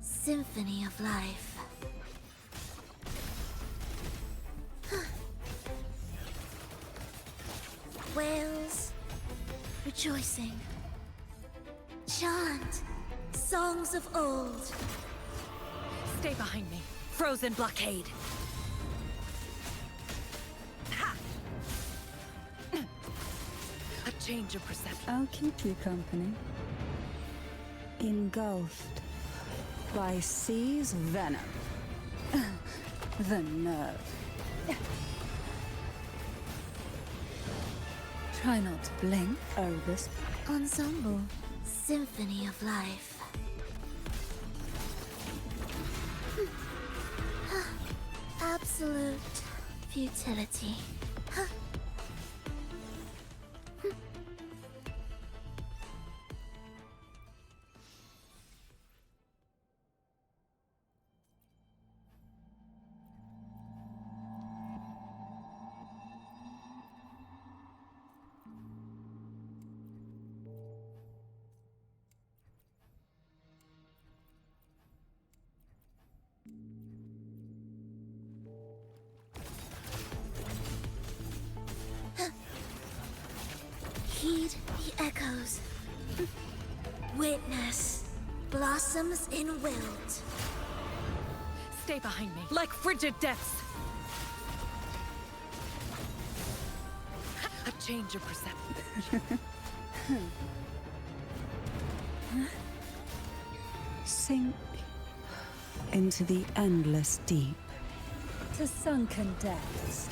Symphony of life. Wails, rejoicing. Chant, songs of old. Stay behind me. Frozen blockade. Ha! A change of perception. I'll keep you company. Engulfed by sea's venom. The nerve. Try not to blink, Augusta. Ensemble, symphony of life. Absolute futility. Heed the echoes. Witness blossoms in wilt. Stay behind me, like frigid depths. A change of perception. Sink into the endless deep. To sunken depths.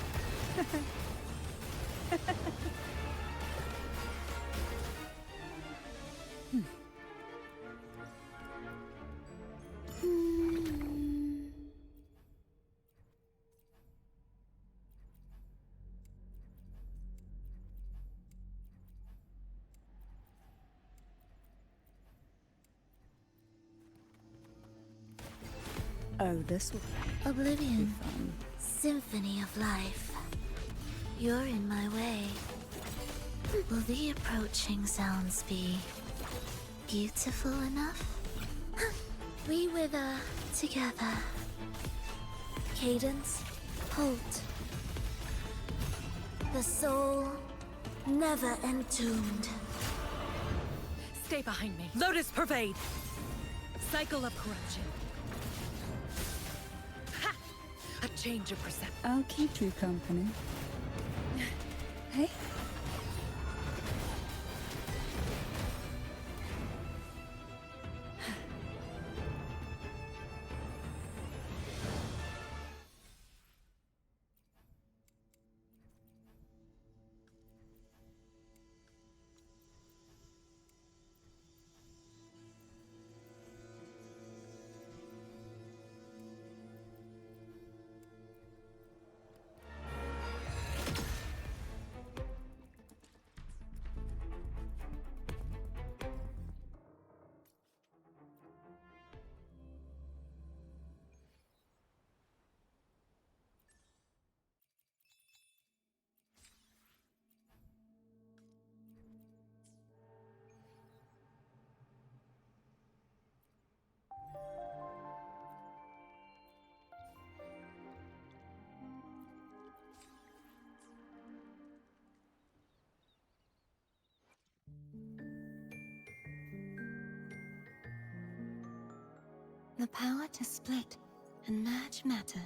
Oh, this will Oblivion, be fun. symphony of life. You're in my way. Will the approaching sounds be beautiful enough? We wither together. Cadence, halt. The soul never entombed. Stay behind me. Lotus Pervade! Cycle of corruption. Ha! A change of perception. I'll keep you company. Hey? The power to split and merge matter.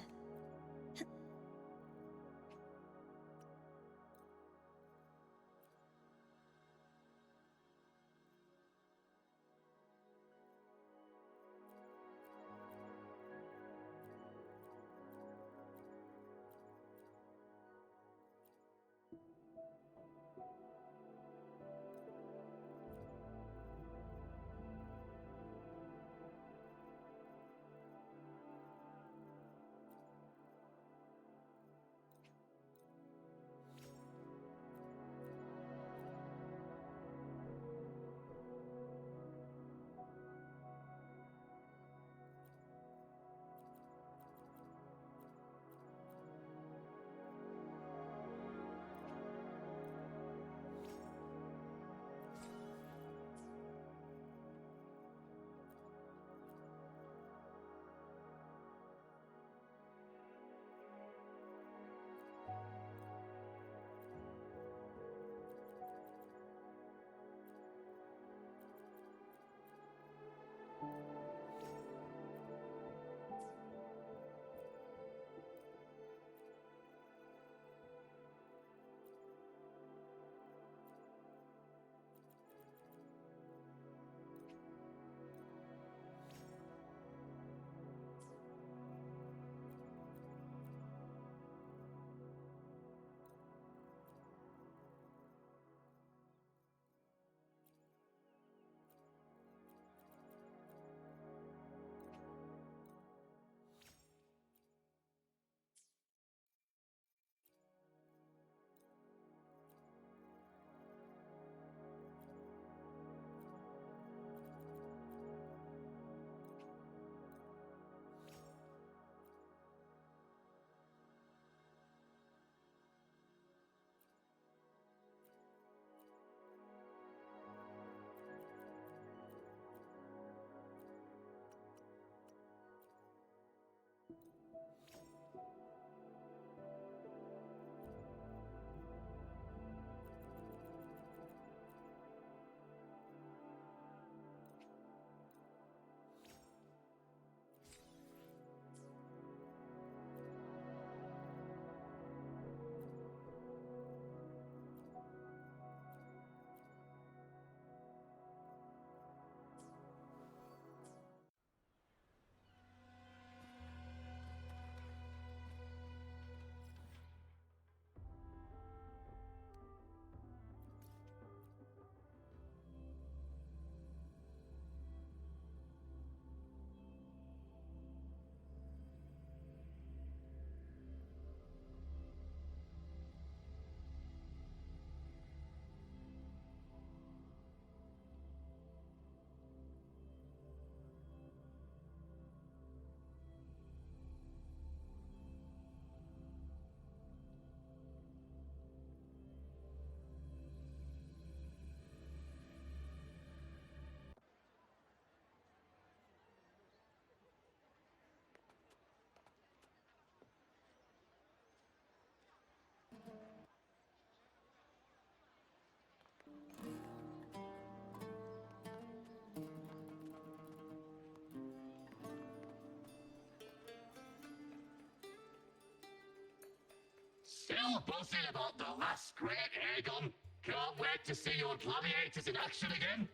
Still buzzing about the last great air gun? Can't wait to see your gladiators in action again?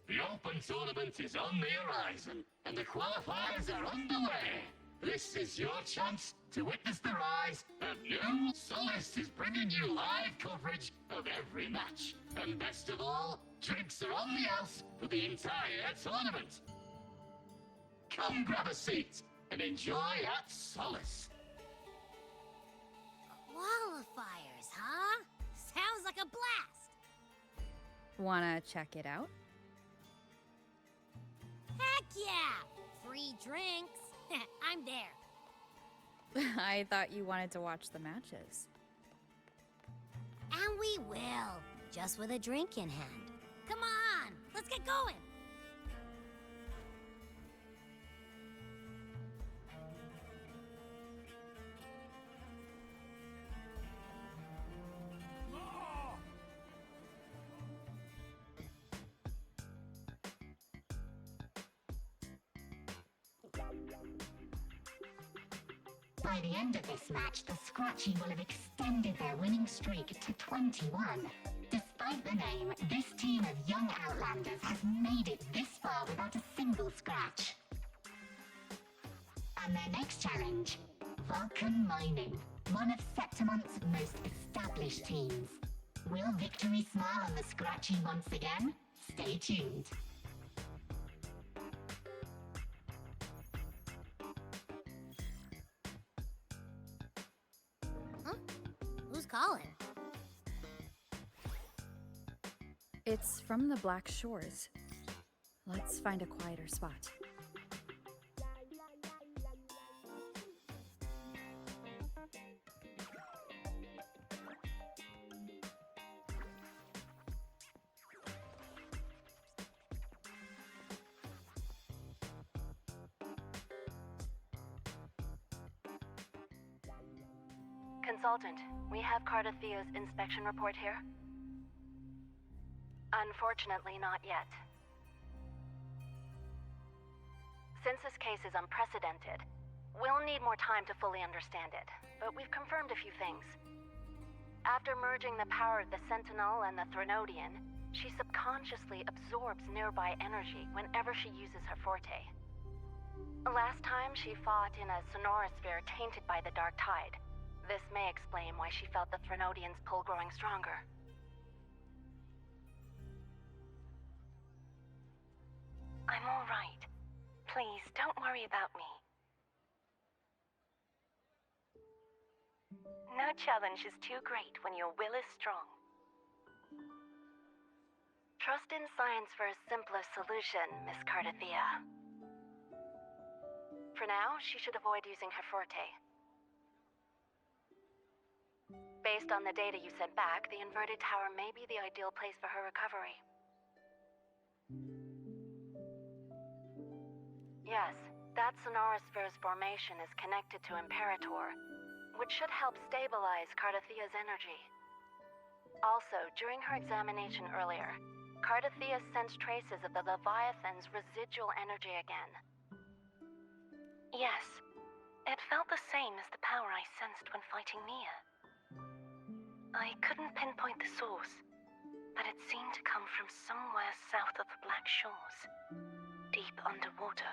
The Open Tournament is on the horizon, and the qualifiers are underway. This is your chance to witness the rise of new Solace is bringing you live coverage of every match. And best of all, drinks are on the house for the entire tournament. Come grab a seat and enjoy at Solace. Qualifiers, huh? Sounds like a blast! Wanna check it out? Heck yeah! Free drinks. I'm there. I thought you wanted to watch the matches. And we will, just with a drink in hand. Come on, let's get going! By the end of this match, the Scratchy will have extended their winning streak to 21. Despite the name, this team of young Outlanders has made it this far without a single scratch. And their next challenge, Vulcan Mining, one of Septimont's most established teams. Will victory smile on the Scratchy once again? Stay tuned. Who's calling? It's from the Black Shores. Let's find a quieter spot. Consultant, we have Cardathia's inspection report here. Unfortunately, not yet. Since this case is unprecedented, we'll need more time to fully understand it, but we've confirmed a few things. After merging the power of the Sentinel and the Threnodian, she subconsciously absorbs nearby energy whenever she uses her forte. Last time, she fought in a sonorosphere tainted by the Dark Tide. This may explain why she felt the Threnodian's pull growing stronger. I'm all right. Please, don't worry about me. No challenge is too great when your will is strong. Trust in science for a simpler solution, Miss Cardathia. For now, she should avoid using her forte. Based on the data you sent back, the inverted tower may be the ideal place for her recovery. Yes, that sonorosphere's formation is connected to Imperator, which should help stabilize Cardathia's energy. Also, during her examination earlier, Cardathia sensed traces of the Leviathan's residual energy again. Yes, it felt the same as the power I sensed when fighting Nia. I couldn't pinpoint the source, but it seemed to come from somewhere south of the Black Shores, deep underwater.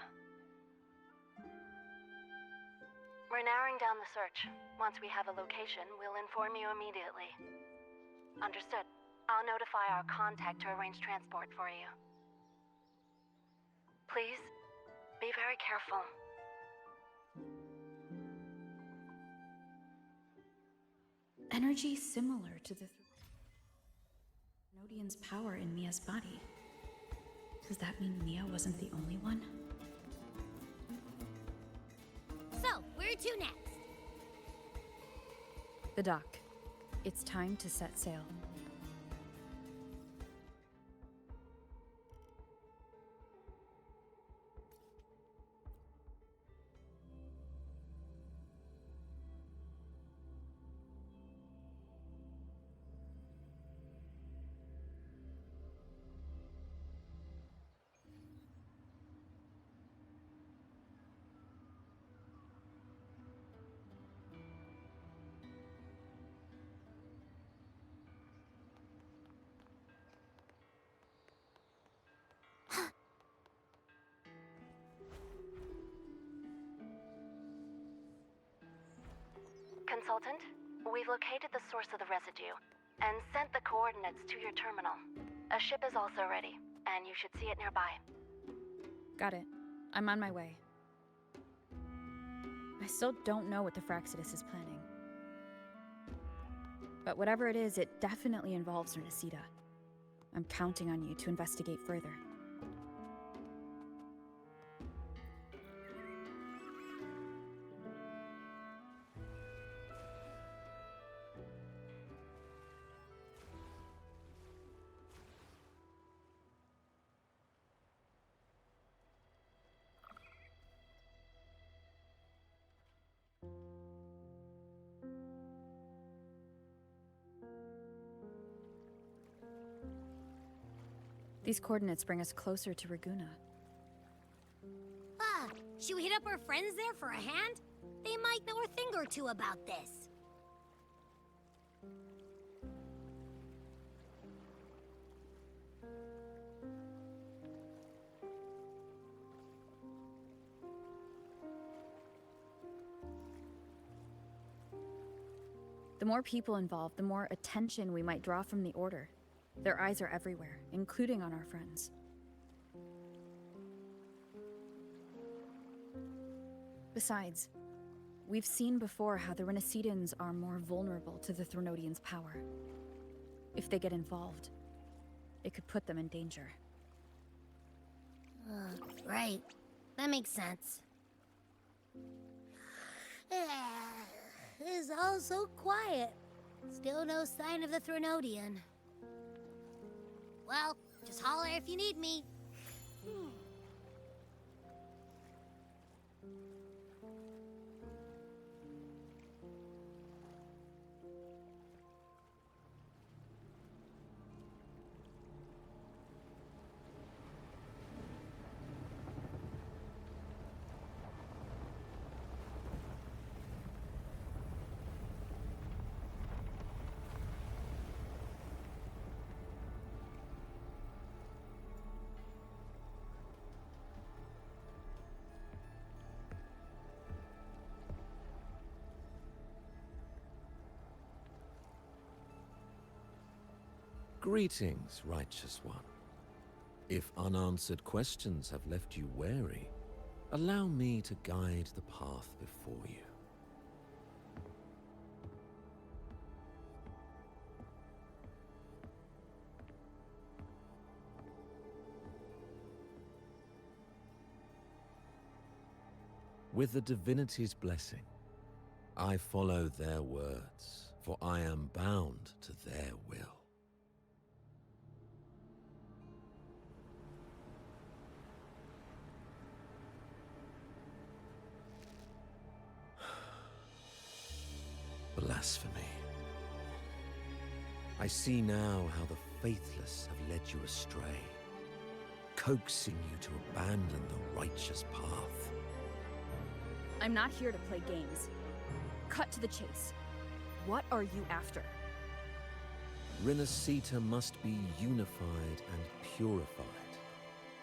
We're narrowing down the search. Once we have a location, we'll inform you immediately. Understood. I'll notify our contact to arrange transport for you. Please, be very careful. Energy similar to the Thenodian's power in Mia's body. Does that mean Mia wasn't the only one? So, where to next? The dock. It's time to set sail. Consultant. We've located the source of the residue and sent the coordinates to your terminal. A ship is also ready, and you should see it nearby. Got it. I'm on my way. I still don't know what the Fraccidus is planning. But whatever it is, it definitely involves Renesita. I'm counting on you to investigate further. These coordinates bring us closer to Raguna. Ah, should we hit up our friends there for a hand? They might know a thing or two about this. The more people involved, the more attention we might draw from the Order. Their eyes are everywhere, including on our friends. Besides, we've seen before how the Renesitans are more vulnerable to the Threnodians' power. If they get involved, it could put them in danger. Right. That makes sense. It's all so quiet. Still no sign of the Threnodian. Well, just holler if you need me. Greetings, righteous one. If unanswered questions have left you wary, allow me to guide the path before you. With the divinity's blessing, I follow their words, for I am bound to their will. Blasphemy. I see now how the faithless have led you astray, coaxing you to abandon the righteous path. I'm not here to play games. Cut to the chase. What are you after? Renesita must be unified and purified,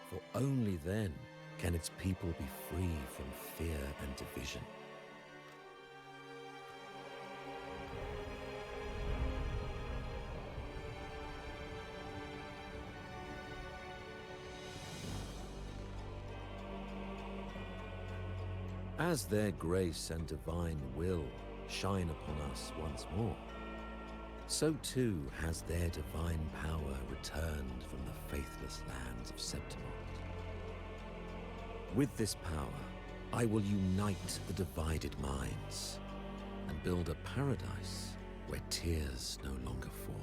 for only then can its people be free from fear and division. As their grace and divine will shine upon us once more, so too has their divine power returned from the faithless lands of Septimont. With this power, I will unite the divided minds and build a paradise where tears no longer fall.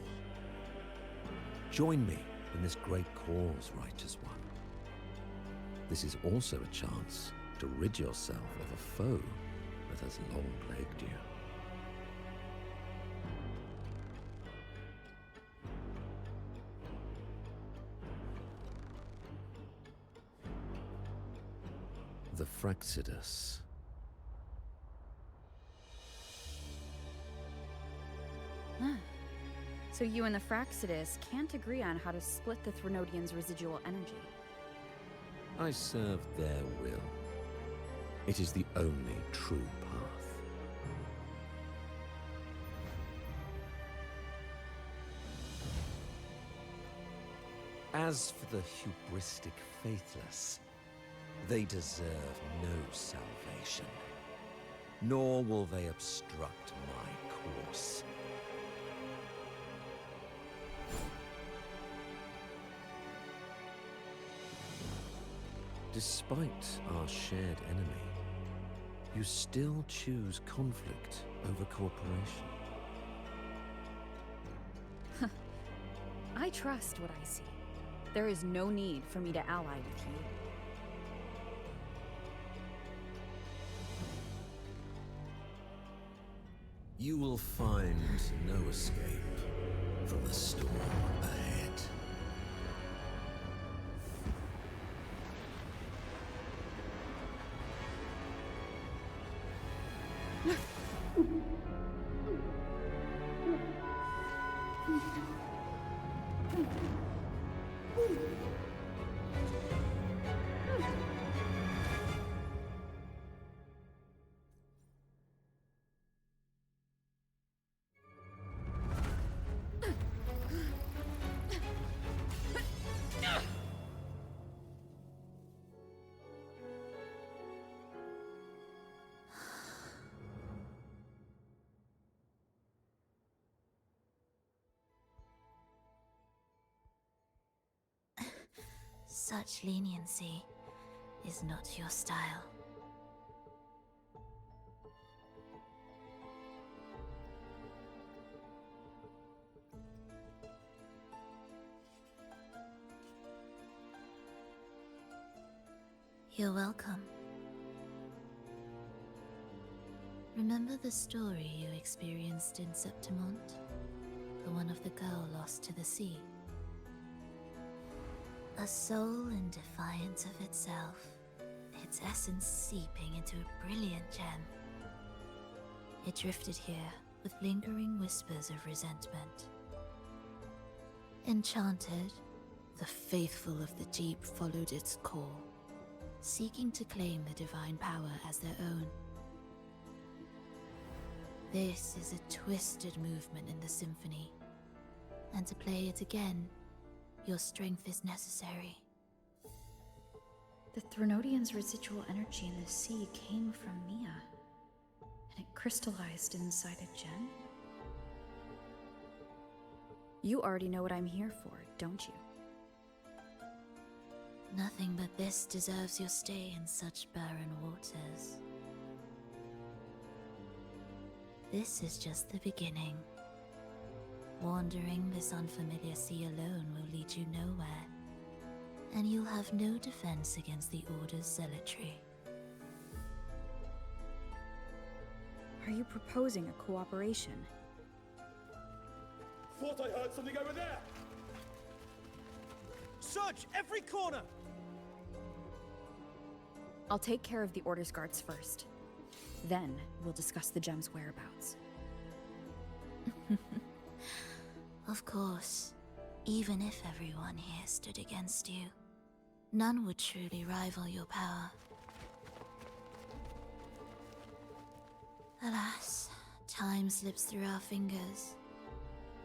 Join me in this great cause, righteous one. This is also a chance to rid yourself of a foe that has long plagued you. The Fraccidus. So you and the Fraccidus can't agree on how to split the Threnodians' residual energy. I serve their will. It is the only true path. As for the hubristic faithless, they deserve no salvation, nor will they obstruct my course. Despite our shared enemy, you still choose conflict over cooperation. I trust what I see. There is no need for me to ally with you. You will find no escape from the storm ahead. Such leniency is not your style. You're welcome. Remember the story you experienced in Septimont? The one of the girl lost to the sea? A soul in defiance of itself, its essence seeping into a brilliant gem. It drifted here with lingering whispers of resentment. Enchanted, the faithful of the deep followed its call, seeking to claim the divine power as their own. This is a twisted movement in the symphony, and to play it again, your strength is necessary. The Threnodian's residual energy in the sea came from Mia, and it crystallized inside a gem? You already know what I'm here for, don't you? Nothing but this deserves your stay in such barren waters. This is just the beginning. Wandering this unfamiliar sea alone will lead you nowhere, and you'll have no defense against the Order's zealotry. Are you proposing a cooperation? Thought I heard something over there! Search every corner! I'll take care of the Order's guards first. Then, we'll discuss the gem's whereabouts. Of course, even if everyone here stood against you, none would truly rival your power. Alas, time slips through our fingers.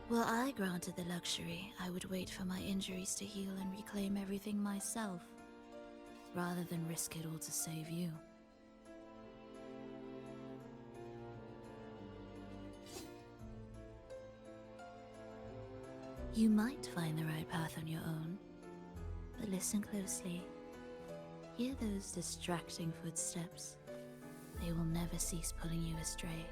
Were I granted the luxury, I would wait for my injuries to heal and reclaim everything myself, rather than risk it all to save you. You might find the right path on your own, but listen closely. Hear those distracting footsteps. They will never cease pulling you astray.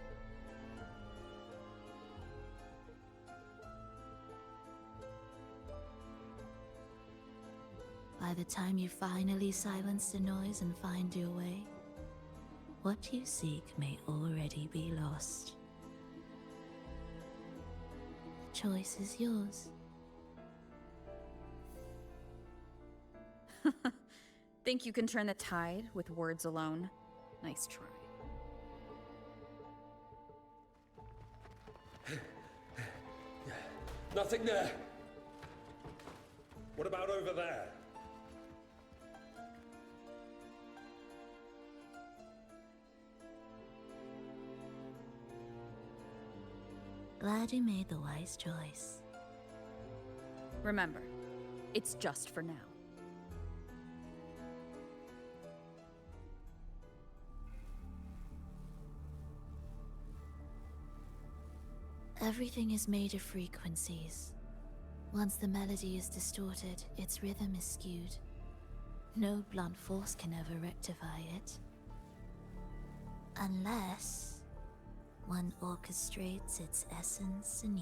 By the time you finally silence the noise and find your way, what you seek may already be lost. The choice is yours. Think you can turn the tide with words alone? Nice try. Nothing there! What about over there? Glad you made the wise choice. Remember, It's just for now. Everything is made of frequencies. Once the melody is distorted, its rhythm is skewed. No blunt force can ever rectify it. Unless one orchestrates its essence anew.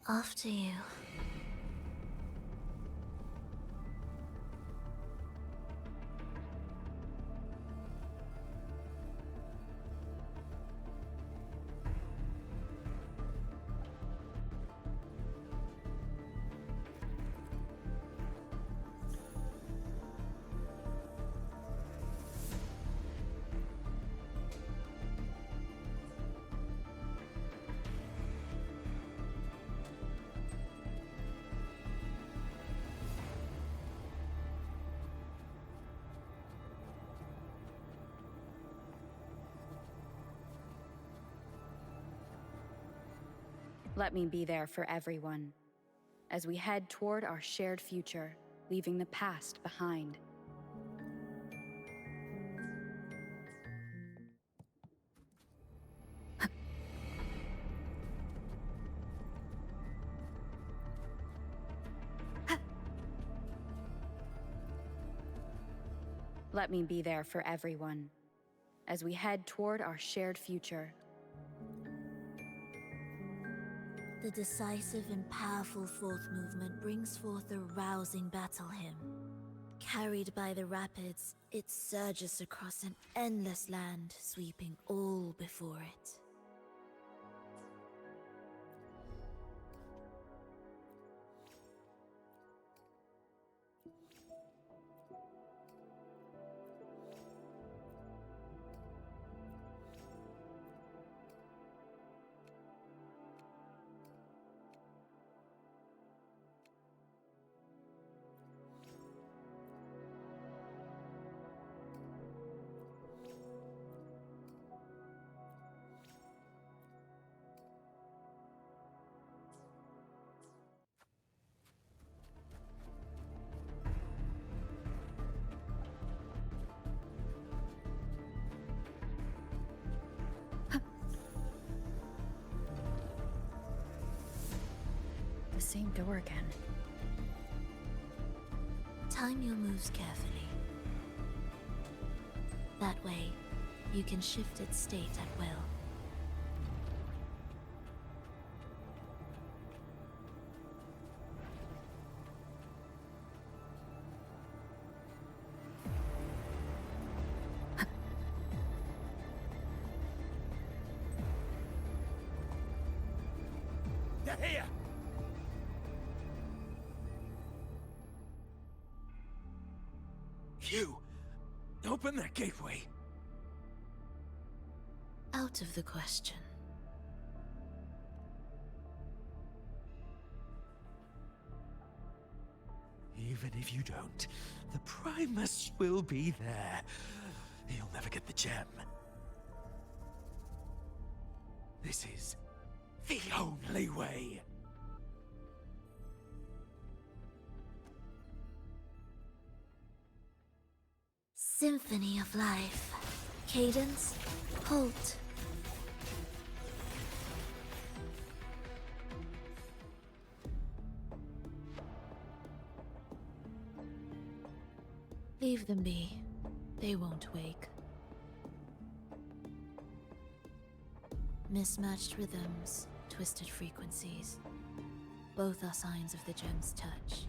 After you. Let me be there for everyone, as we head toward our shared future, leaving the past behind. Let me be there for everyone, as we head toward our shared future. The decisive and powerful fourth movement brings forth a rousing battle hymn. Carried by the rapids, it surges across an endless land, sweeping all before it. The same door again. Time your moves carefully. That way, you can shift its state at will. They're here! You! Open that gateway! Out of the question. Even if you don't, the Primus will be there. You'll never get the gem. This is the only way. Symphony of life. Cadence, halt. Leave them be. They won't wake. Mismatched rhythms, twisted frequencies. Both are signs of the gem's touch.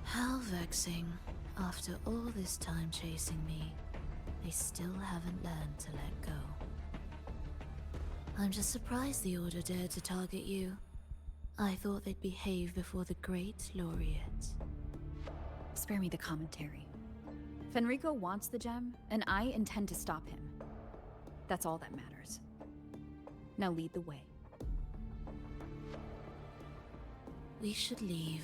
How vexing. After all this time chasing me, they still haven't learned to let go. I'm just surprised the Order dared to target you. I thought they'd behave before the great laureate. Spare me the commentary. Fenrico wants the gem, and I intend to stop him. That's all that matters. Now lead the way. We should leave.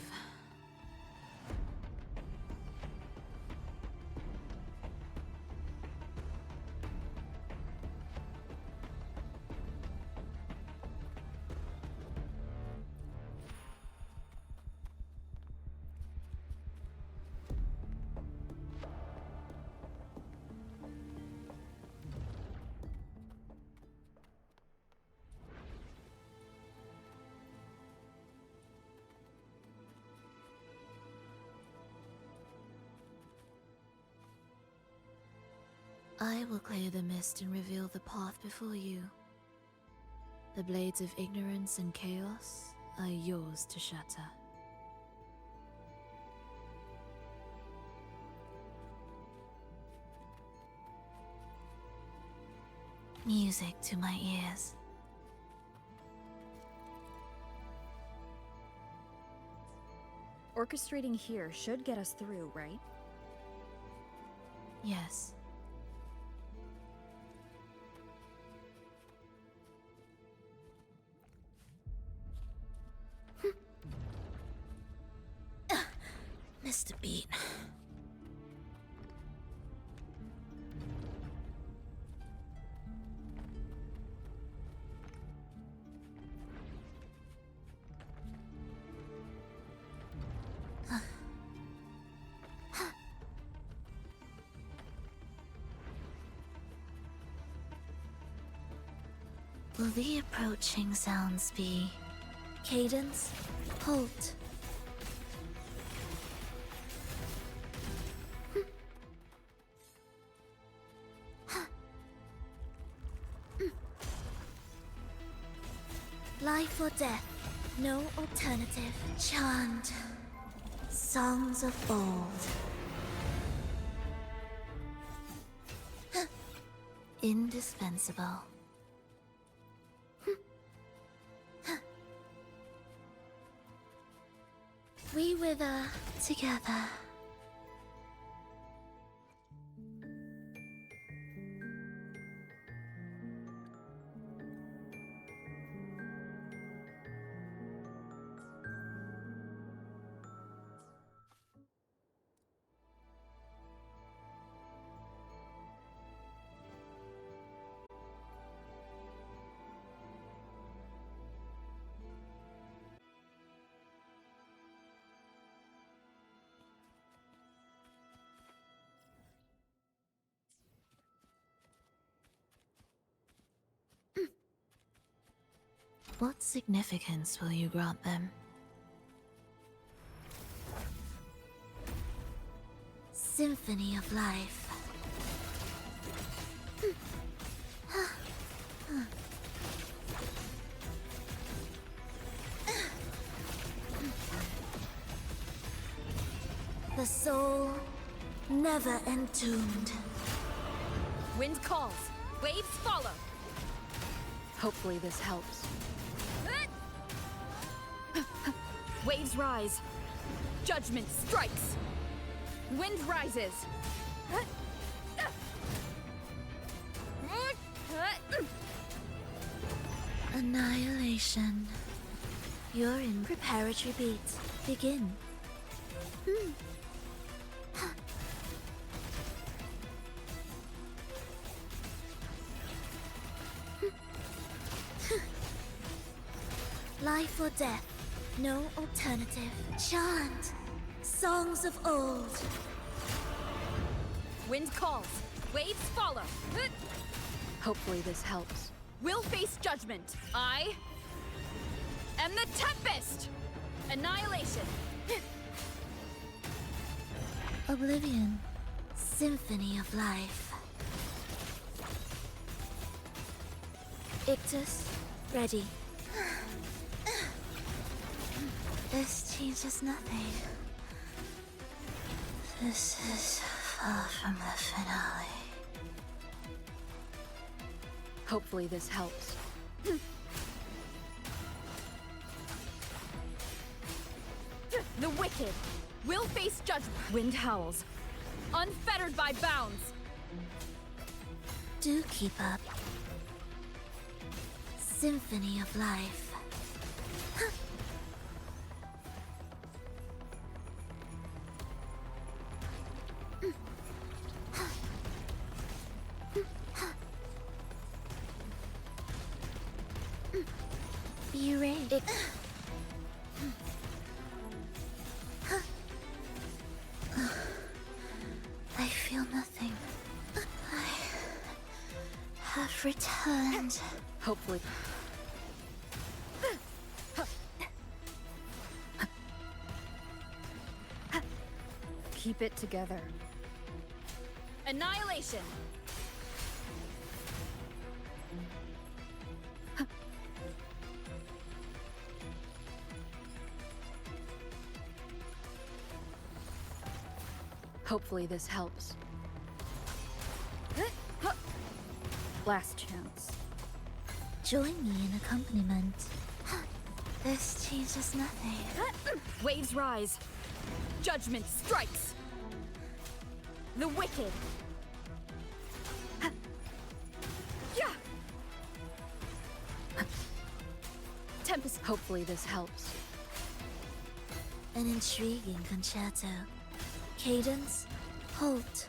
I will clear the mist and reveal the path before you. The blades of ignorance and chaos are yours to shatter. Music to my ears. Orchestrating here should get us through, right? Yes. Missed a beat. Will the approaching sounds be cadence, halt? Life or death, no alternative. Chant songs of old. Indispensable. We wither together. What significance will you grant them? Symphony of life. The soul never entombed. Wind calls, waves follow. Hopefully this helps. Waves rise. Judgment strikes. Wind rises. Annihilation. You're in preparatory beat. Begin. Life or death, no alternative. Chant songs of old. Wind calls, waves follow. Hopefully this helps. We'll face judgment. I am the Tempest! Annihilation. Oblivion. Symphony of life. Ictus, ready. This changes nothing. This is far from the finale. Hopefully this helps. The wicked will face judgment. Wind howls, unfettered by bounds. Do keep up. Symphony of life. Be ready. I feel nothing. I have returned. Hopefully. Keep it together. Annihilation! Hopefully this helps. Last chance. Join me in accompaniment. This changes nothing. Waves rise. Judgment strikes. The wicked. Yeah. Tempest. Hopefully this helps. An intriguing concerto. Cadence, halt.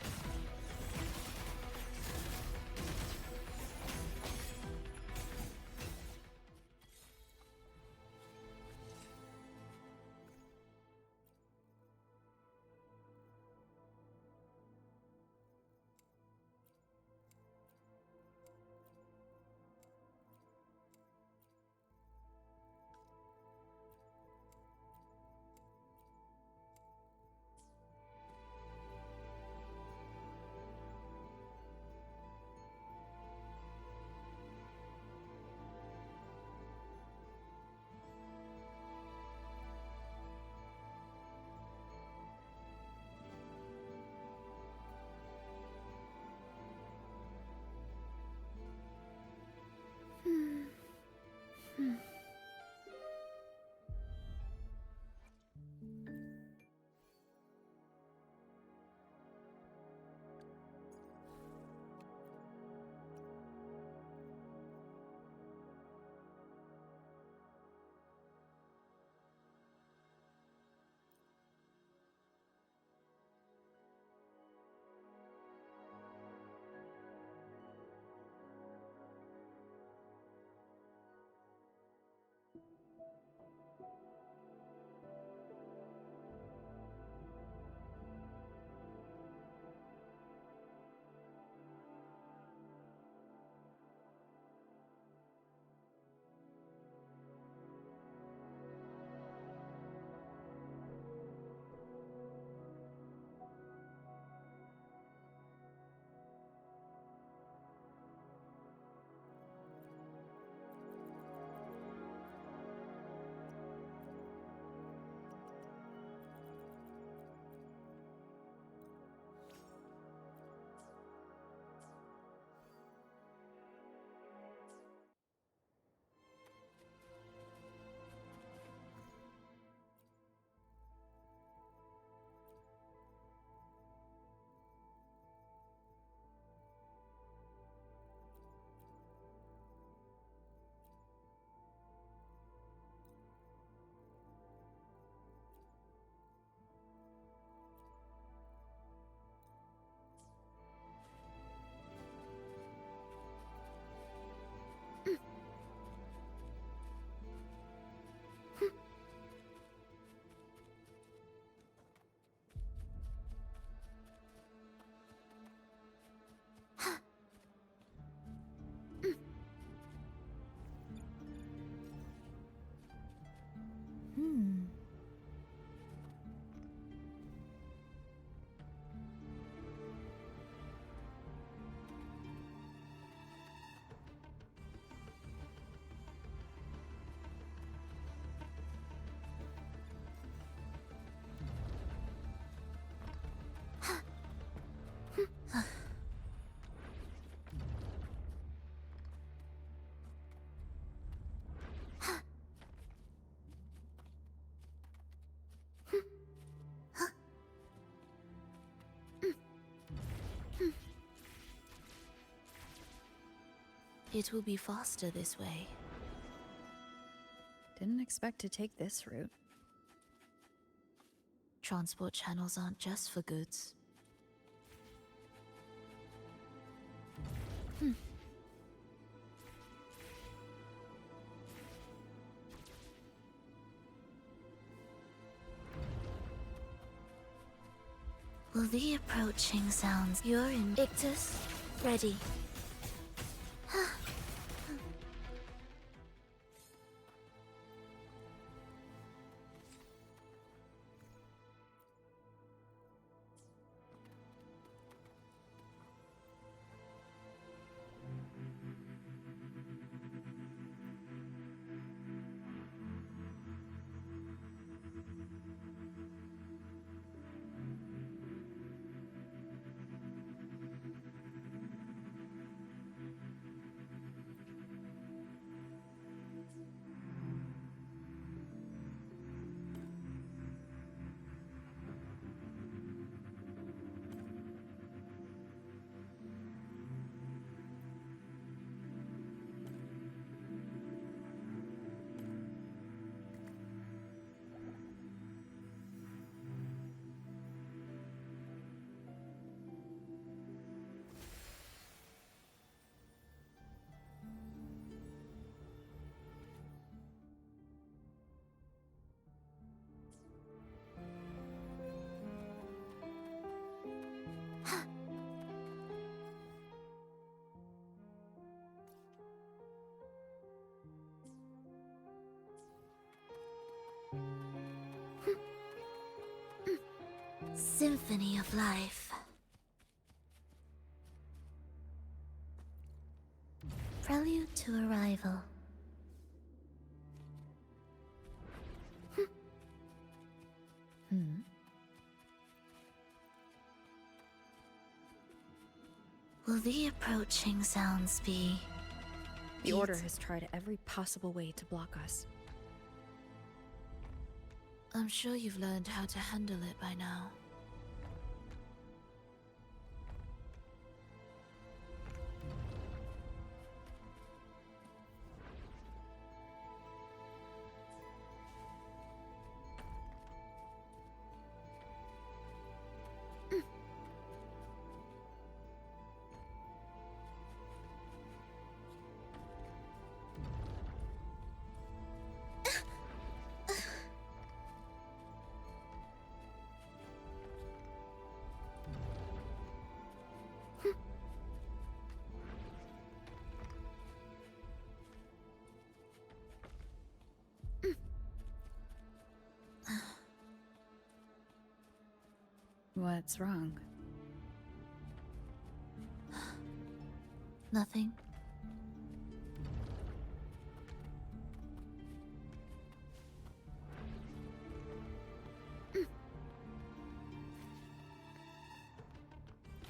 It will be faster this way. Didn't expect to take this route. Transport channels aren't just for goods. Will the approaching sounds... You're in... Ictus? Ready. Symphony of Life. Prelude to Arrival. Will the approaching sounds be... The Order has tried every possible way to block us. I'm sure you've learned how to handle it by now. What's wrong? Nothing.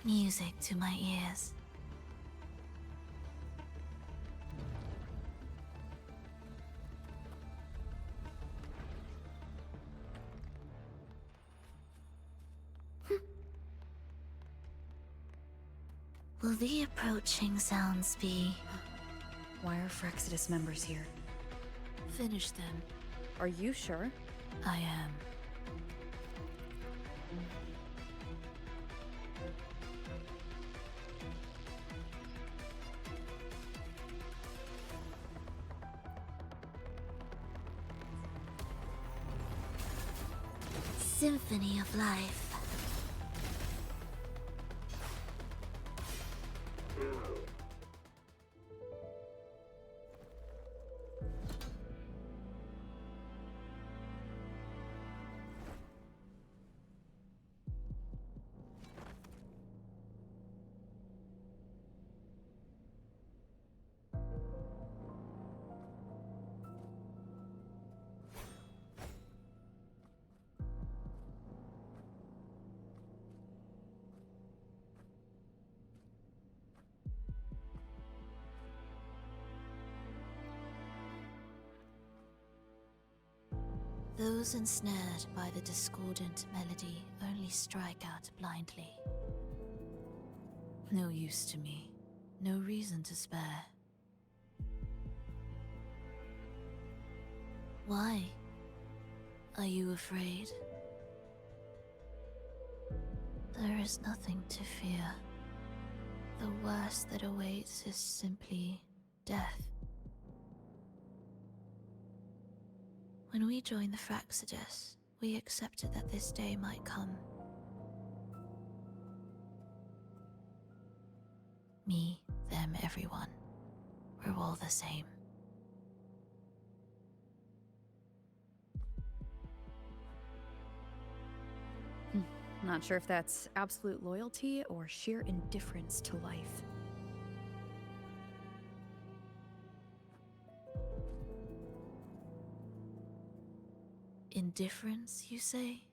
Music to my ears. Will the approaching sounds be... Why are Frexidus members here? Finish them. Are you sure? I am. Symphony of Life. Those ensnared by the discordant melody only strike out blindly. No use to me, no reason to spare. Why? Are you afraid? There is nothing to fear. The worst that awaits is simply death. When we joined the Fraxidus, we accepted that this day might come. Me, them, everyone. We're all the same. Not sure if that's absolute loyalty or sheer indifference to life. Indifference, you say?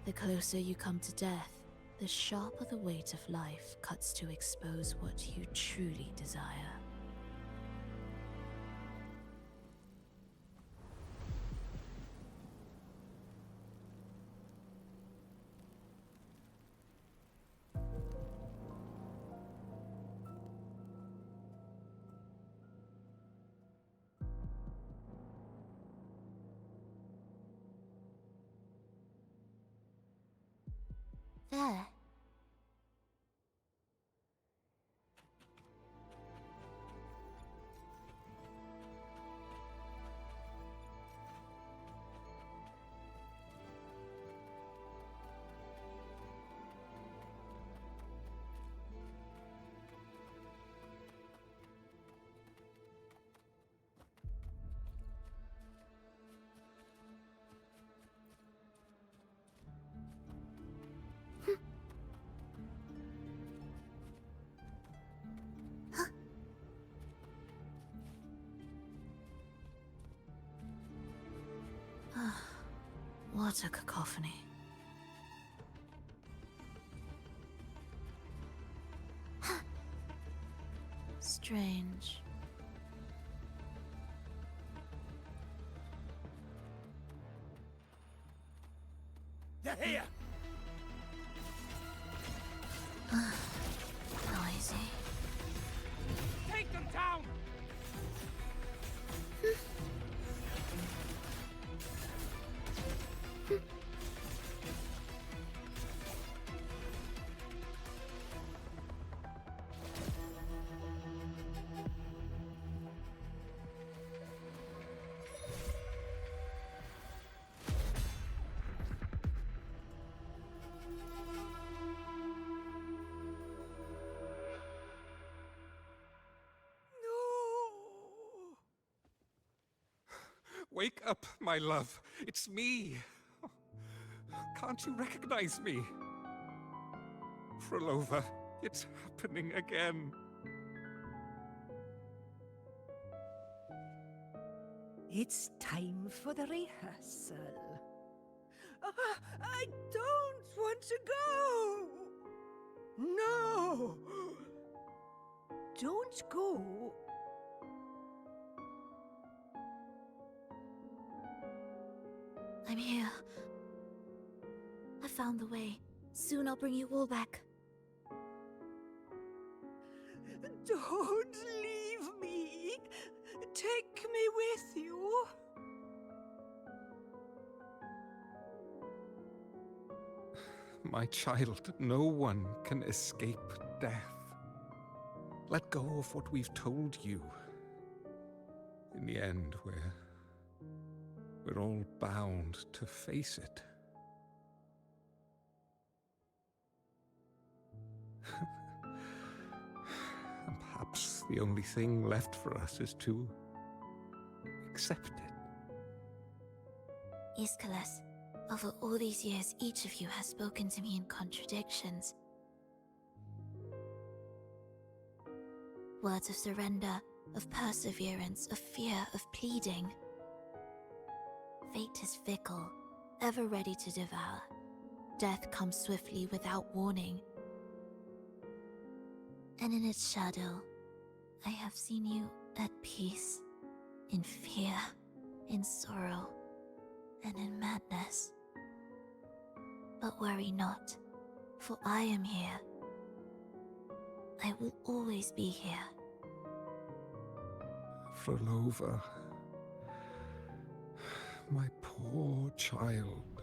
The closer you come to death, the sharper the weight of life cuts to expose what you truly desire. There. What a cacophony. Strange. They're here! Noisy. Take them down! Wake up, my love. It's me. Can't you recognize me? Phrolova, it's happening again. It's time for the rehearsal. I don't want to go! No! Don't go! I'm here. I found the way. Soon I'll bring you all back. Don't leave me! Take me with you! My child, no one can escape death. Let go of what we've told you. In the end, we're all bound to face it. And perhaps the only thing left for us is to accept it. Iskalas, over all these years, each of you has spoken to me in contradictions. Words of surrender, of perseverance, of fear, of pleading. Fate is fickle, ever ready to devour. Death comes swiftly without warning. And in its shadow, I have seen you at peace, in fear, in sorrow, and in madness. But worry not, for I am here. I will always be here. Phrolova. My poor child.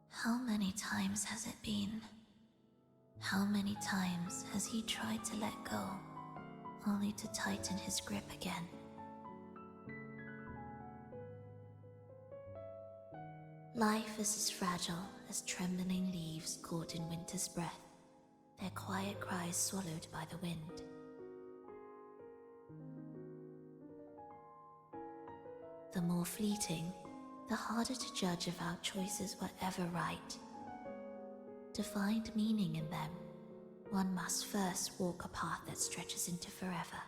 How many times has it been? How many times has he tried to let go, only to tighten his grip again? Life is as fragile as trembling leaves caught in winter's breath, their quiet cries swallowed by the wind. The more fleeting, the harder to judge if our choices were ever right. To find meaning in them, one must first walk a path that stretches into forever.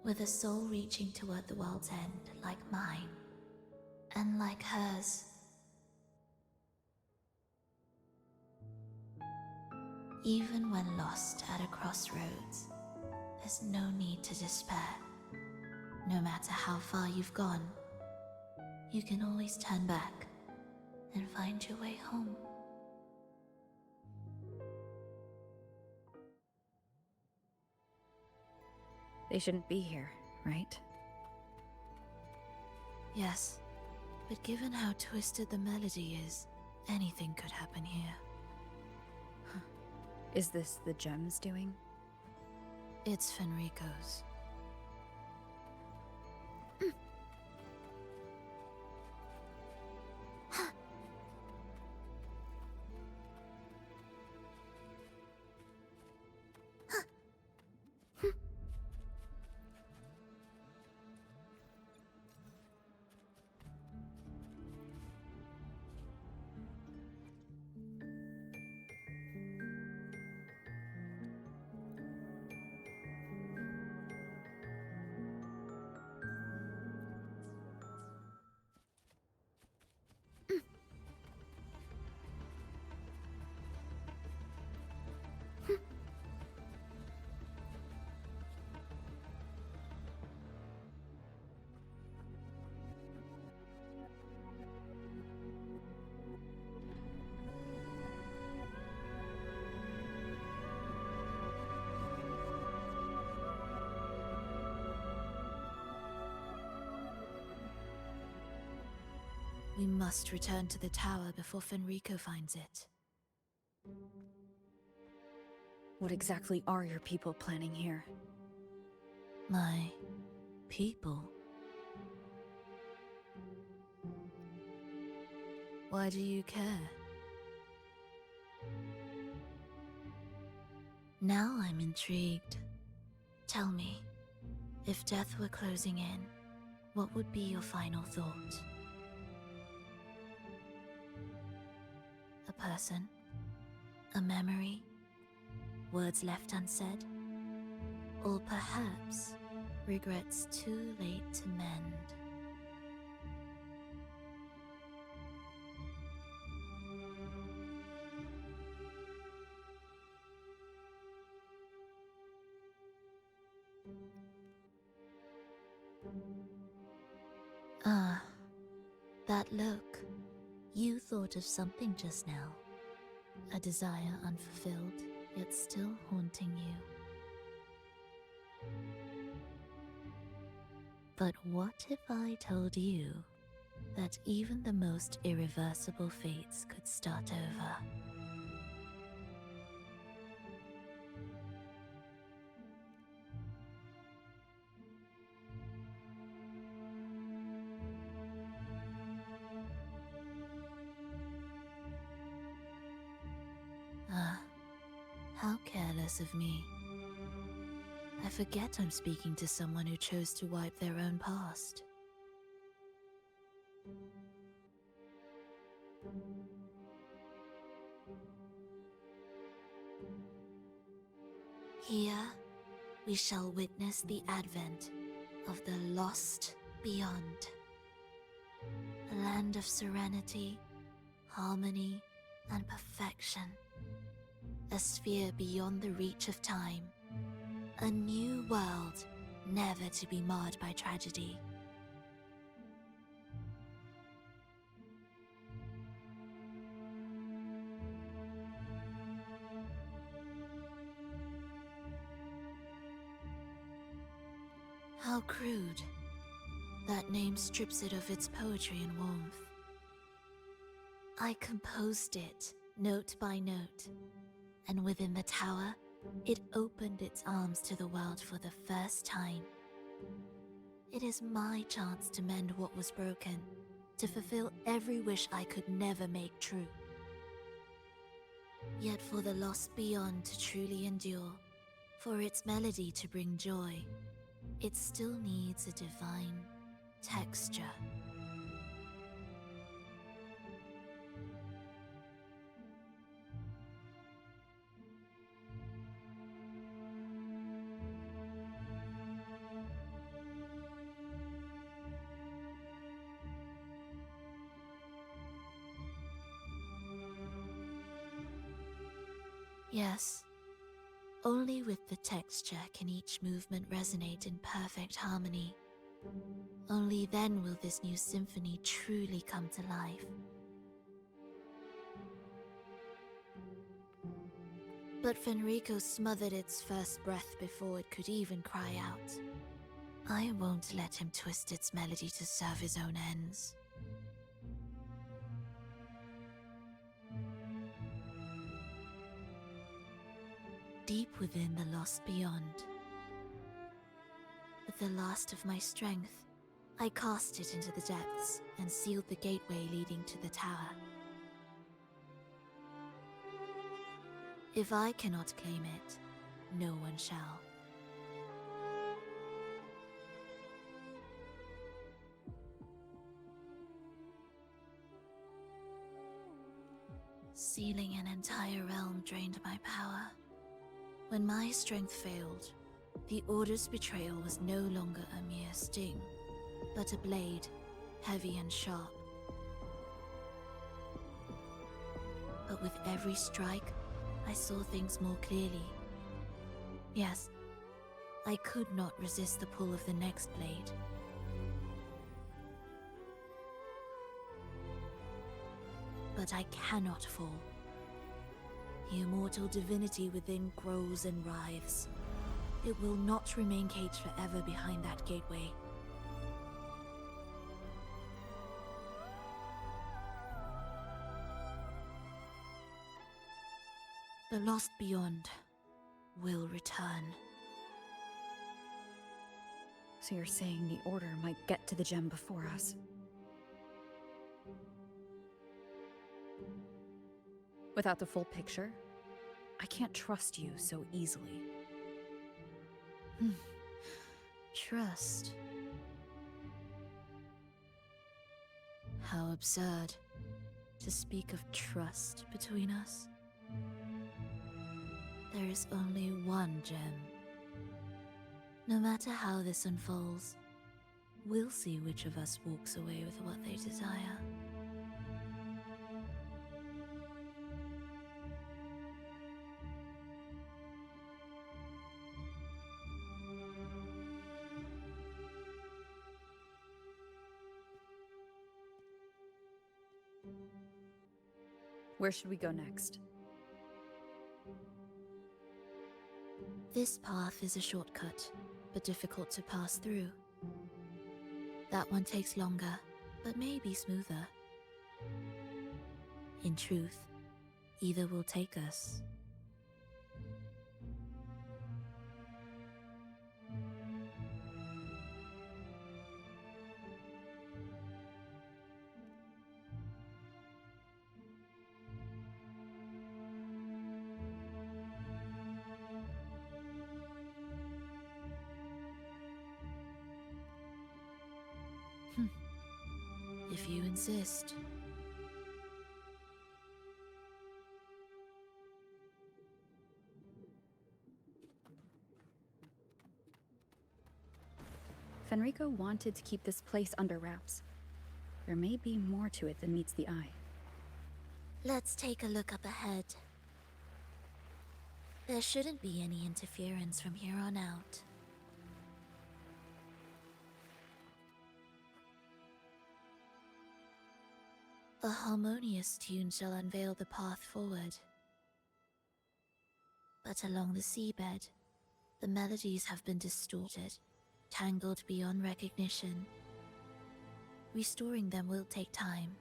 With a soul reaching toward the world's end like mine, and like hers. Even when lost at a crossroads, there's no need to despair. No matter how far you've gone, you can always turn back and find your way home. They shouldn't be here, right? Yes, but given how twisted the melody is, anything could happen here. Is this the gem's doing? It's Fenrico's. We must return to the tower before Fenrico finds it. What exactly are your people planning here? My people? Why do you care? Now I'm intrigued. Tell me, if death were closing in, what would be your final thought? A person? A memory? Words left unsaid? Or perhaps regrets too late to mend? Ah, that look. You thought of something just now. A desire unfulfilled, yet still haunting you. But what if I told you that even the most irreversible fates could start over? Ah, how careless of me. I forget I'm speaking to someone who chose to wipe their own past. Here, we shall witness the advent of the lost beyond. A land of serenity harmony, and perfection. A sphere beyond the reach of time. A new world, never to be marred by tragedy. How crude. That name strips it of its poetry and warmth. I composed it, note by note, and within the tower, it opened its arms to the world for the first time. It is my chance to mend what was broken, to fulfill every wish I could never make true. Yet for the lost beyond to truly endure, for its melody to bring joy, it still needs a divine texture. Yes, only with the texture can each movement resonate in perfect harmony. Only then will this new symphony truly come to life. But Fenrico smothered its first breath before it could even cry out. I won't let him twist its melody to serve his own ends. Deep within the lost beyond, with the last of my strength, I cast it into the depths and sealed the gateway leading to the tower. If I cannot claim it, no one shall. Sealing an entire realm drained my power. When my strength failed, the Order's betrayal was no longer a mere sting, but a blade, heavy and sharp. But with every strike, I saw things more clearly. Yes, I could not resist the pull of the next blade. But I cannot fall. The immortal divinity within grows and writhes. It will not remain caged forever behind that gateway. The lost beyond will return. So you're saying the Order might get to the gem before us? Without the full picture, I can't trust you so easily. Trust. How absurd to speak of trust between us. There is only one gem. No matter how this unfolds, we'll see which of us walks away with what they desire. Where should we go next? This path is a shortcut, but difficult to pass through. That one takes longer, but may be smoother. In truth, either will take us. If you insist. Fenrico wanted to keep this place under wraps. There may be more to it than meets the eye. Let's take a look up ahead. There shouldn't be any interference from here on out. A harmonious tune shall unveil the path forward. But along the seabed, the melodies have been distorted, tangled beyond recognition. Restoring them will take time.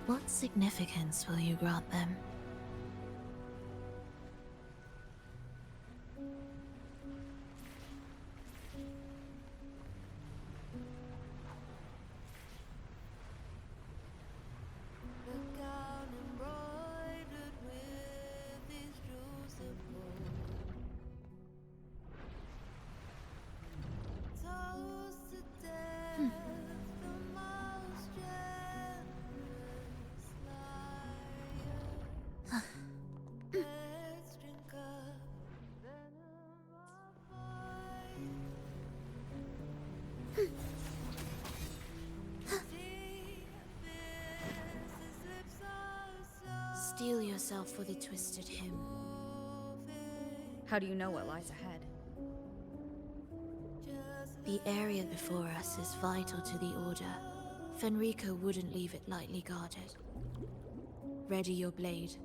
What significance will you grant them? Steel yourself for the twisted hymn. How do you know what lies ahead? The area before us is vital to the Order. Fenrico wouldn't leave it lightly guarded. Ready your blade.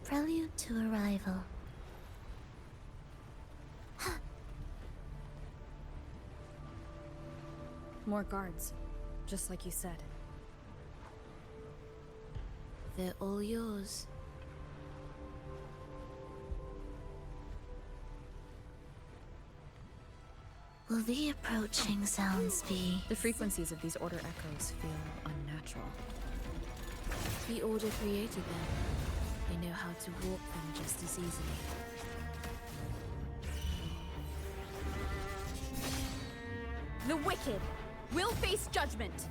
Prelude to arrival. More guards, just like you said. They're all yours. Will the approaching sounds be... The frequencies of these Order echoes feel unnatural. The Order created them. They know how to warp them just as easily. The wicked will face judgment!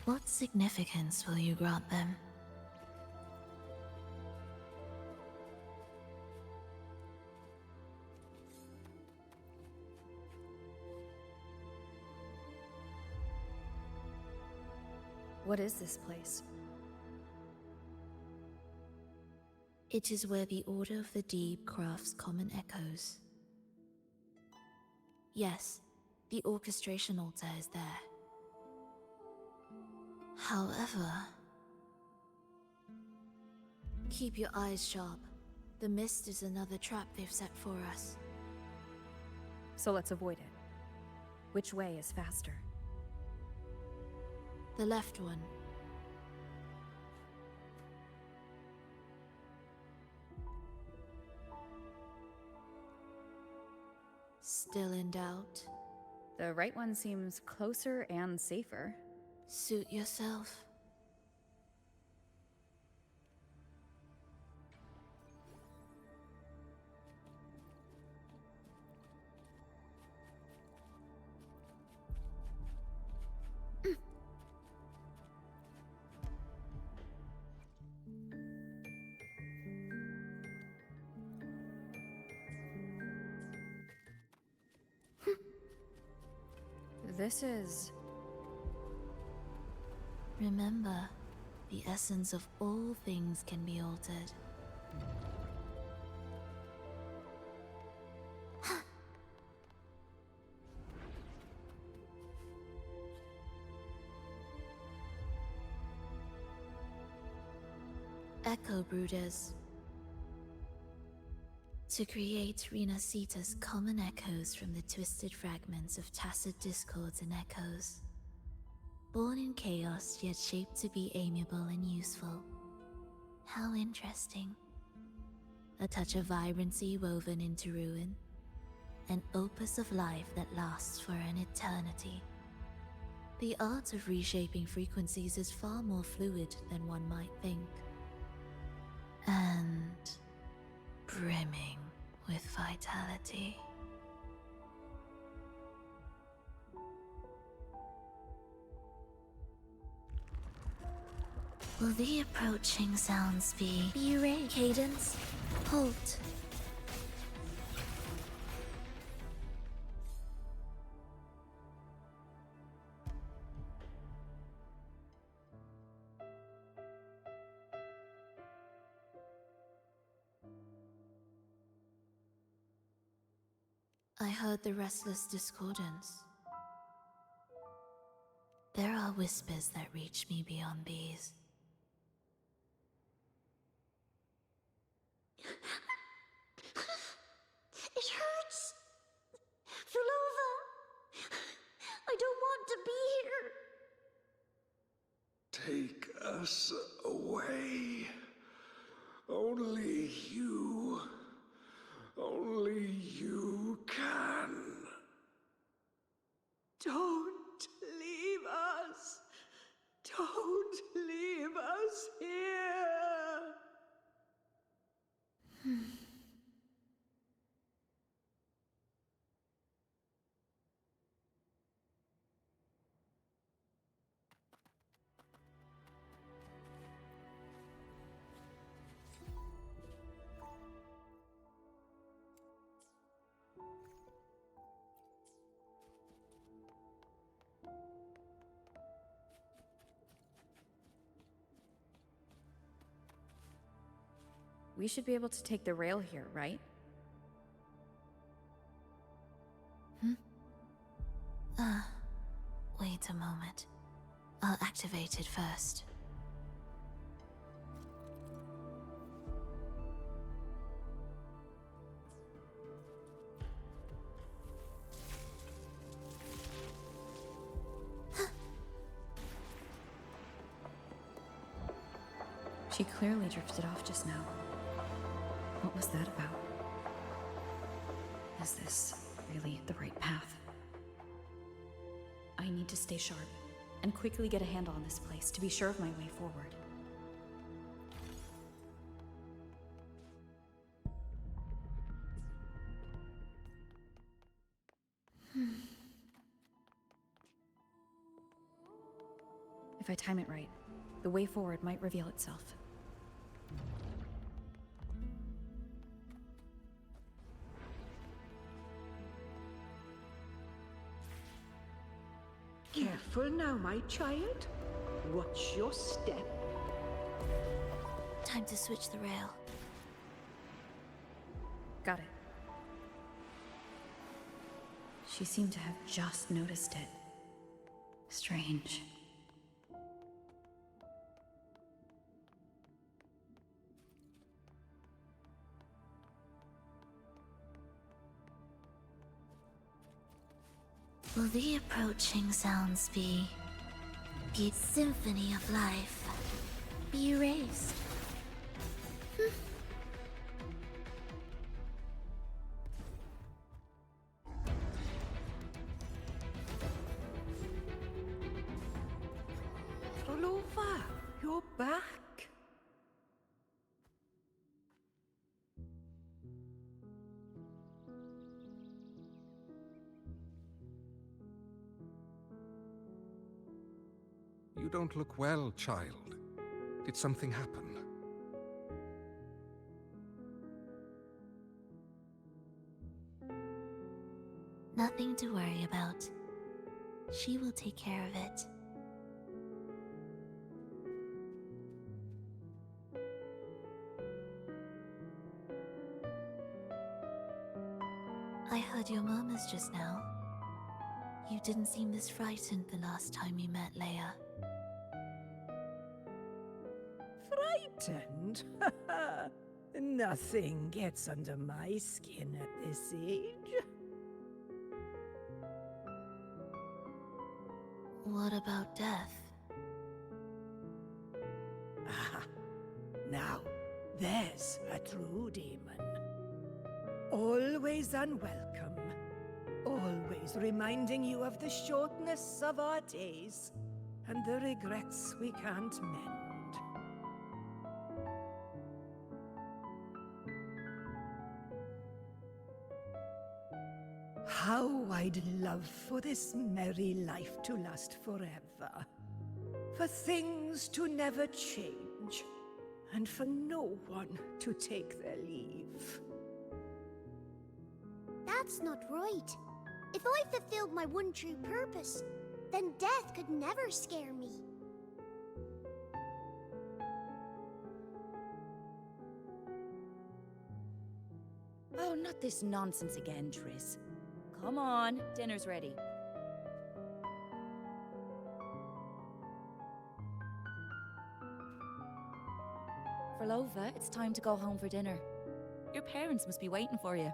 What significance will you grant them? What is this place? It is where the Order of the Deep crafts common echoes. Yes, the orchestration altar is there. However, Keep your eyes sharp. The mist is another trap they've set for us. So let's avoid it. Which way is faster? The left one. Still in doubt? The right one seems closer and safer. Suit yourself. This is... Remember, the essence of all things can be altered. Echo Brooders. To create Renasita's common echoes from the twisted fragments of tacit discords and echoes. Born in chaos, yet shaped to be amiable and useful. How interesting. A touch of vibrancy woven into ruin. An opus of life that lasts for an eternity. The art of reshaping frequencies is far more fluid than one might think. And brimming with vitality. Will the approaching sounds be ready? Cadence, halt. I heard the restless discordance. There are whispers that reach me beyond these. It hurts! Phrolova! I don't want to be here! Take us away. Only you can. Don't leave us! Don't leave us here! We should be able to take the rail here, right? Wait a moment. I'll activate it first. She clearly drifted off just now. What was that about? Is this really the right path? I need to stay sharp and quickly get a handle on this place to be sure of my way forward. If I time it right, the way forward might reveal itself. Careful now, my child. Watch your step. Time to switch the rail. Got it. She seemed to have just noticed it. Strange. Will the approaching sounds be the symphony of life be erased? Phrolova, you're back. You don't look well, child. Did something happen? Nothing to worry about. She will take care of it. I heard your murmurs just now. You didn't seem this frightened the last time we met, Leia. Frightened? Nothing gets under my skin at this age. What about death? Ah, now, there's a true demon. Always unwelcome. Always reminding you of the shortness of our days and the regrets we can't mend. How I'd love for this merry life to last forever. For things to never change, and for no one to take their leave. That's not right. If I fulfilled my one true purpose, then death could never scare me. Oh, not this nonsense again, Triss. Come on, dinner's ready. Fhrolova, it's time to go home for dinner. Your parents must be waiting for you.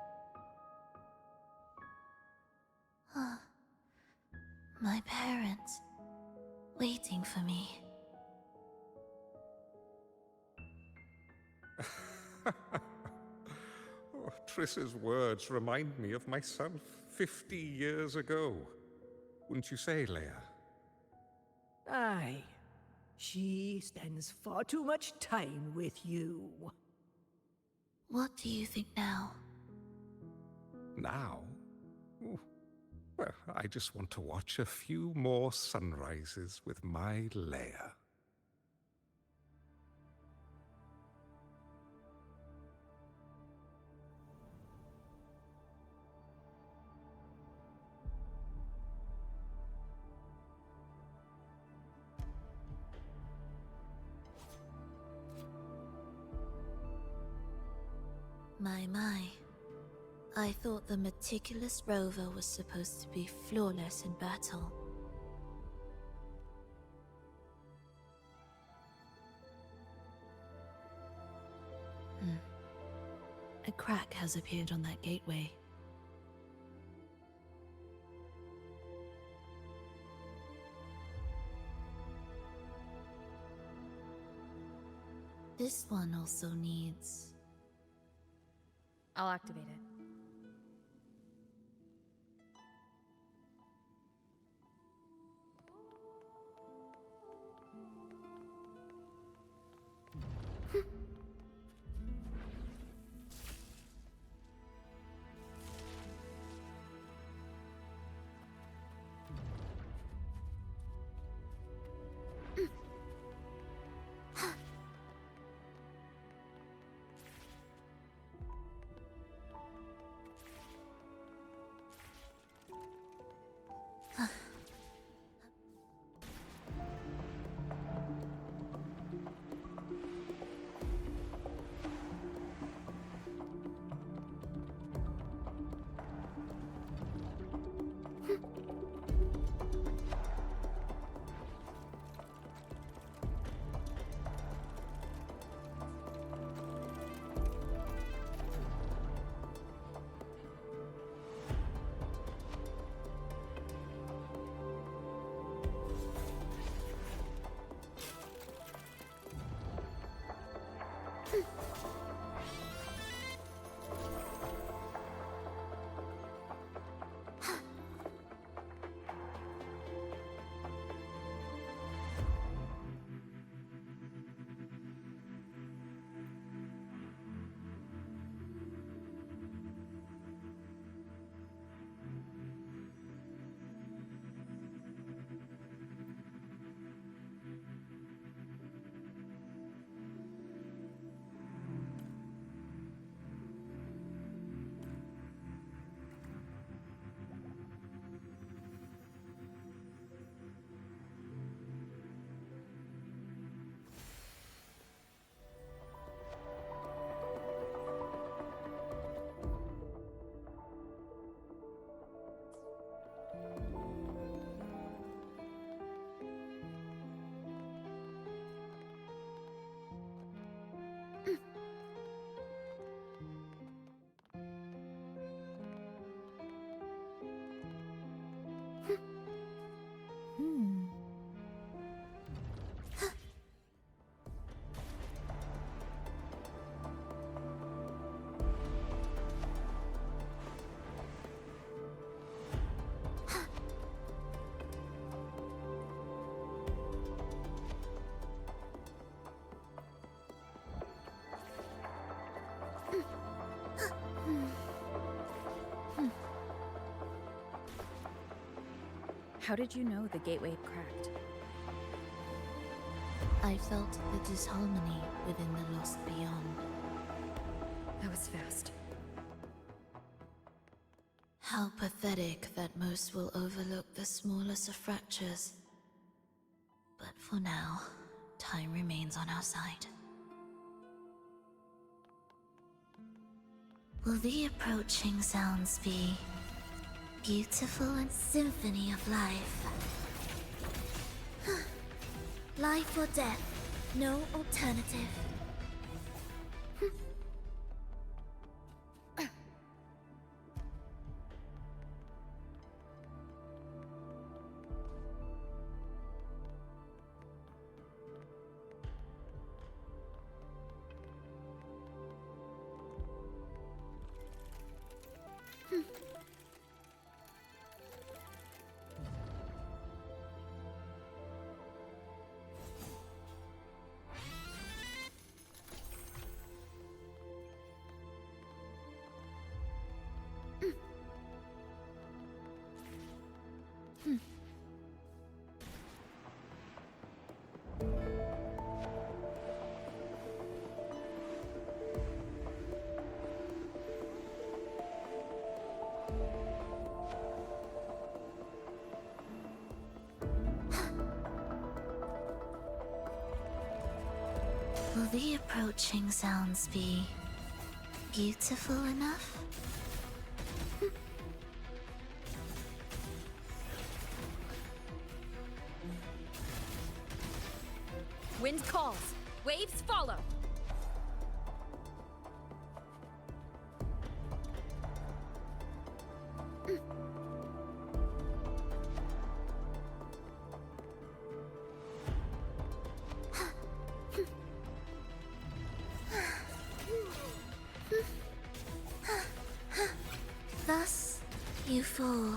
My parents, waiting for me. Oh, Triss's words remind me of myself 50 years ago. Wouldn't you say, Leia? Aye. She spends far too much time with you. What do you think now? Now? Ooh. Well, I just want to watch a few more sunrises with my Leia. My. I thought the meticulous rover was supposed to be flawless in battle. A crack has appeared on that gateway. This one also needs... I'll activate it. How did you know the gateway had cracked? I felt the disharmony within the lost beyond. That was fast. How pathetic that most will overlook the smallest of fractures. But for now, time remains on our side. Will the approaching sounds be beautiful and symphony of life? Life or death, no alternative. Will the approaching sounds be beautiful enough? Wind calls. Waves follow. Thus, you fall.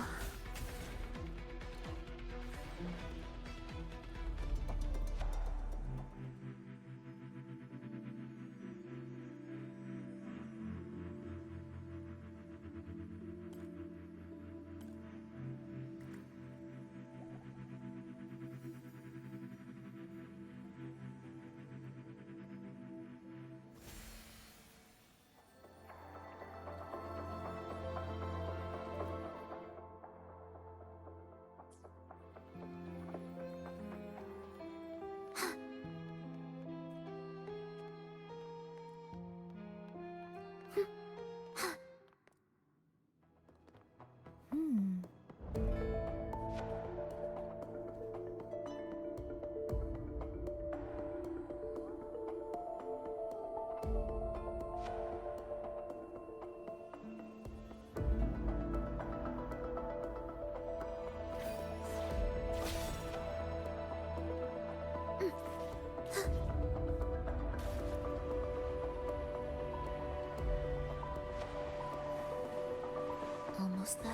Almost there.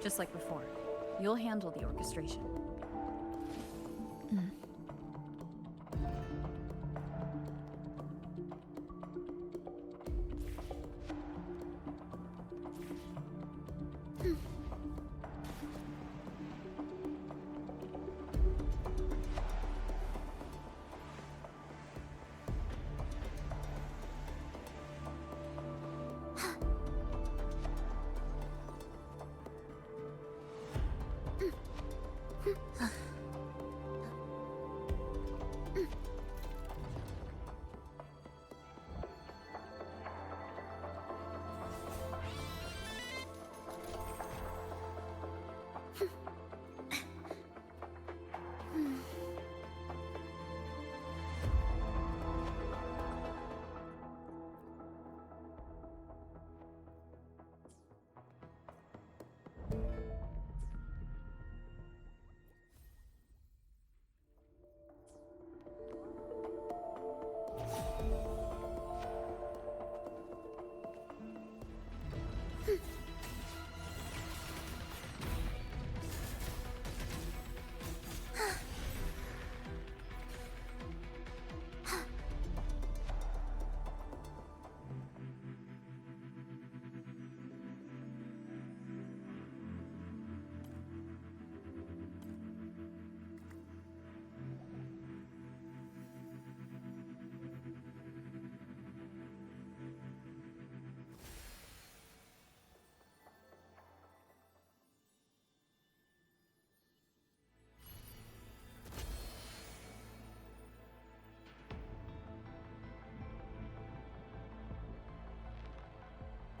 Just like before, you'll handle the orchestration.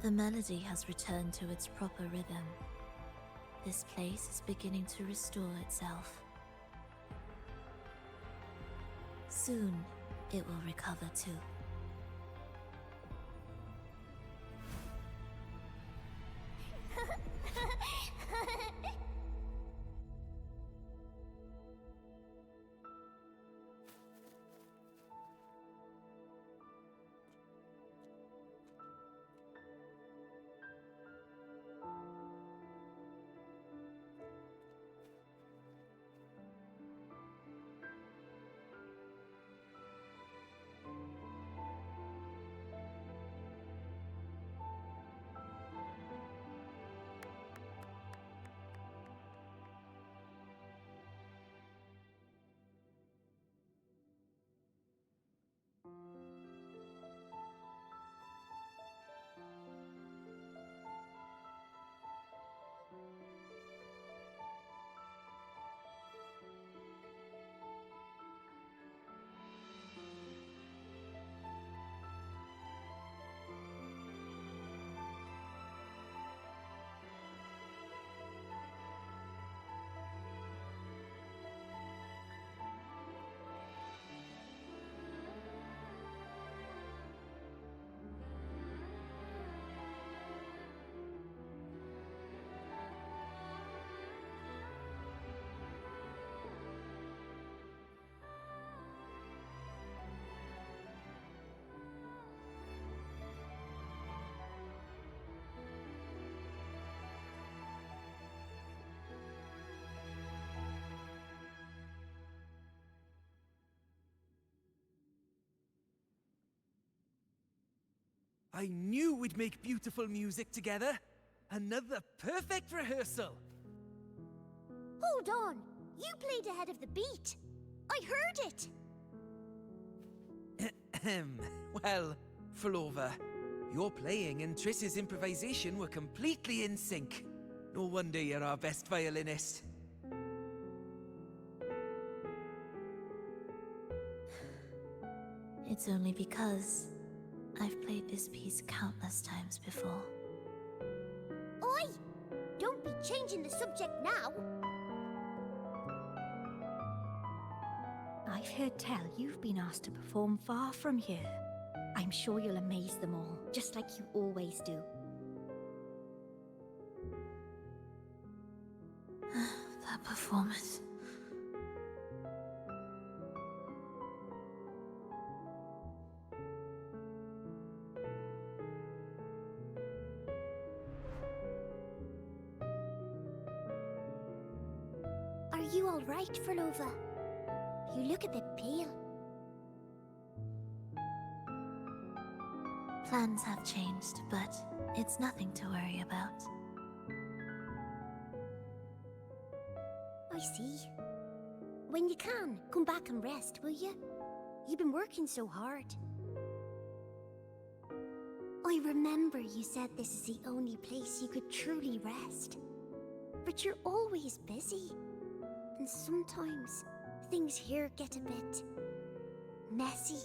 The melody has returned to its proper rhythm. This place is beginning to restore itself. Soon, it will recover too. I knew we'd make beautiful music together. Another perfect rehearsal. Hold on! You played ahead of the beat! I heard it! Well, Phrolova, your playing and Triss's improvisation were completely in sync. No wonder you're our best violinist. It's only because I've played this piece countless times before. Oi! Don't be changing the subject now! I've heard tell you've been asked to perform far from here. I'm sure you'll amaze them all, just like you always do. That performance. Are you alright, Phrolova? You look a bit pale. Plans have changed, but it's nothing to worry about. I see. When you can, come back and rest, will you? You've been working so hard. I remember you said this is the only place you could truly rest. But you're always busy. And sometimes things here get a bit messy.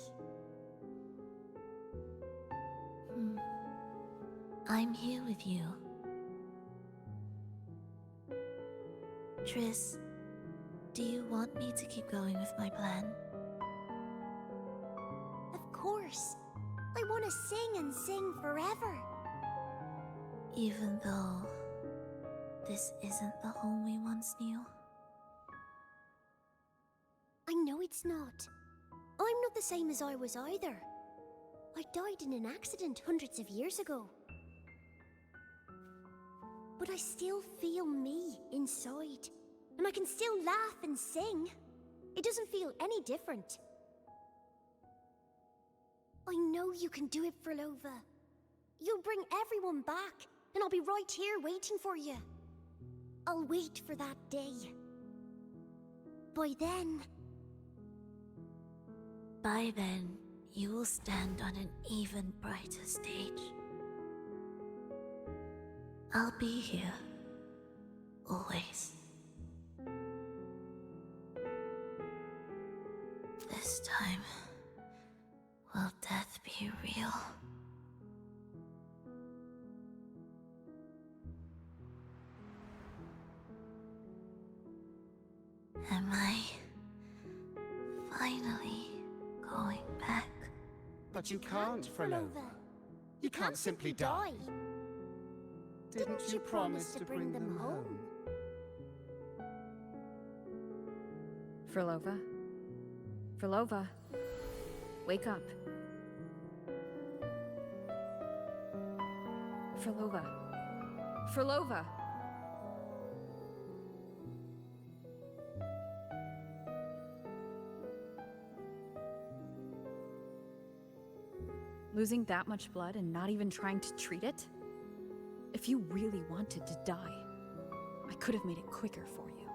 I'm here with you. Triss, do you want me to keep going with my plan? Of course. I want to sing and sing forever. Even though this isn't the home we once knew? I know it's not. I'm not the same as I was either. I died in an accident hundreds of years ago. But I still feel me inside. And I can still laugh and sing. It doesn't feel any different. I know you can do it, Phrolova. You'll bring everyone back, and I'll be right here waiting for you. I'll wait for that day. By then, you will stand on an even brighter stage. I'll be here. Always. This time, will death be real? Am I finally going back? But you can't, Frenova. You can't simply die. Didn't you promise to bring them home? Fhrolova? Fhrolova? Wake up. Fhrolova. Fhrolova! Losing that much blood and not even trying to treat it? If you really wanted to die, I could have made it quicker for you.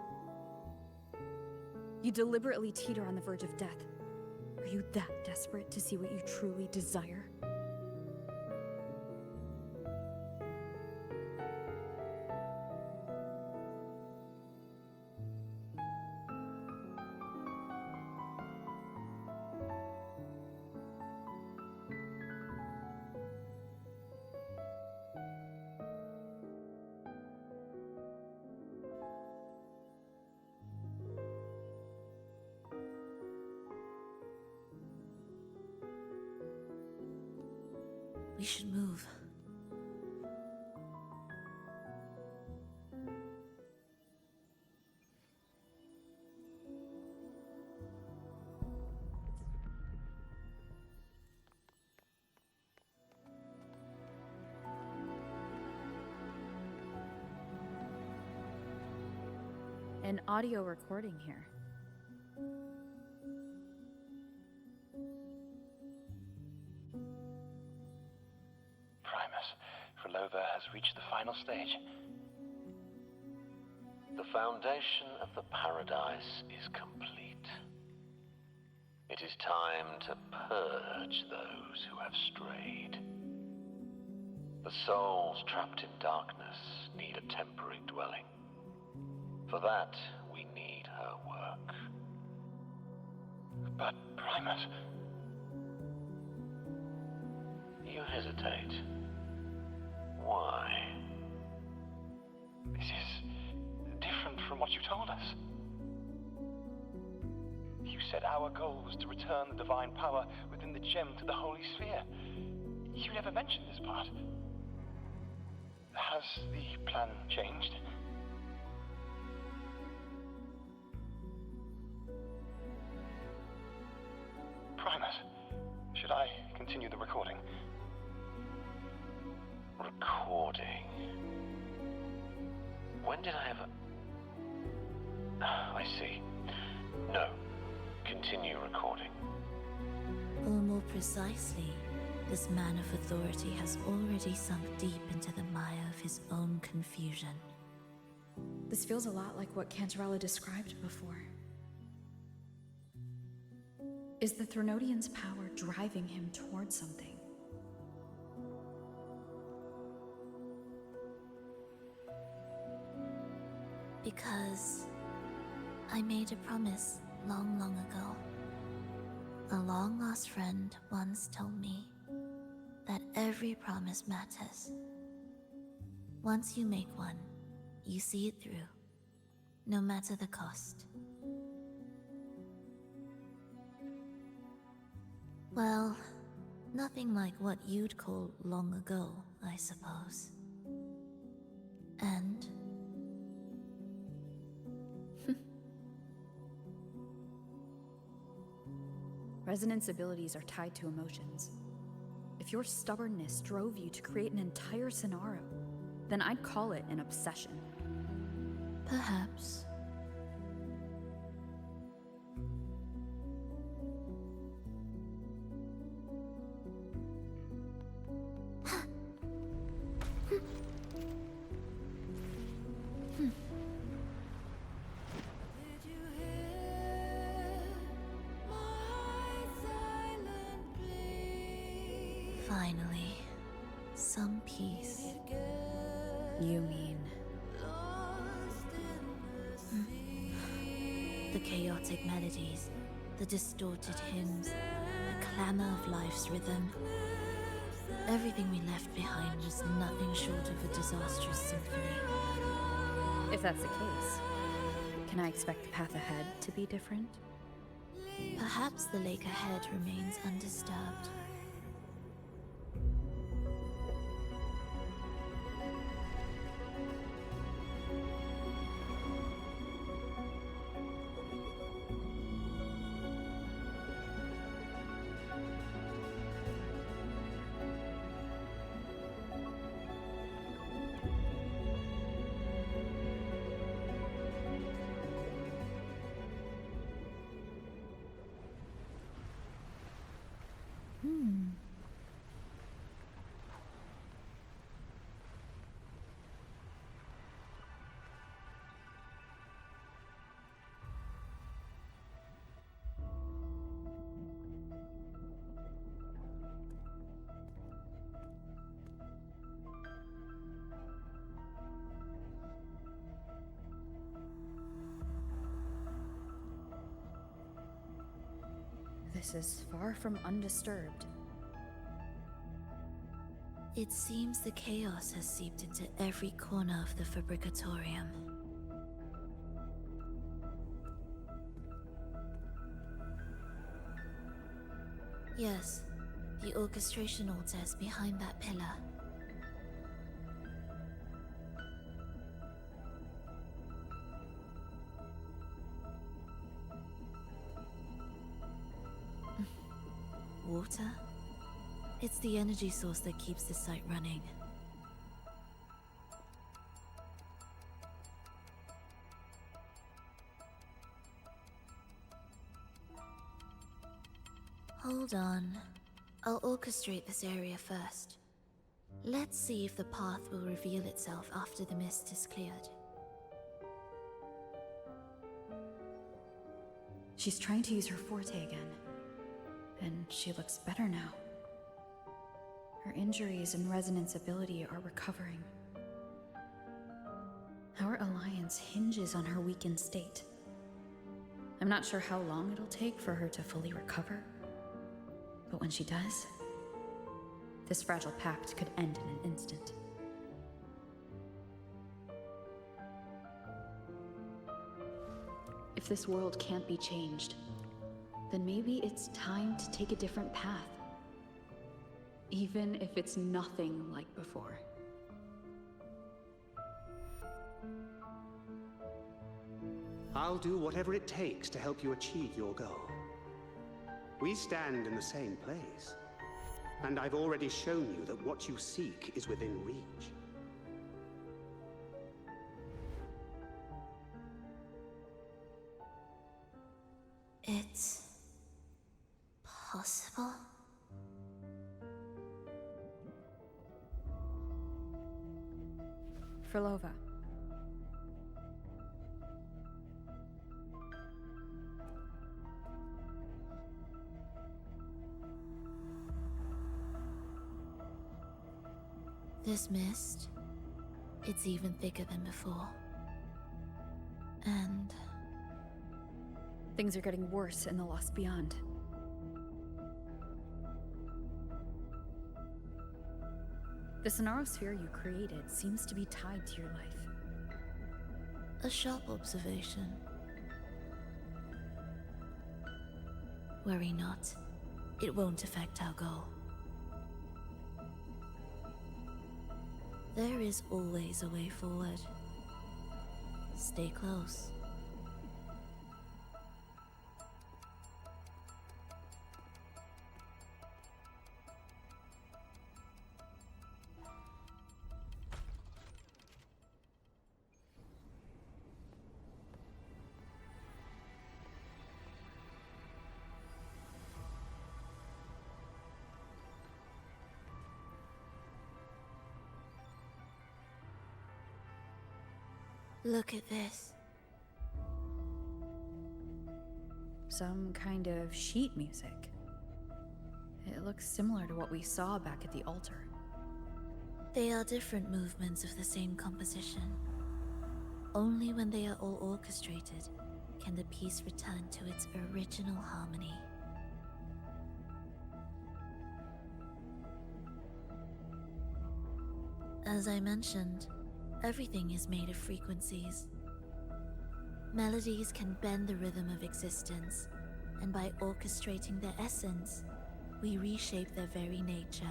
You deliberately teeter on the verge of death. Are you that desperate to see what you truly desire? We should move. An audio recording here. Fhrolova has reached the final stage. The foundation of the paradise is complete. It is time to purge those who have strayed. The souls trapped in darkness need a temporary dwelling. For that, we need her work. But, Primus... You hesitate. Why? This is different from what you told us. You said our goal was to return the divine power within the gem to the Holy Sphere. You never mentioned this part. Has the plan changed? Primus, should I continue the recording? Recording? When did I ever... I see. No. Continue recording. Or more precisely, this man of authority has already sunk deep into the mire of his own confusion. This feels a lot like what Cantarella described before. Is the Threnodian's power driving him towards something? Because I made a promise long, long ago. A long-lost friend once told me that every promise matters. Once you make one, you see it through, no matter the cost. Well, nothing like what you'd call long ago, I suppose. And Resonance abilities are tied to emotions. If your stubbornness drove you to create an entire scenario, then I'd call it an obsession. Perhaps. Finally, some peace. You mean... The chaotic melodies, the distorted hymns, the clamor of life's rhythm. Everything we left behind was nothing short of a disastrous symphony. If that's the case, Can I expect the path ahead to be different? Perhaps the lake ahead remains undisturbed. This is far from undisturbed. It seems the chaos has seeped into every corner of the Fabricatorium. Yes, the orchestration altar is behind that pillar. Water? It's the energy source that keeps the site running. Hold on. I'll orchestrate this area first. Let's see if the path will reveal itself after the mist is cleared. She's trying to use her forte again. And she looks better now. Her injuries and resonance ability are recovering. Our alliance hinges on her weakened state. I'm not sure how long it'll take for her to fully recover. But when she does, this fragile pact could end in an instant. If this world can't be changed, then maybe it's time to take a different path. Even if it's nothing like before. I'll do whatever it takes to help you achieve your goal. We stand in the same place, and I've already shown you that what you seek is within reach. It's possible? Phrolova. This mist, it's even thicker than before. And things are getting worse in the Lost Beyond. The Sonarosphere you created seems to be tied to your life. a sharp observation. Worry not. It won't affect our goal. There is always a way forward. Stay close. Look at this. Some kind of sheet music. It looks similar to what we saw back at the altar. They are different movements of the same composition. Only when they are all orchestrated can the piece return to its original harmony. As I mentioned, everything is made of frequencies. Melodies can bend the rhythm of existence, and by orchestrating their essence, we reshape their very nature.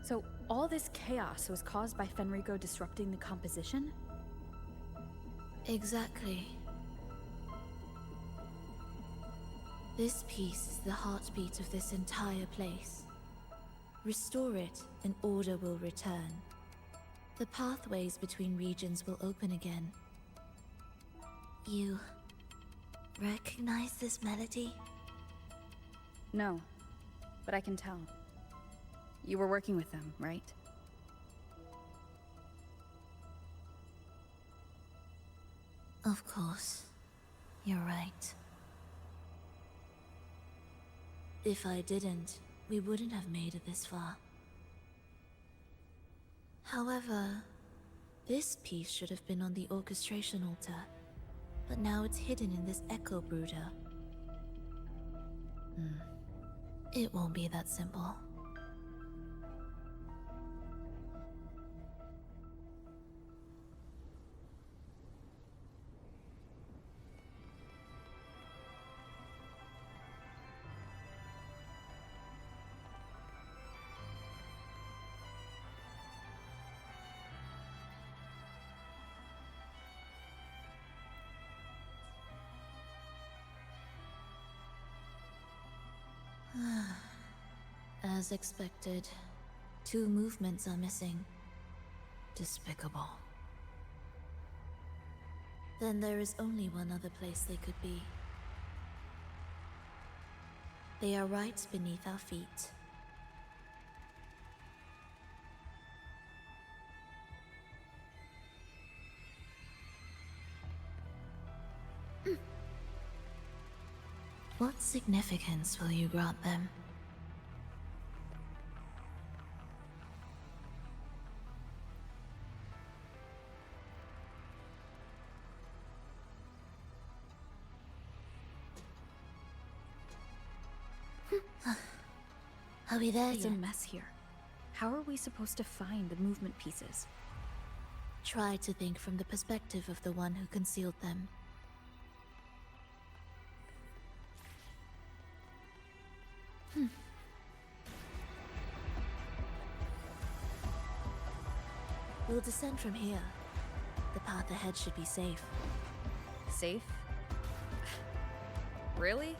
So all this chaos was caused by Fenrico disrupting the composition? Exactly. This piece is the heartbeat of this entire place. Restore it, and order will return. The pathways between regions will open again. You recognize this melody? No, but I can tell. You were working with them, right? Of course. You're right. If I didn't, we wouldn't have made it this far. However, this piece should have been on the orchestration altar, but now it's hidden in this echo brooder. It won't be that simple. As expected, 2 movements are missing. Despicable. Then there is only one other place they could be. They are right beneath our feet. What significance will you grant them? Are we there It's yet? a mess here. How are we supposed to find the movement pieces? Try to think from the perspective of the one who concealed them. We'll descend from here. The path ahead should be safe. Safe? Really?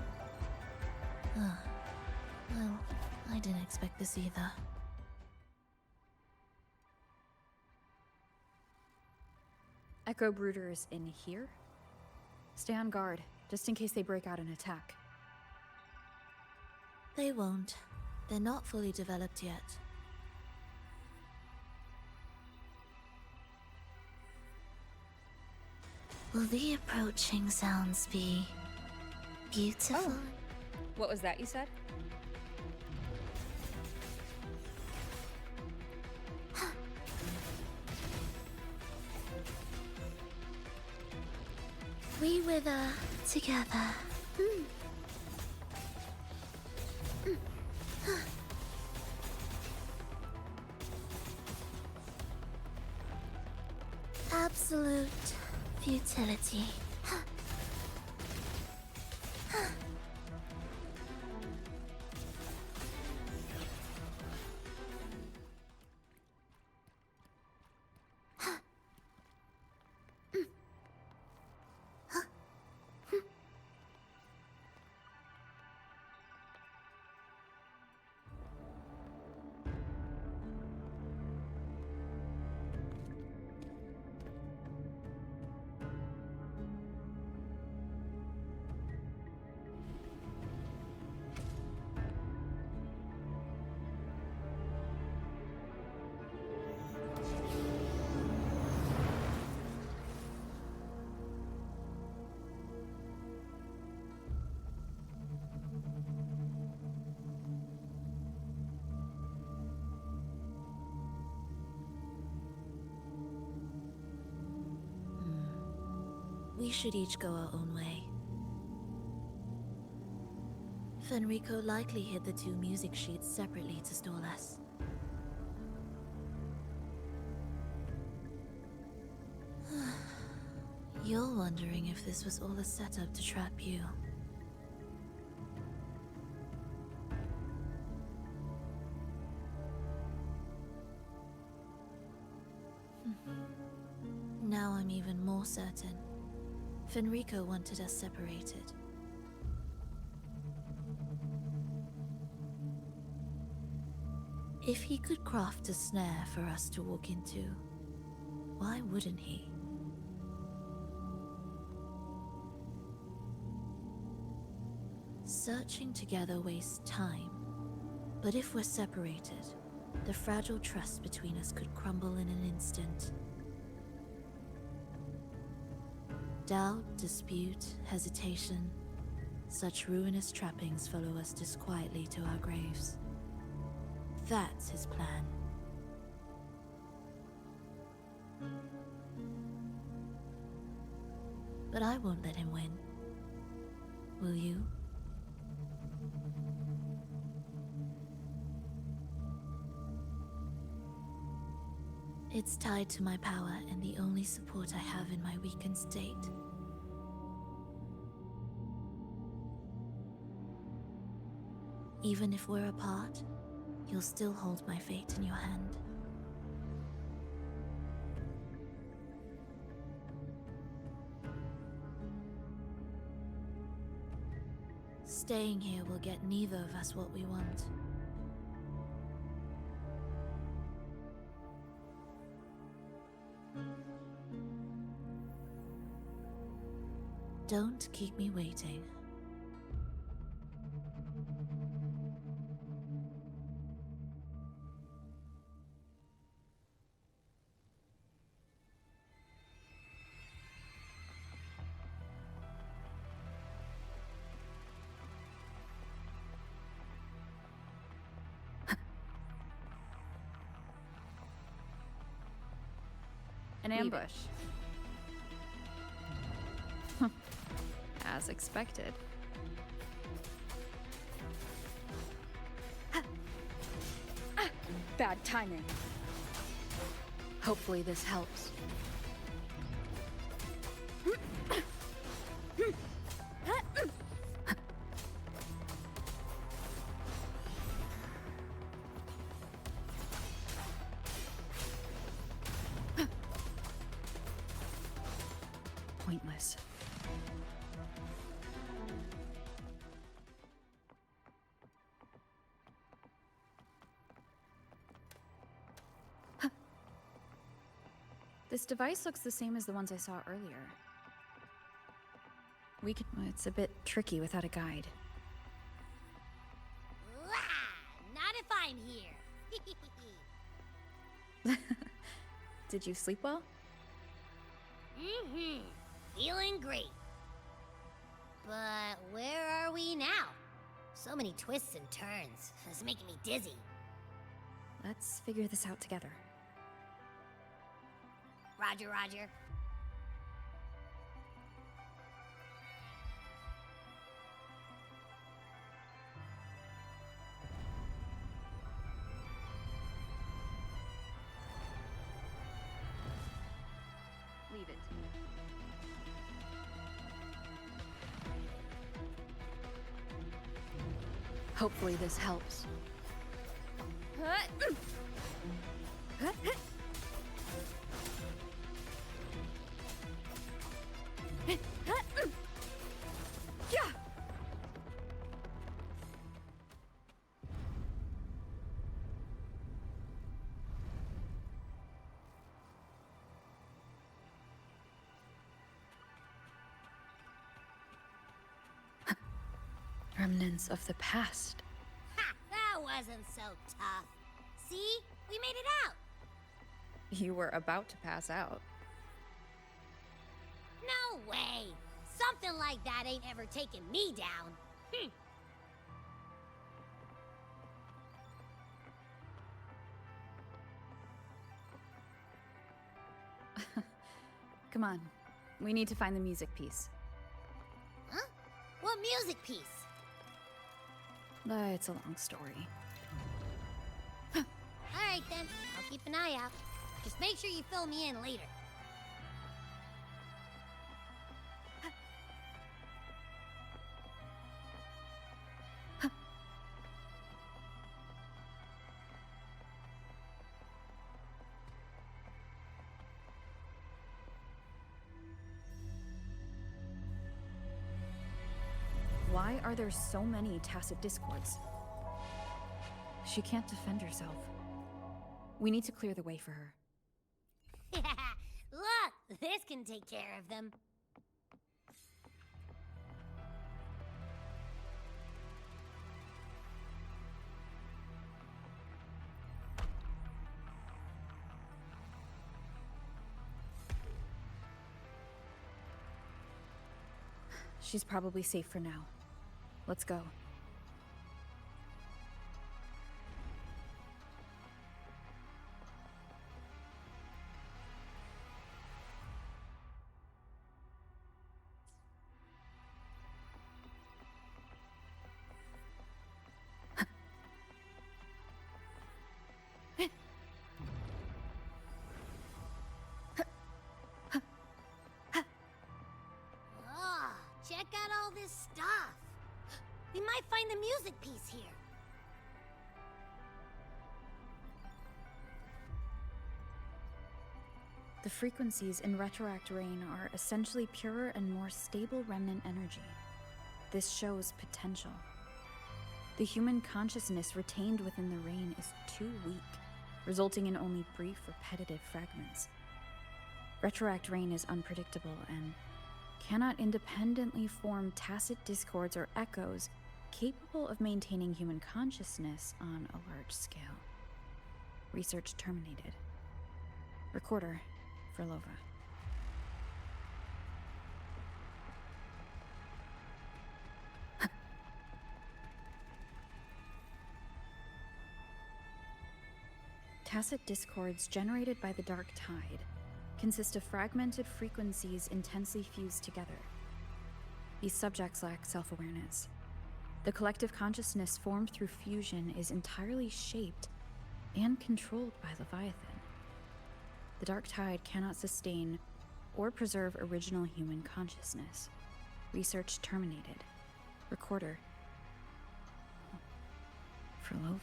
Well, I didn't expect this either. Echo Brooder is in here? Stay on guard, just in case they break out and attack. They won't. They're not fully developed yet. Will the approaching sounds be beautiful? Oh. What was that you said? We wither together. Absolute futility. We should each go our own way. Fenrico likely hid the 2 music sheets separately to stall us. You're wondering if this was all a setup to trap you. Now I'm even more certain. Fenrico wanted us separated. If he could craft a snare for us to walk into, why wouldn't he? Searching together wastes time, but if we're separated, the fragile trust between us could crumble in an instant. Doubt, dispute, hesitation, such ruinous trappings follow us disquietly to our graves. That's his plan. But I won't let him win. Will you? It's tied to my power and the only support I have in my weakened state. Even if we're apart, you'll still hold my fate in your hand. Staying here will get neither of us what we want. Don't keep me waiting. An ambush. As expected. Bad timing. Hopefully this helps. Pointless. This device looks the same as the ones I saw earlier. We could... It's a bit tricky without a guide. Not if I'm here. Did you sleep well? Feeling great. But where are we now? So many twists and turns. It's making me dizzy. Let's figure this out together. Roger, roger. Leave it. Hopefully this helps. Remnants of the past. Ha! That wasn't so tough. See? We made it out! You were about to pass out. No way! Something like that ain't ever taken me down. Come on. We need to find the music piece. Huh? What music piece? It's a long story. Alright then, I'll keep an eye out. Just make sure you fill me in later. Why are there so many tacit discords? She can't defend herself. We need to clear the way for her. Look, this can take care of them. She's probably safe for now. Let's go. Check out all this stuff. We might find the music piece here. The frequencies in Retroact Rain are essentially purer and more stable remnant energy. This shows potential. The human consciousness retained within the rain is too weak, resulting in only brief, repetitive fragments. Retroact Rain is unpredictable and cannot independently form tacit discords or echoes capable of maintaining human consciousness on a large scale. Research terminated. Recorder, Fhrolova. Tacit discords generated by the Dark Tide consist of fragmented frequencies intensely fused together. These subjects lack self-awareness. The collective consciousness formed through fusion is entirely shaped and controlled by Leviathan. The Dark Tide cannot sustain or preserve original human consciousness. Research terminated. Recorder. Fhrolova.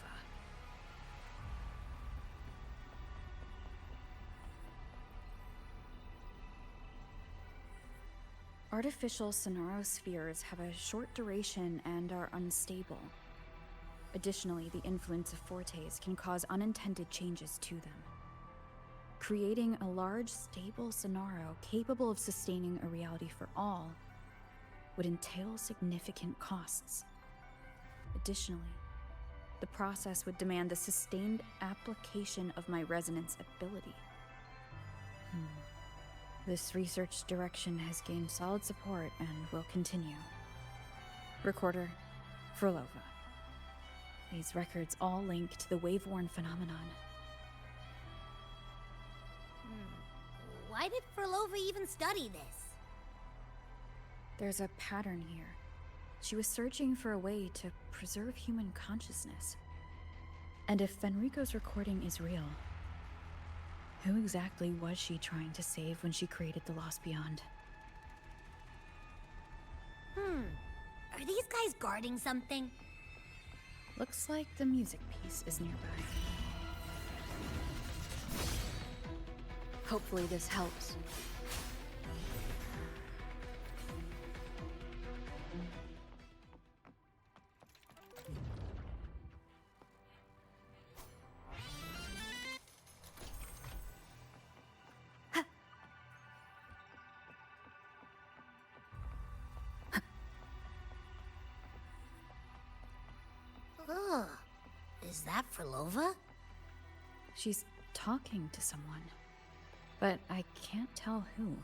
Artificial sonarospheres have a short duration and are unstable. Additionally, the influence of fortes can cause unintended changes to them. Creating a large, stable sonaro capable of sustaining a reality for all would entail significant costs. Additionally, the process would demand the sustained application of my resonance ability. This research direction has gained solid support and will continue. Recorder, Fhrolova. These records all link to the wave-worn phenomenon. Why did Fhrolova even study this? There's a pattern here. She was searching for a way to preserve human consciousness. And if Fenrico's recording is real, who exactly was she trying to save when she created the Lost Beyond? Are these guys guarding something? Looks like the music piece is nearby. Hopefully this helps. Is that Fhrolova? She's talking to someone, but I can't tell who.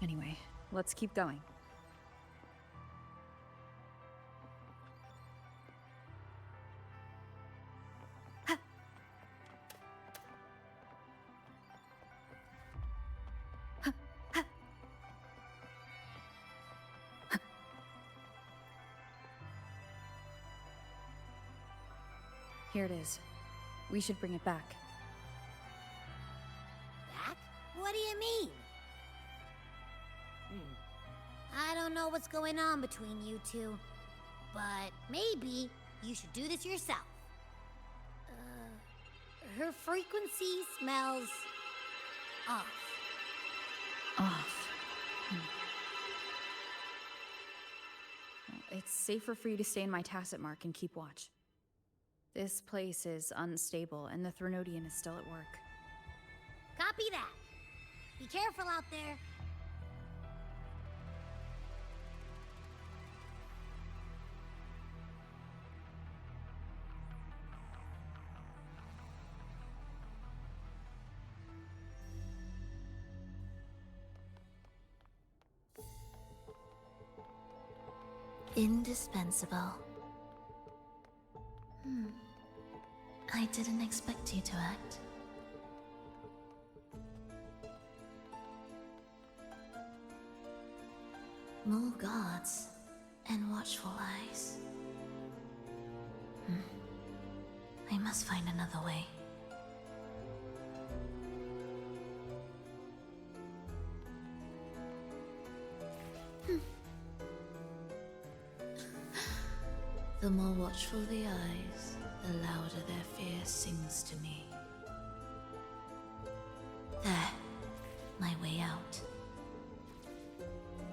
Anyway, let's keep going. Here it is. We should bring it back. Back? What do you mean? I don't know what's going on between you two, but maybe you should do this yourself. Her frequency smells off. Off. It's safer for you to stay in my tacit mark and keep watch. This place is unstable, and the Threnodian is still at work. Copy that. Be careful out there. Indispensable. I didn't expect you to act. More guards and watchful eyes. I must find another way. The more watchful the eyes, the louder their fear sings to me. There, my way out.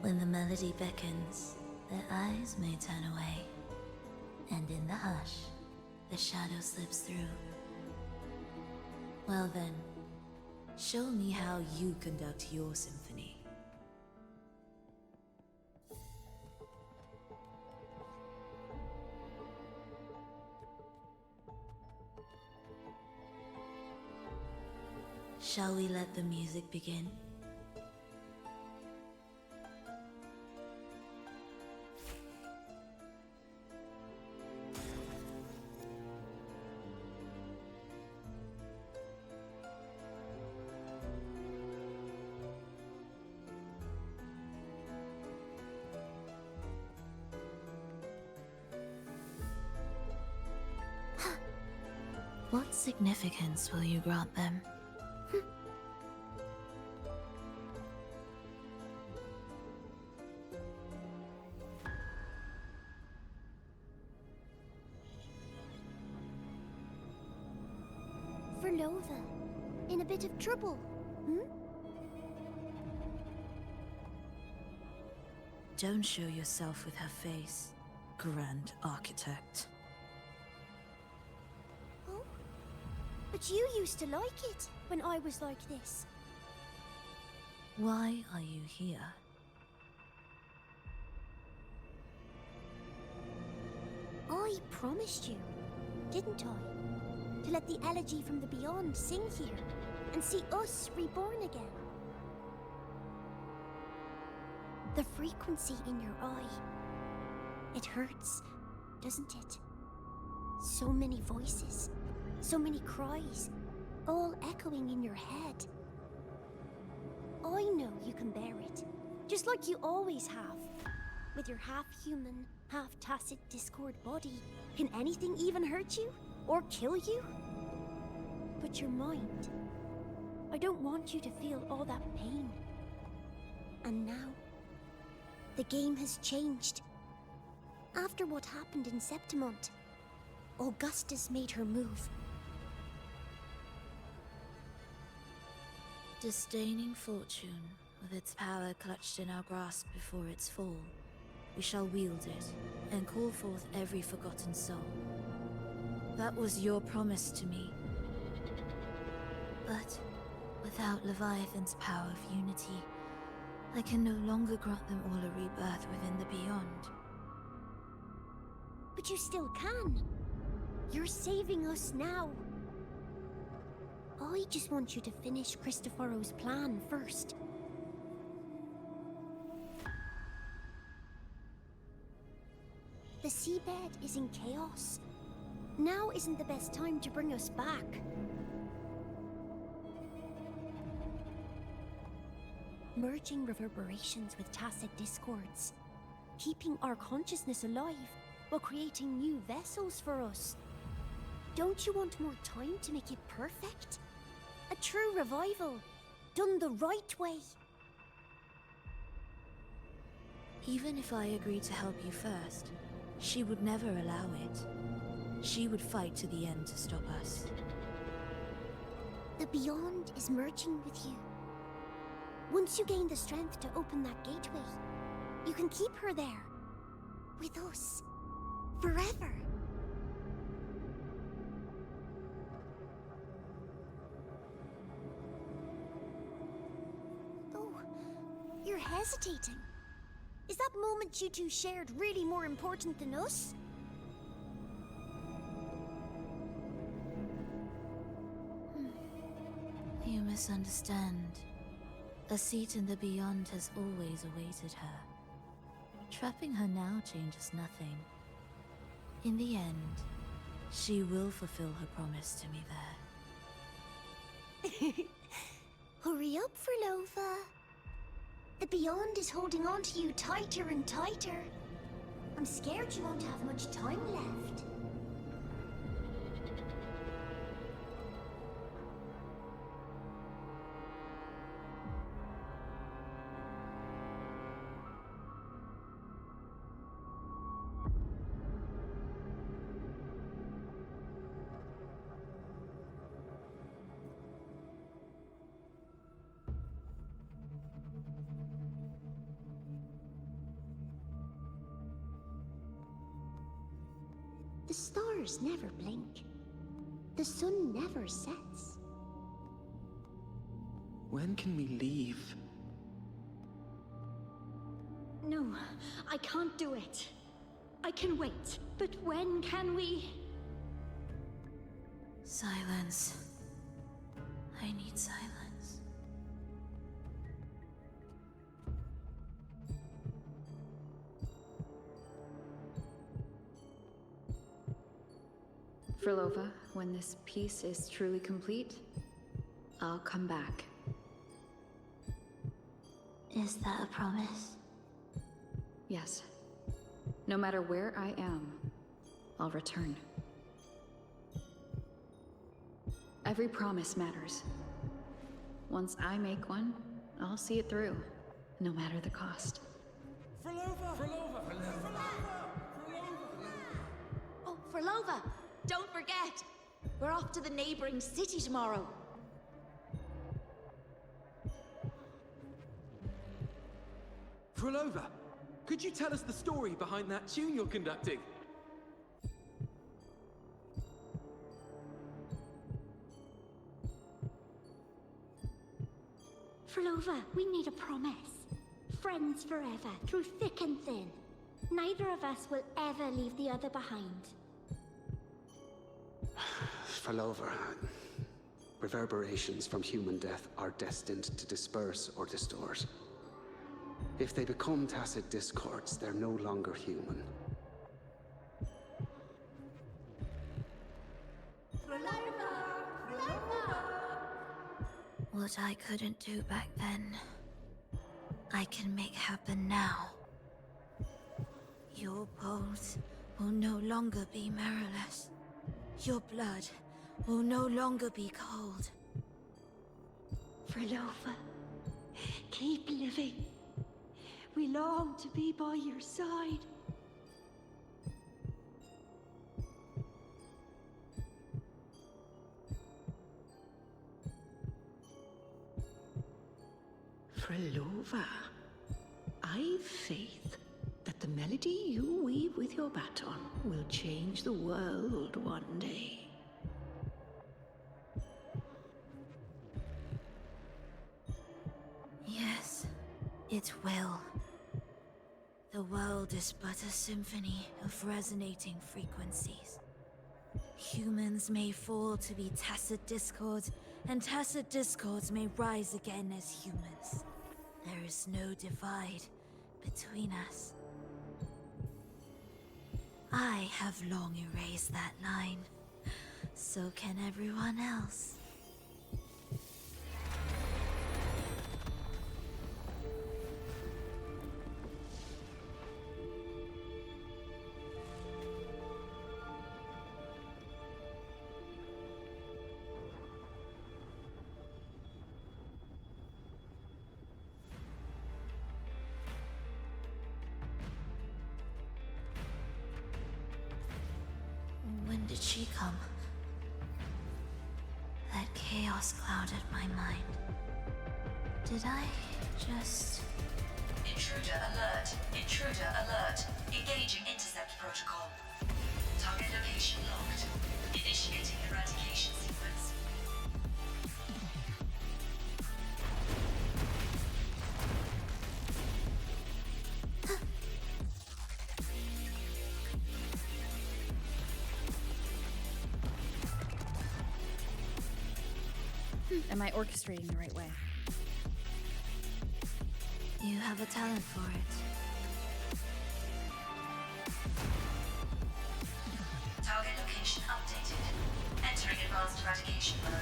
When the melody beckons, their eyes may turn away, and in the hush, the shadow slips through. Well then, show me how you conduct your symphony. Shall we let the music begin? What significance will you grant them? Fhrolova, in a bit of trouble, Don't show yourself with her face, Grand Architect. Oh? But you used to like it when I was like this. Why are you here? I promised you, didn't I? To let the elegy from the beyond sing here and see us reborn again. The frequency in your eye. It hurts, doesn't it? So many voices, so many cries, all echoing in your head. I know you can bear it, just like you always have. With your half-human, half-tacit Discord body, can anything even hurt you? Or kill you? But your mind, I don't want you to feel all that pain. And now, the game has changed. After what happened in Septimont, Augusta's made her move. Disdaining fortune, with its power clutched in our grasp before its fall, we shall wield it and call forth every forgotten soul. That was your promise to me. But without Leviathan's power of unity, I can no longer grant them all a rebirth within the beyond. But you still can. You're saving us now. I just want you to finish Cristoforo's plan first. The seabed is in chaos. Now isn't the best time to bring us back. Merging reverberations with tacit discords. Keeping our consciousness alive while creating new vessels for us. Don't you want more time to make it perfect? A true revival, done the right way. Even if I agreed to help you first, she would never allow it. She would fight to the end to stop us. The Beyond is merging with you. Once you gain the strength to open that gateway, you can keep her there. With us. Forever. Oh, you're hesitating. Is that moment you two shared really more important than us? You misunderstand. A seat in the beyond has always awaited her. Trapping her now changes nothing. In the end, she will fulfill her promise to me there. Hurry up, Fhrolova. The beyond is holding on to you tighter and tighter. I'm scared you won't have much time left. The stars never blink. The sun never sets. When can we leave? No, I can't do it. I can wait, but when can we? Silence. I need silence. Phrolova, when this piece is truly complete, I'll come back. Is that a promise? Yes. No matter where I am, I'll return. Every promise matters. Once I make one, I'll see it through, no matter the cost. Phrolova! Phrolova! Oh, Fhrolova! Don't forget! We're off to the neighboring city tomorrow. Phrolova, could you tell us the story behind that tune you're conducting? Fhrolova, we need a promise. Friends forever, through thick and thin. Neither of us will ever leave the other behind. Fhrolova, reverberations from human death are destined to disperse or distort. If they become tacit discords, they're no longer human. What I couldn't do back then, I can make happen now. Your bones will no longer be marrowless. Your blood will no longer be cold. Fhrolova, keep living. We long to be by your side. Phrolova, I've faith that the melody you weave with your baton will change the world one day. Yes, it will. The world is but a symphony of resonating frequencies. Humans may fall to be tacit discords, and tacit discords may rise again as humans. There is no divide between us. I have long erased that line. So can everyone else. When did she come? That chaos clouded my mind. Did I just... Intruder alert! Intruder alert! Engaging intercept protocol. Target location locked. Initiating eradication sequence. Am I orchestrating the right way? You have a talent for it. Target location updated. Entering advanced eradication mode.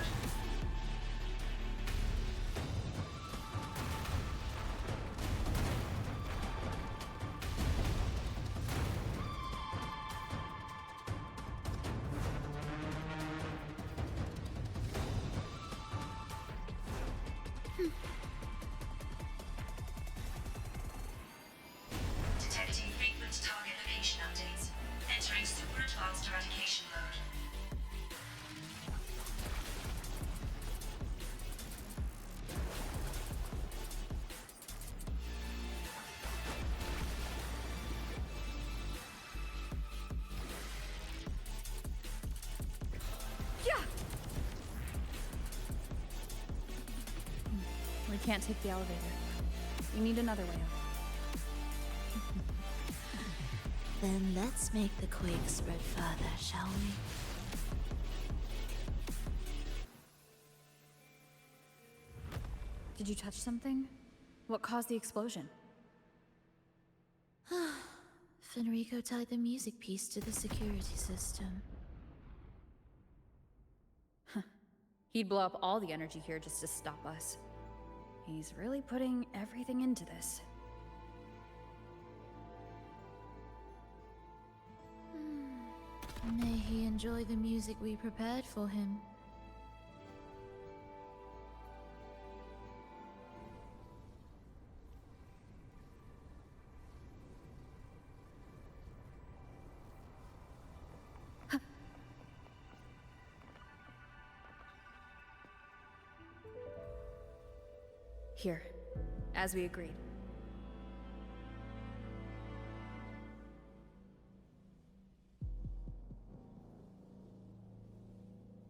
Detecting frequent target location updates. Entering super advanced eradication mode. We can't take the elevator. We need another way up. Then let's make the quake spread further, shall we? Did you touch something? What caused the explosion? Fenrico tied the music piece to the security system. He'd blow up all the energy here just to stop us. He's really putting everything into this. May he enjoy the music we prepared for him. Here, as we agreed.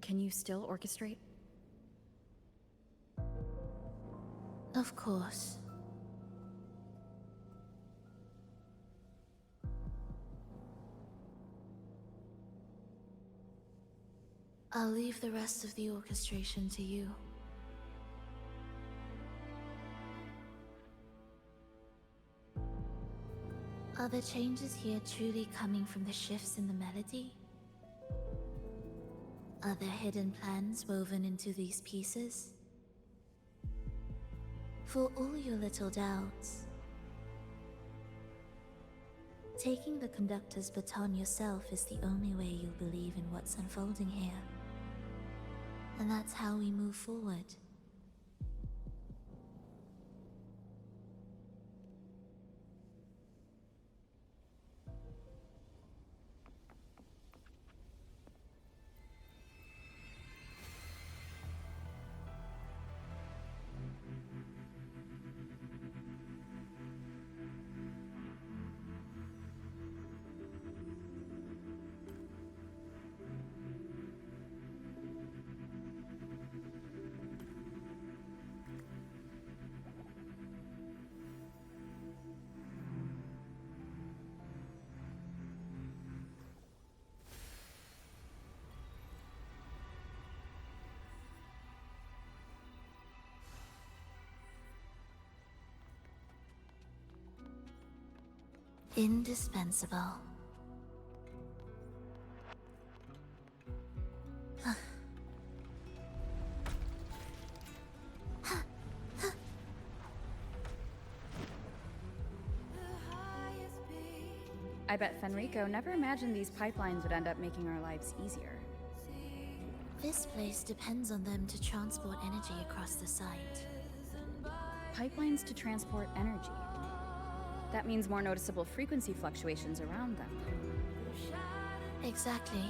Can you still orchestrate? Of course. I'll leave the rest of the orchestration to you. Are the changes here truly coming from the shifts in the melody? Are there hidden plans woven into these pieces? For all your little doubts, taking the conductor's baton yourself is the only way you'll believe in what's unfolding here. And that's how we move forward. Indispensable. I bet Fenrico never imagined these pipelines would end up making our lives easier. This place depends on them to transport energy across the site. Pipelines to transport energy. That means more noticeable frequency fluctuations around them. Exactly.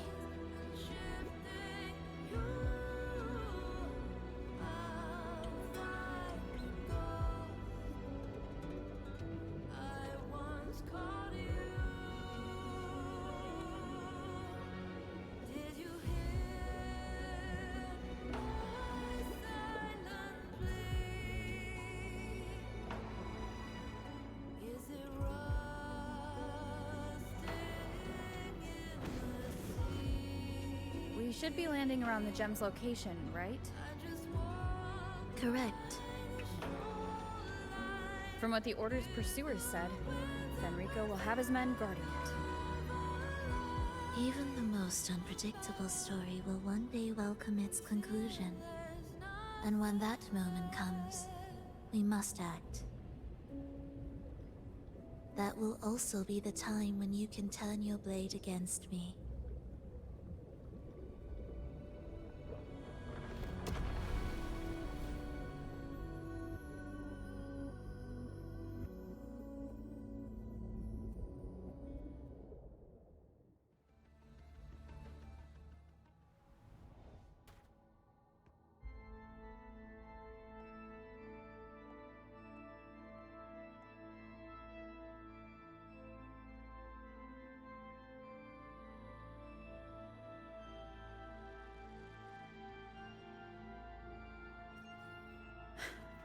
should be landing around the gem's location, right? Correct. From what the Order's pursuers said, Fenrico will have his men guarding it. Even the most unpredictable story will one day welcome its conclusion. And when that moment comes, we must act. That will also be the time when you can turn your blade against me.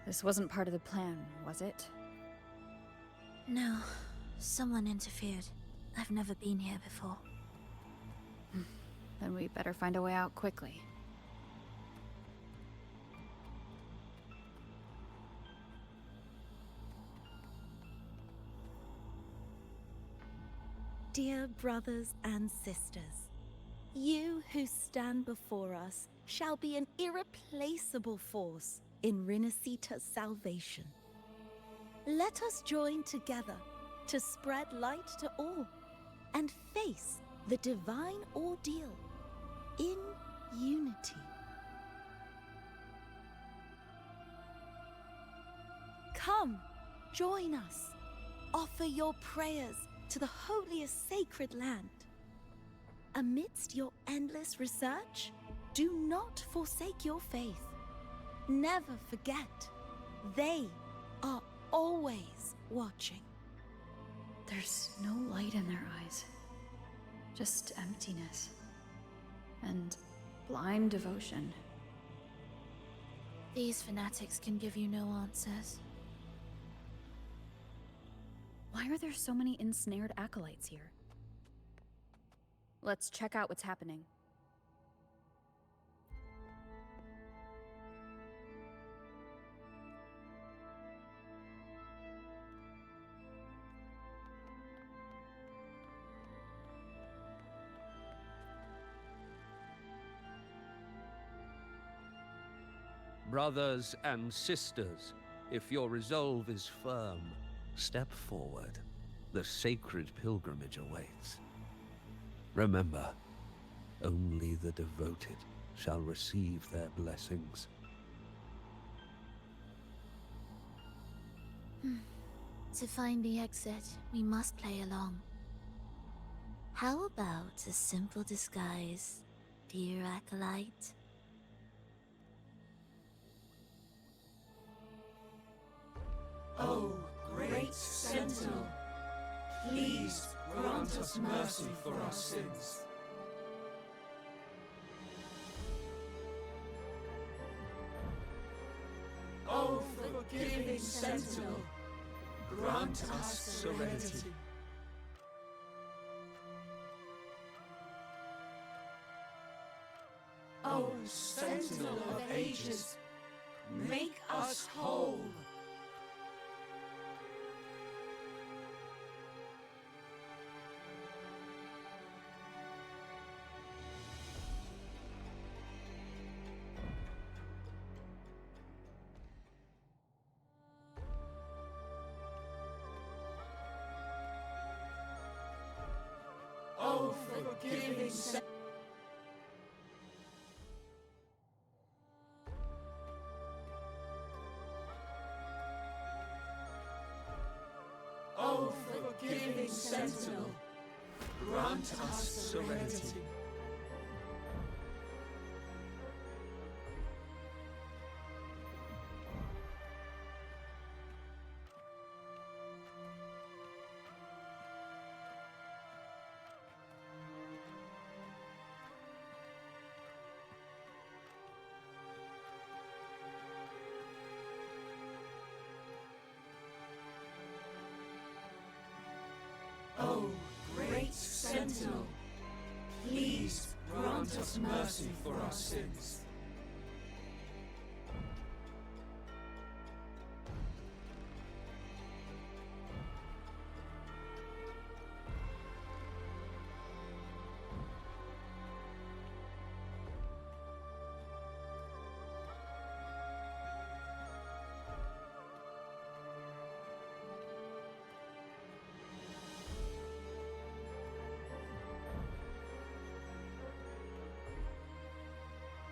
This wasn't part of the plan, was it? No, someone interfered. I've never been here before. Then we better find a way out quickly. Dear brothers and sisters, you who stand before us shall be an irreplaceable force in Rinasita's salvation. Let us join together to spread light to all and face the divine ordeal in unity. Come, join us. Offer your prayers to the holiest sacred land. Amidst your endless research, do not forsake your faith. Never forget, they are always watching. There's no light in their eyes. Just emptiness. And blind devotion. These fanatics can give you no answers. Why are there so many ensnared acolytes here? Let's check out what's happening. Brothers and sisters, if your resolve is firm, step forward. The sacred pilgrimage awaits. Remember, only the devoted shall receive their blessings. To find the exit, we must play along. How about a simple disguise, dear acolyte? O great Sentinel, please grant us mercy for our sins. O forgiving Sentinel, grant us serenity. O Sentinel of ages, make us whole. O forgiving Sentinel. O forgiving Sentinel, grant us serenity. O great Sentinel, please grant grant us mercy for our sins.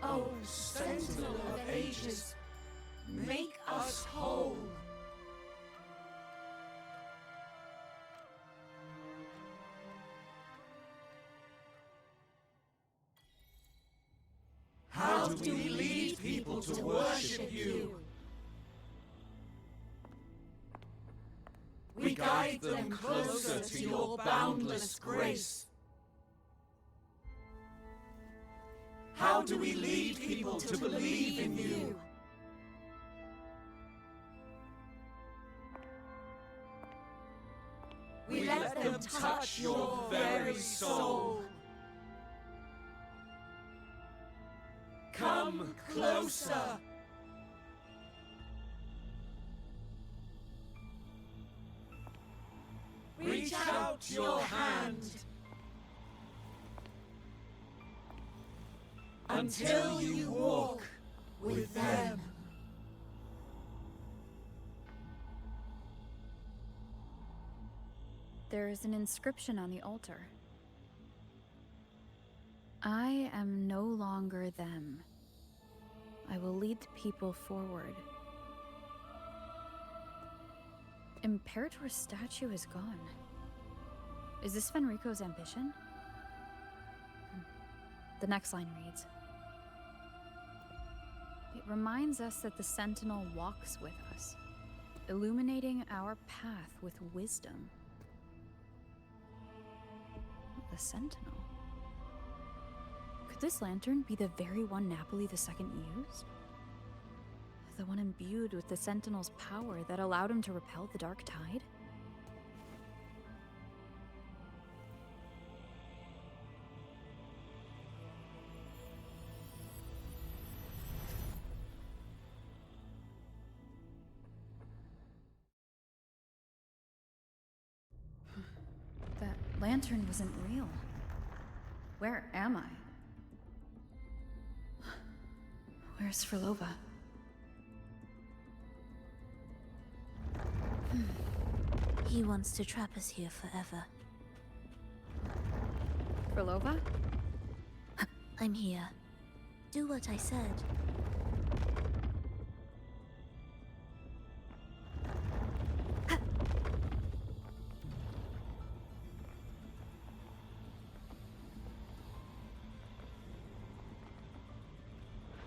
O Sentinel of Ages, make us whole. How do we lead people to worship you? We guide them closer to your boundless grace. How do we lead people to believe in you? We let them touch your very soul. Come closer. Reach out your hand. Until you walk with them. There is an inscription on the altar. I am no longer them. I will lead the people forward. Imperator's statue is gone. Is this Fenrico's ambition? The next line reads, it reminds us that the Sentinel walks with us, illuminating our path with wisdom. The Sentinel? Could this lantern be the very one Napoli II used? The one imbued with the Sentinel's power that allowed him to repel the Dark Tide? That lantern wasn't real. Where am I? Where's Phrolova? He wants to trap us here forever. Phrolova? I'm here. Do what I said.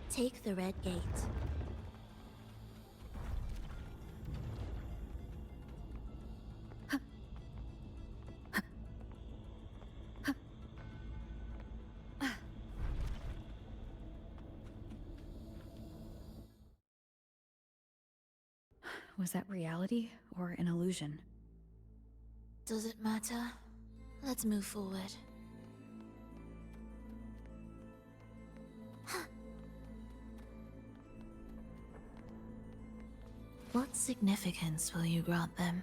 Take the red gate. Was that reality or an illusion? Does it matter? Let's move forward. What significance will you grant them?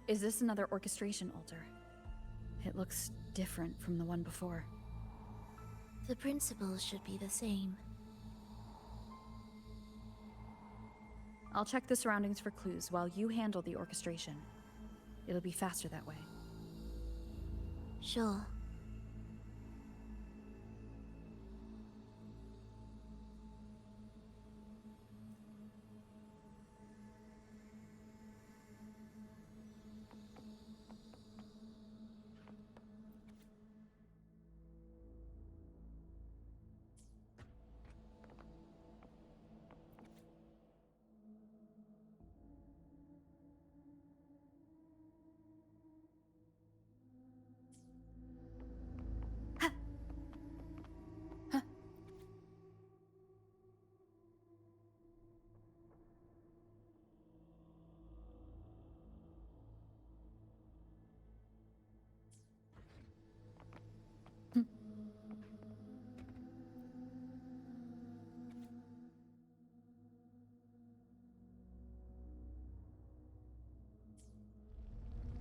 Is this another orchestration altar? It looks different from the one before. The principles should be the same. I'll check the surroundings for clues while you handle the orchestration. It'll be faster that way. Sure.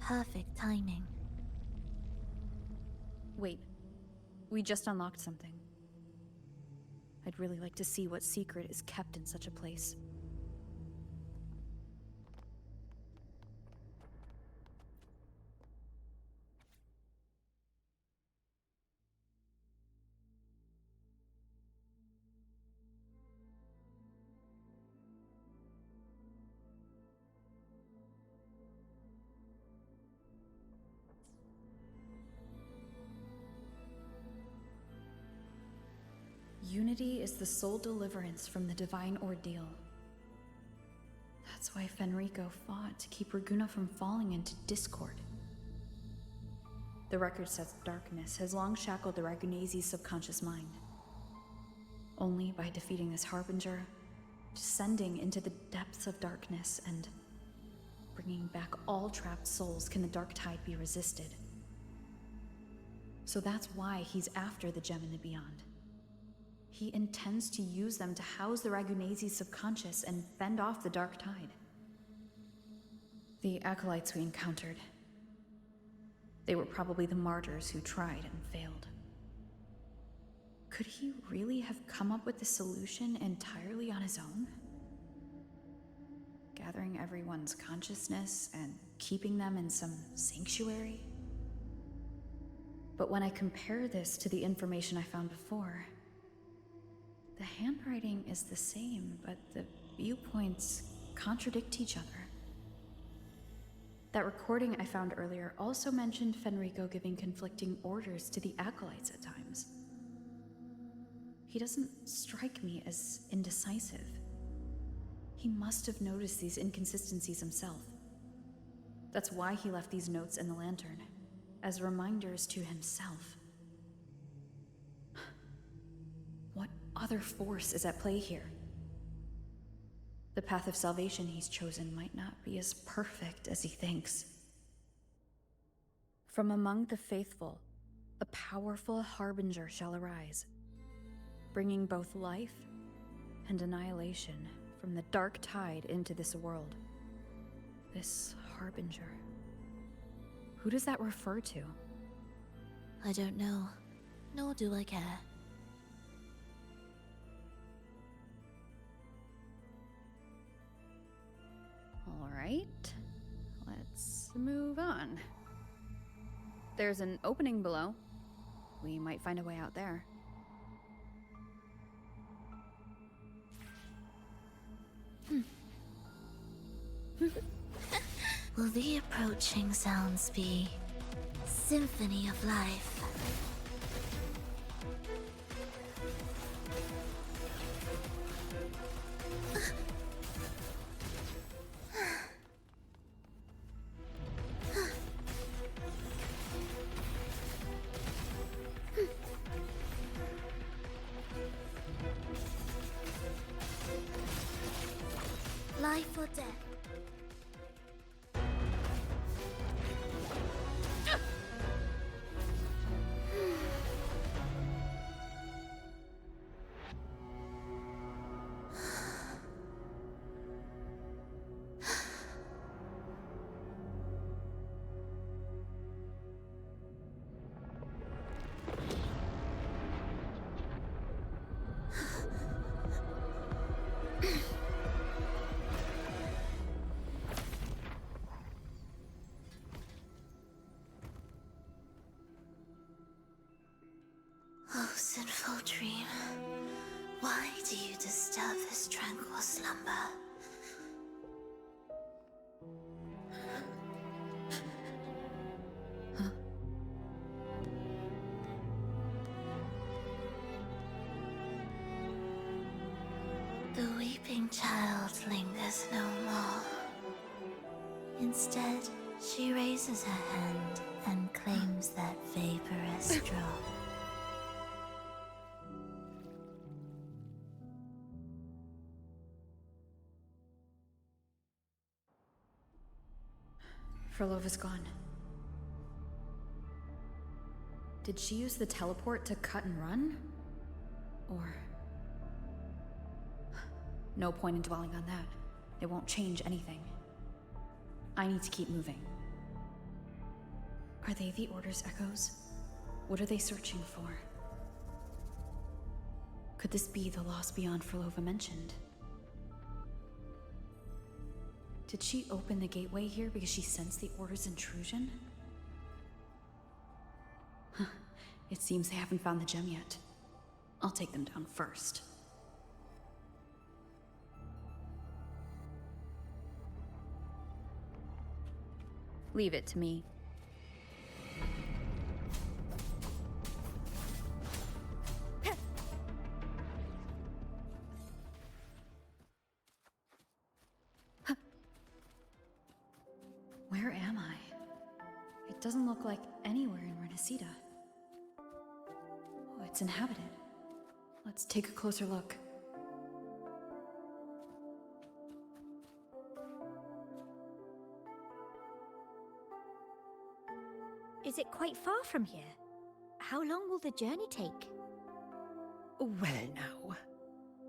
perfect timing. Wait, we just unlocked something. I'd really like to see what secret is kept in such a place. Unity is the sole deliverance from the divine ordeal. That's why Fenrico fought to keep Raguna from falling into discord. The record says darkness has long shackled the Ragunese's subconscious mind. Only by defeating this harbinger, descending into the depths of darkness, and bringing back all trapped souls can the dark tide be resisted. So that's why he's after the gem in the beyond. He intends to use them to house the Ragunese's subconscious and fend off the dark tide. The acolytes we encountered, they were probably the martyrs who tried and failed. Could he really have come up with the solution entirely on his own? Gathering everyone's consciousness and keeping them in some sanctuary? But when I compare this to the information I found before, the handwriting is the same, but the viewpoints contradict each other. That recording I found earlier also mentioned Fenrico giving conflicting orders to the acolytes at times. He doesn't strike me as indecisive. He must have noticed these inconsistencies himself. That's why he left these notes in the lantern, as reminders to himself. What other force is at play here? The path of salvation he's chosen might not be as perfect as he thinks. From among the faithful, a powerful harbinger shall arise, bringing both life and annihilation from the dark tide into this world. This harbinger. Who does that refer to? I don't know, nor do I care. All right, let's move on. There's an opening below. We might find a way out there. Will the approaching sounds be symphony of life? Life or death? Oh, sinful dream, why do you disturb this tranquil slumber? The weeping child lingers no more. Instead, she raises her hand and claims that vaporous drop. Phrolova's gone. Did she use the teleport to cut and run? Or... No point in dwelling on that. It won't change anything. I need to keep moving. Are they the Order's echoes? What are they searching for? Could this be the lost beyond Phrolova mentioned? Did she open the gateway here because she sensed the Order's intrusion? Huh. It seems they haven't found the gem yet. I'll take them down first. Leave it to me. Where am I? It doesn't look like anywhere in Renacita. Oh, it's inhabited. Let's take a closer look. Is it quite far from here? How long will the journey take? Well now,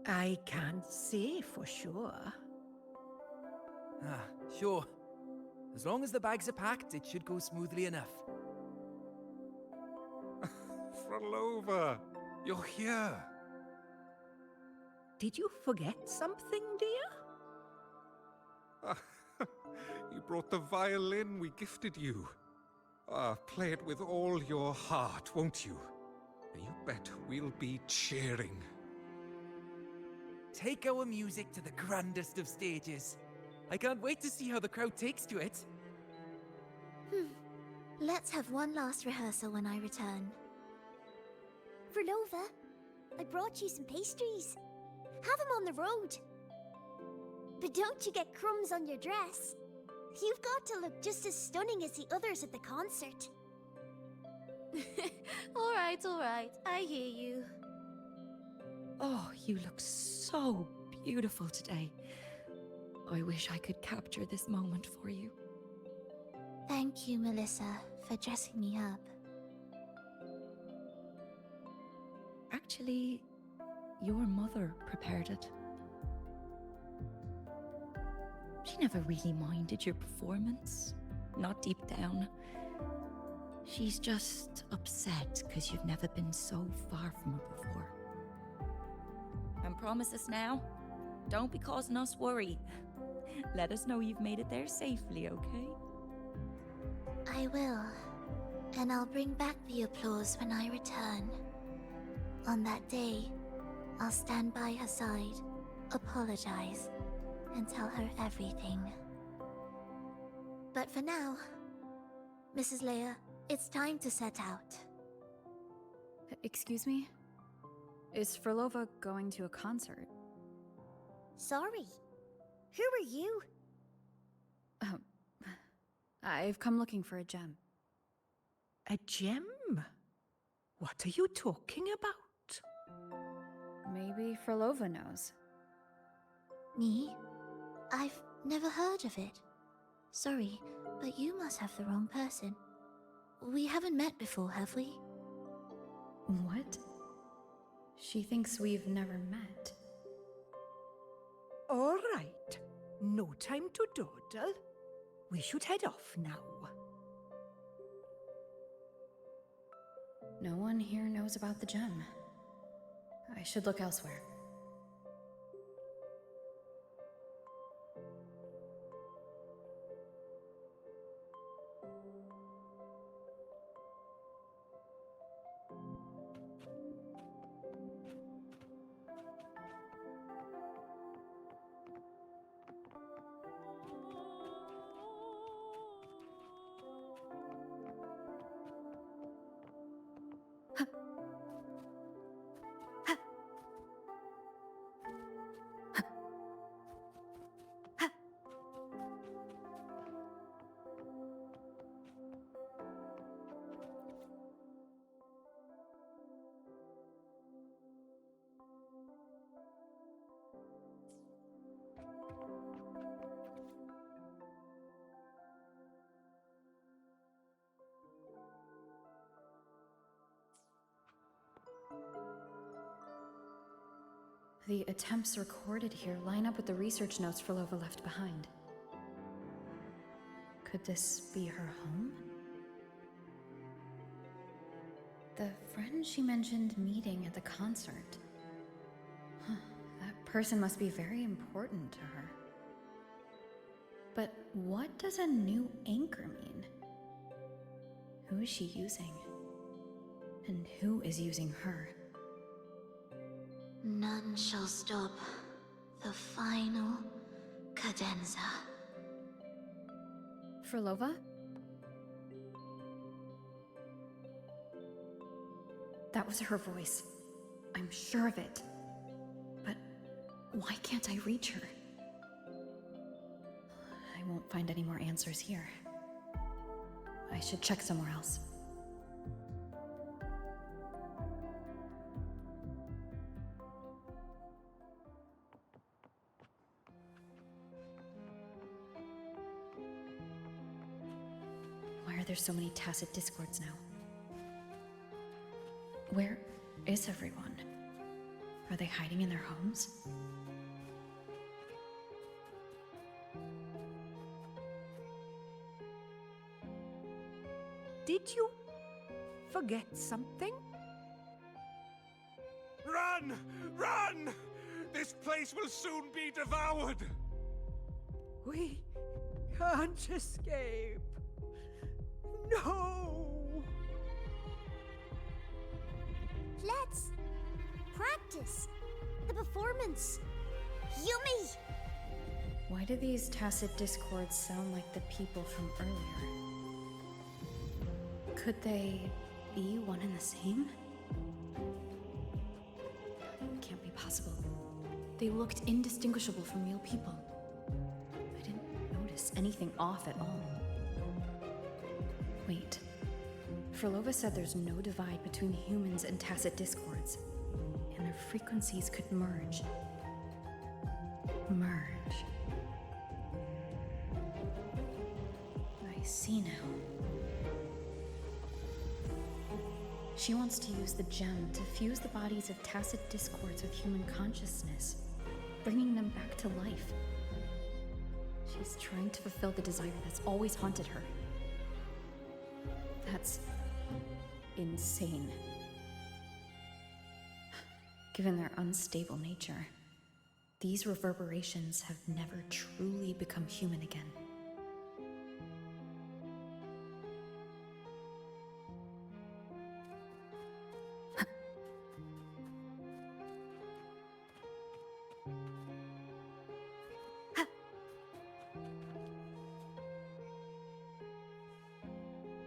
I can't say for sure. Ah, sure. As long as the bags are packed, it should go smoothly enough. Fhrolova, you're here. Did you forget something, dear? You brought the violin we gifted you. Play it with all your heart, won't you? You bet we'll be cheering. Take our music to the grandest of stages. I can't wait to see how the crowd takes to it. Let's have one last rehearsal when I return. Phrolova, I brought you some pastries. Have them on the road. But don't you get crumbs on your dress. You've got to look just as stunning as the others at the concert. All right, I hear you. Oh, you look so beautiful today. I wish I could capture this moment for you. Thank you, Melissa, for dressing me up. Actually, your mother prepared it. She never really minded your performance, not deep down. She's just upset because you've never been so far from her before. And promise us now, don't be causing us worry. Let us know you've made it there safely, okay? I will. And I'll bring back the applause when I return. On that day, I'll stand by her side, apologize, and tell her everything. But for now, Mrs. Leia, it's time to set out. Excuse me? Is Fhrolova going to a concert? Sorry. Who are you? I've come looking for a gem. A gem? What are you talking about? Maybe Fhrolova knows. Me? I've never heard of it. Sorry, but you must have the wrong person. We haven't met before, have we? What? She thinks we've never met. All right. No time to dawdle. We should head off now. No one here knows about the gem. I should look elsewhere. The attempts recorded here line up with the research notes Fhrolova left behind. Could this be her home? The friend she mentioned meeting at the concert. Huh, that person must be very important to her. But what does a new anchor mean? Who is she using? And who is using her? None shall stop the final cadenza. Fhrolova? That was her voice. I'm sure of it. But why can't I reach her? I won't find any more answers here. I should check somewhere else. Why are there so many tacit discords now? Where is everyone? Are they hiding in their homes? Did you forget something? Run! Run! This place will soon be devoured! We can't escape. No! Let's practice the performance. Yummy! Why do these tacit discords sound like the people from earlier? Could they be one and the same? Can't be possible. They looked indistinguishable from real people. I didn't notice anything off at all. Wait. Frolova said there's no divide between humans and tacit discords, and their frequencies could merge. Merge. I see now. She wants to use the gem to fuse the bodies of tacit discords with human consciousness, bringing them back to life. She's trying to fulfill the desire that's always haunted her. That's insane. Given their unstable nature, these reverberations have never truly become human again.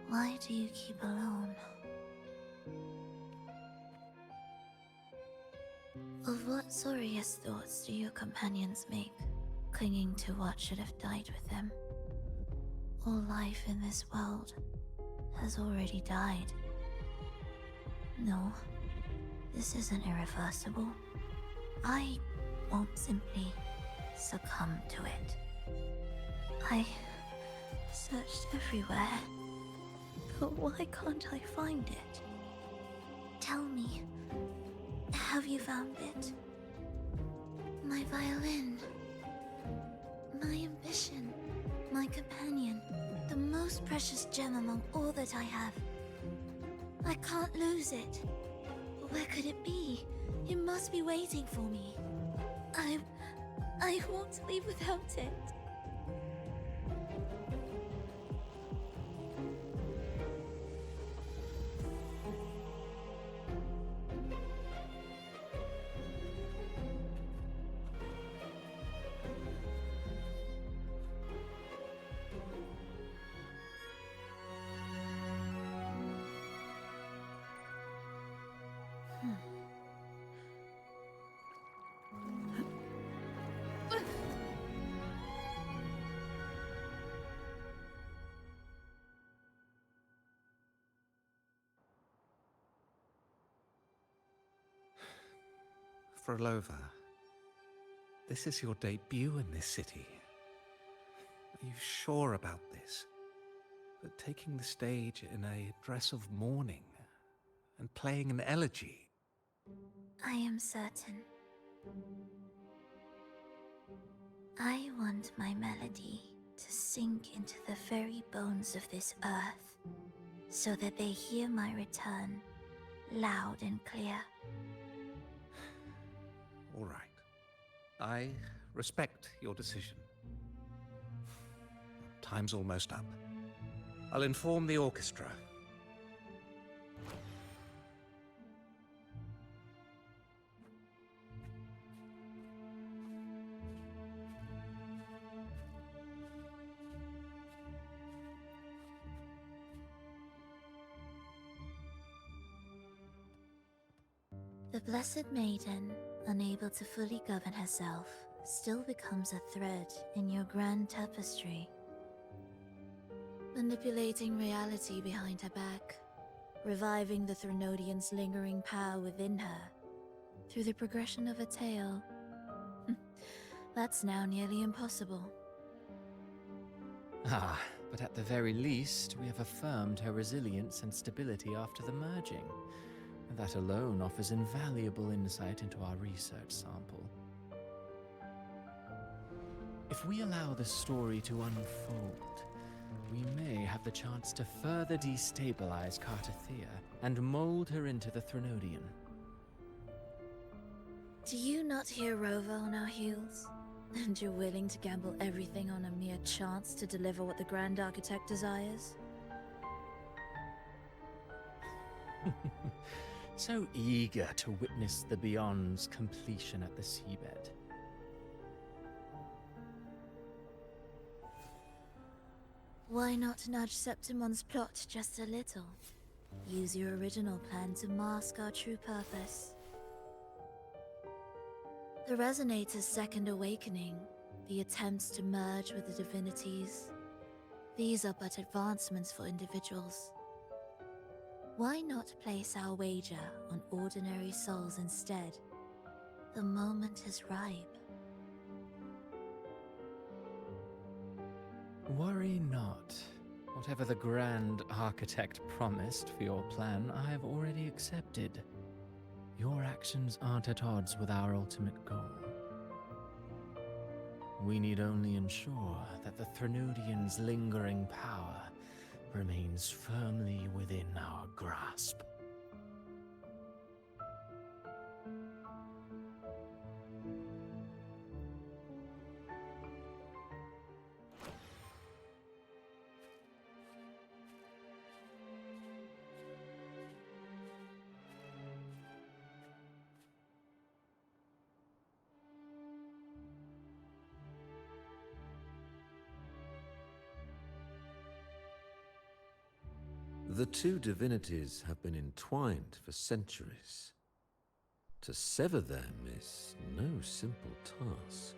Why do you keep alone? Of what sorriest thoughts do your companions make, clinging to what should have died with them? All life in this world has already died. No, this isn't irreversible. I won't simply succumb to it. I searched everywhere, but why can't I find it? Tell me, have you found it? My violin, my ambition, my companion, the most precious gem among all that I have. I can't lose it. Where could it be? It must be waiting for me. I won't leave without it. Fhrolova, this is your debut in this city. Are you sure about this? But taking the stage in a dress of mourning and playing an elegy? I am certain. I want my melody to sink into the very bones of this earth, so that they hear my return loud and clear. All right. I respect your decision. Time's almost up. I'll inform the orchestra. The Blessed Maiden, unable to fully govern herself, still becomes a thread in your grand tapestry. Manipulating reality behind her back, reviving the Threnodian's lingering power within her, through the progression of a tale. That's now nearly impossible. Ah, but at the very least, we have affirmed her resilience and stability after the merging. And that alone offers invaluable insight into our research sample. If we allow the story to unfold, we may have the chance to further destabilize Cartathea and mold her into the Threnodian. Do you not hear Rover on our heels? And you're willing to gamble everything on a mere chance to deliver what the Grand Architect desires? So eager to witness the Beyond's completion at the seabed. Why not nudge Septimon's plot just a little? Use your original plan to mask our true purpose. The Resonator's second awakening, the attempts to merge with the divinities, these are but advancements for individuals. Why not place our wager on ordinary souls instead? The moment is ripe. Worry not. Whatever the Grand Architect promised for your plan, I have already accepted. Your actions aren't at odds with our ultimate goal. We need only ensure that the Threnodian's lingering power remains firmly within our grasp. The two divinities have been entwined for centuries. To sever them is no simple task.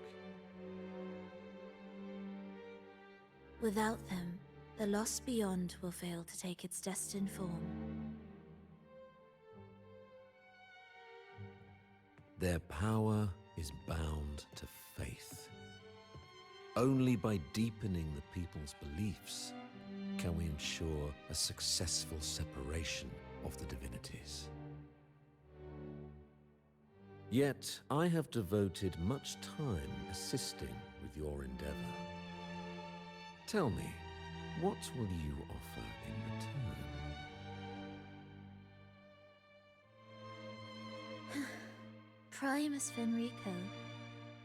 Without them, the lost beyond will fail to take its destined form. Their power is bound to faith. Only by deepening the people's beliefs can we ensure a successful separation of the divinities. Yet, I have devoted much time assisting with your endeavor. Tell me, what will you offer in return? Primus Fenrico,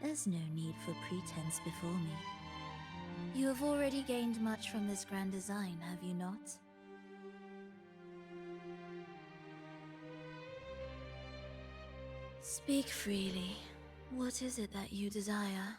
there's no need for pretense before me. You have already gained much from this grand design, have you not? Speak freely. What is it that you desire?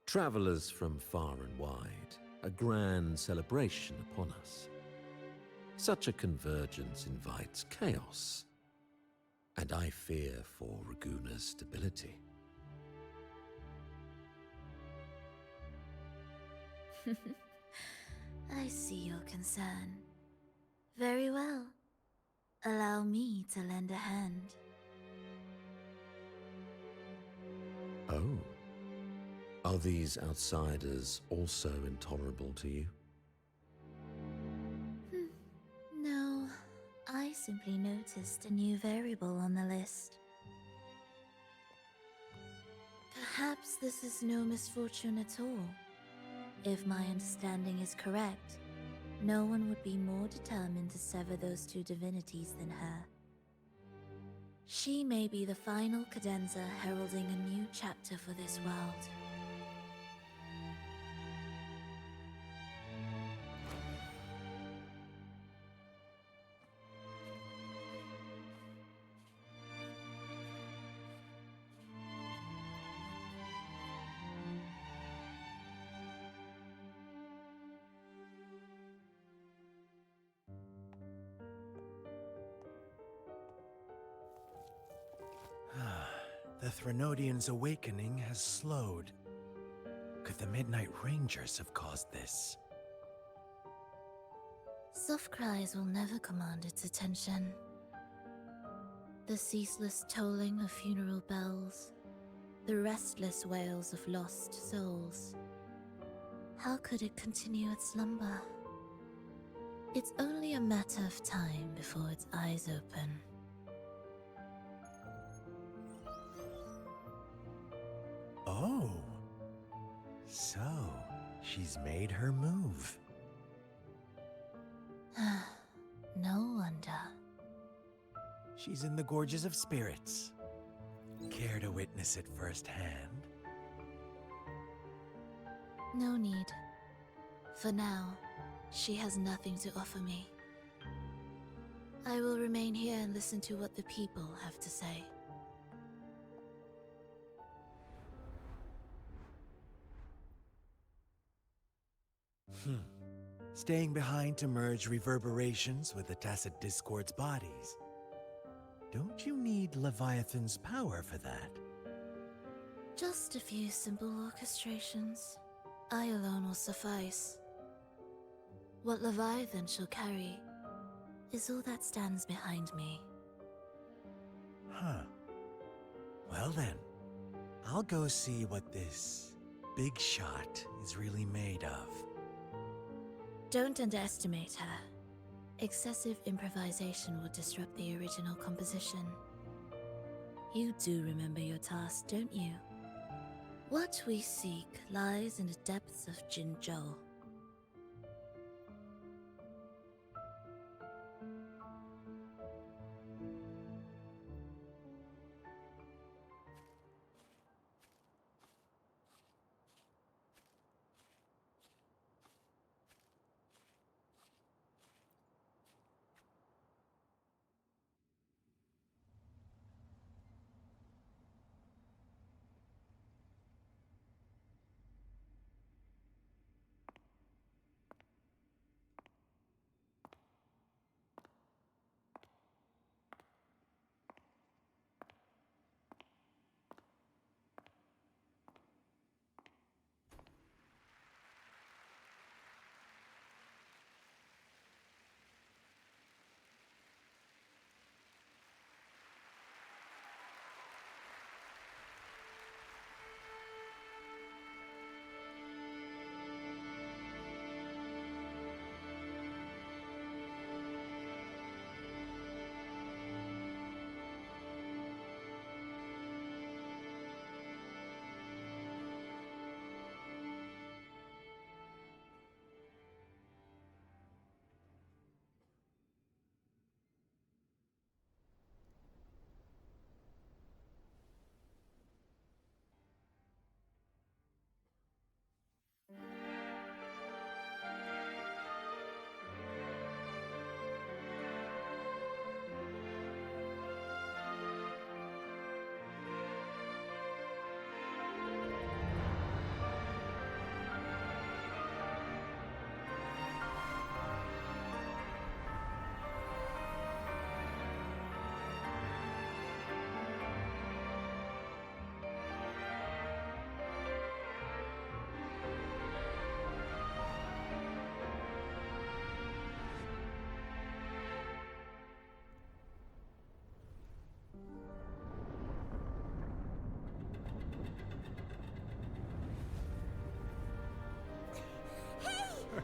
Travelers from far and wide, a grand celebration upon us. Such a convergence invites chaos, and I fear for Raguna's stability. I see your concern. Very well. Allow me to lend a hand. Oh. Are these outsiders also intolerable to you? No, I simply noticed a new variable on the list. Perhaps this is no misfortune at all. If my understanding is correct, no one would be more determined to sever those two divinities than her. She may be the final cadenza heralding a new chapter for this world. The Threnodian's awakening has slowed. Could the Midnight Rangers have caused this? Soft cries will never command its attention. The ceaseless tolling of funeral bells, the restless wails of lost souls. How could it continue its slumber? It's only a matter of time before its eyes open. Oh. So, she's made her move. No wonder. She's in the Gorges of Spirits. Care to witness it firsthand? No need. For now, she has nothing to offer me. I will remain here and listen to what the people have to say. Staying behind to merge reverberations with the Tacit Discord's bodies. Don't you need Leviathan's power for that? Just a few simple orchestrations. I alone will suffice. What Leviathan shall carry is all that stands behind me. Huh. Well then, I'll go see what this big shot is really made of. Don't underestimate her. Excessive improvisation will disrupt the original composition. You do remember your task, don't you? What we seek lies in the depths of Jinzhou.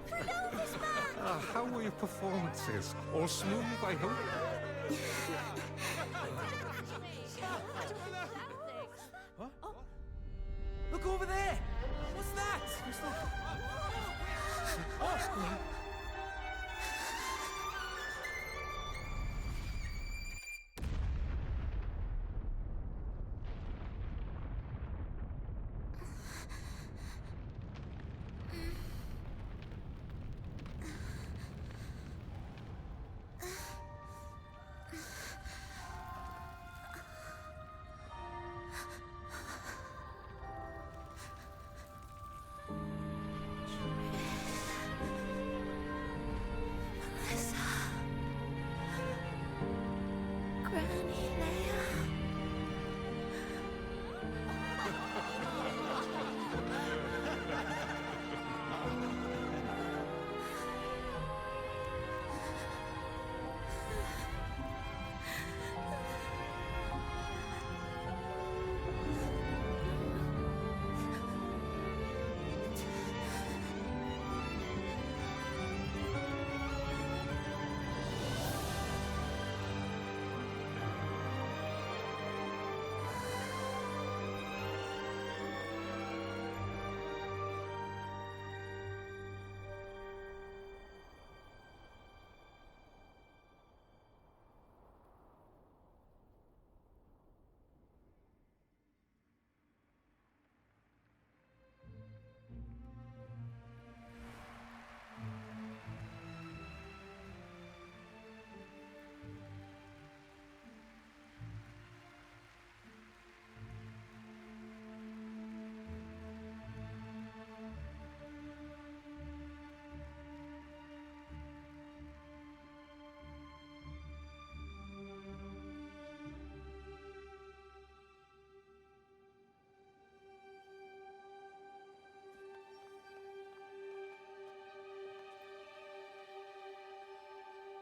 Phronova's back! How were your performances? All smooth, I hope? there! What's that?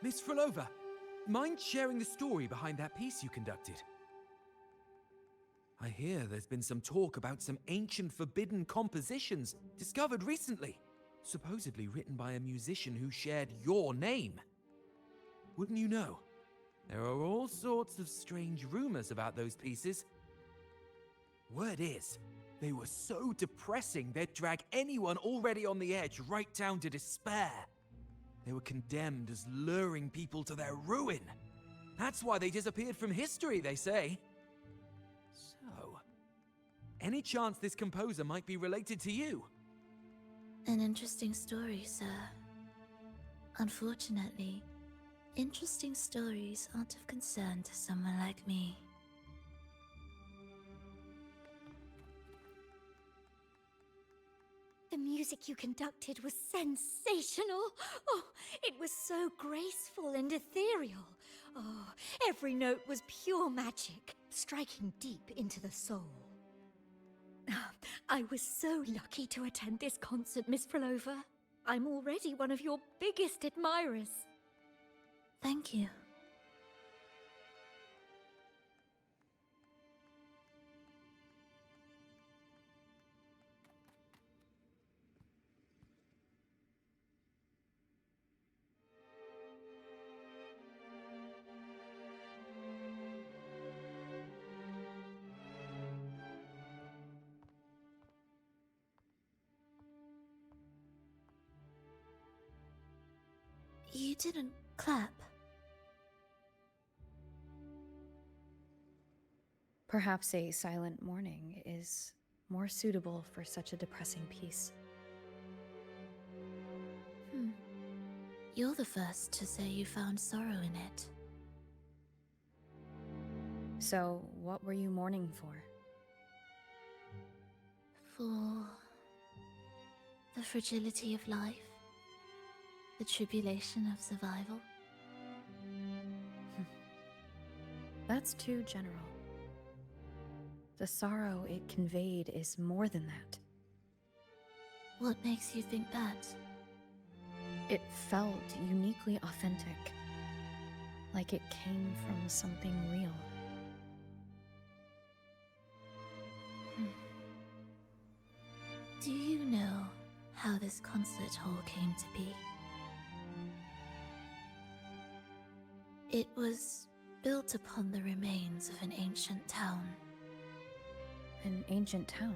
Miss Fhrolova, mind sharing the story behind that piece you conducted? I hear there's been some talk about some ancient forbidden compositions discovered recently, supposedly written by a musician who shared your name. Wouldn't you know? There are all sorts of strange rumors about those pieces. Word is, they were so depressing they'd drag anyone already on the edge right down to despair. They were condemned as luring people to their ruin. That's why they disappeared from history, they say. So, any chance this composer might be related to you? An interesting story, sir. Unfortunately, interesting stories aren't of concern to someone like me. The music you conducted was sensational. Oh, it was so graceful and ethereal. Oh, every note was pure magic, striking deep into the soul. I was so lucky to attend this concert, Miss Fhrolova. I'm already one of your biggest admirers. Thank you. You didn't clap. Perhaps a silent mourning is more suitable for such a depressing piece. You're the first to say you found sorrow in it. So, what were you mourning for? For the fragility of life, the tribulation of survival. That's too general. The sorrow it conveyed is more than that. What makes you think that? It felt uniquely authentic, like it came from something real. Do you know how this concert hall came to be? It was built upon the remains of an ancient town. An ancient town?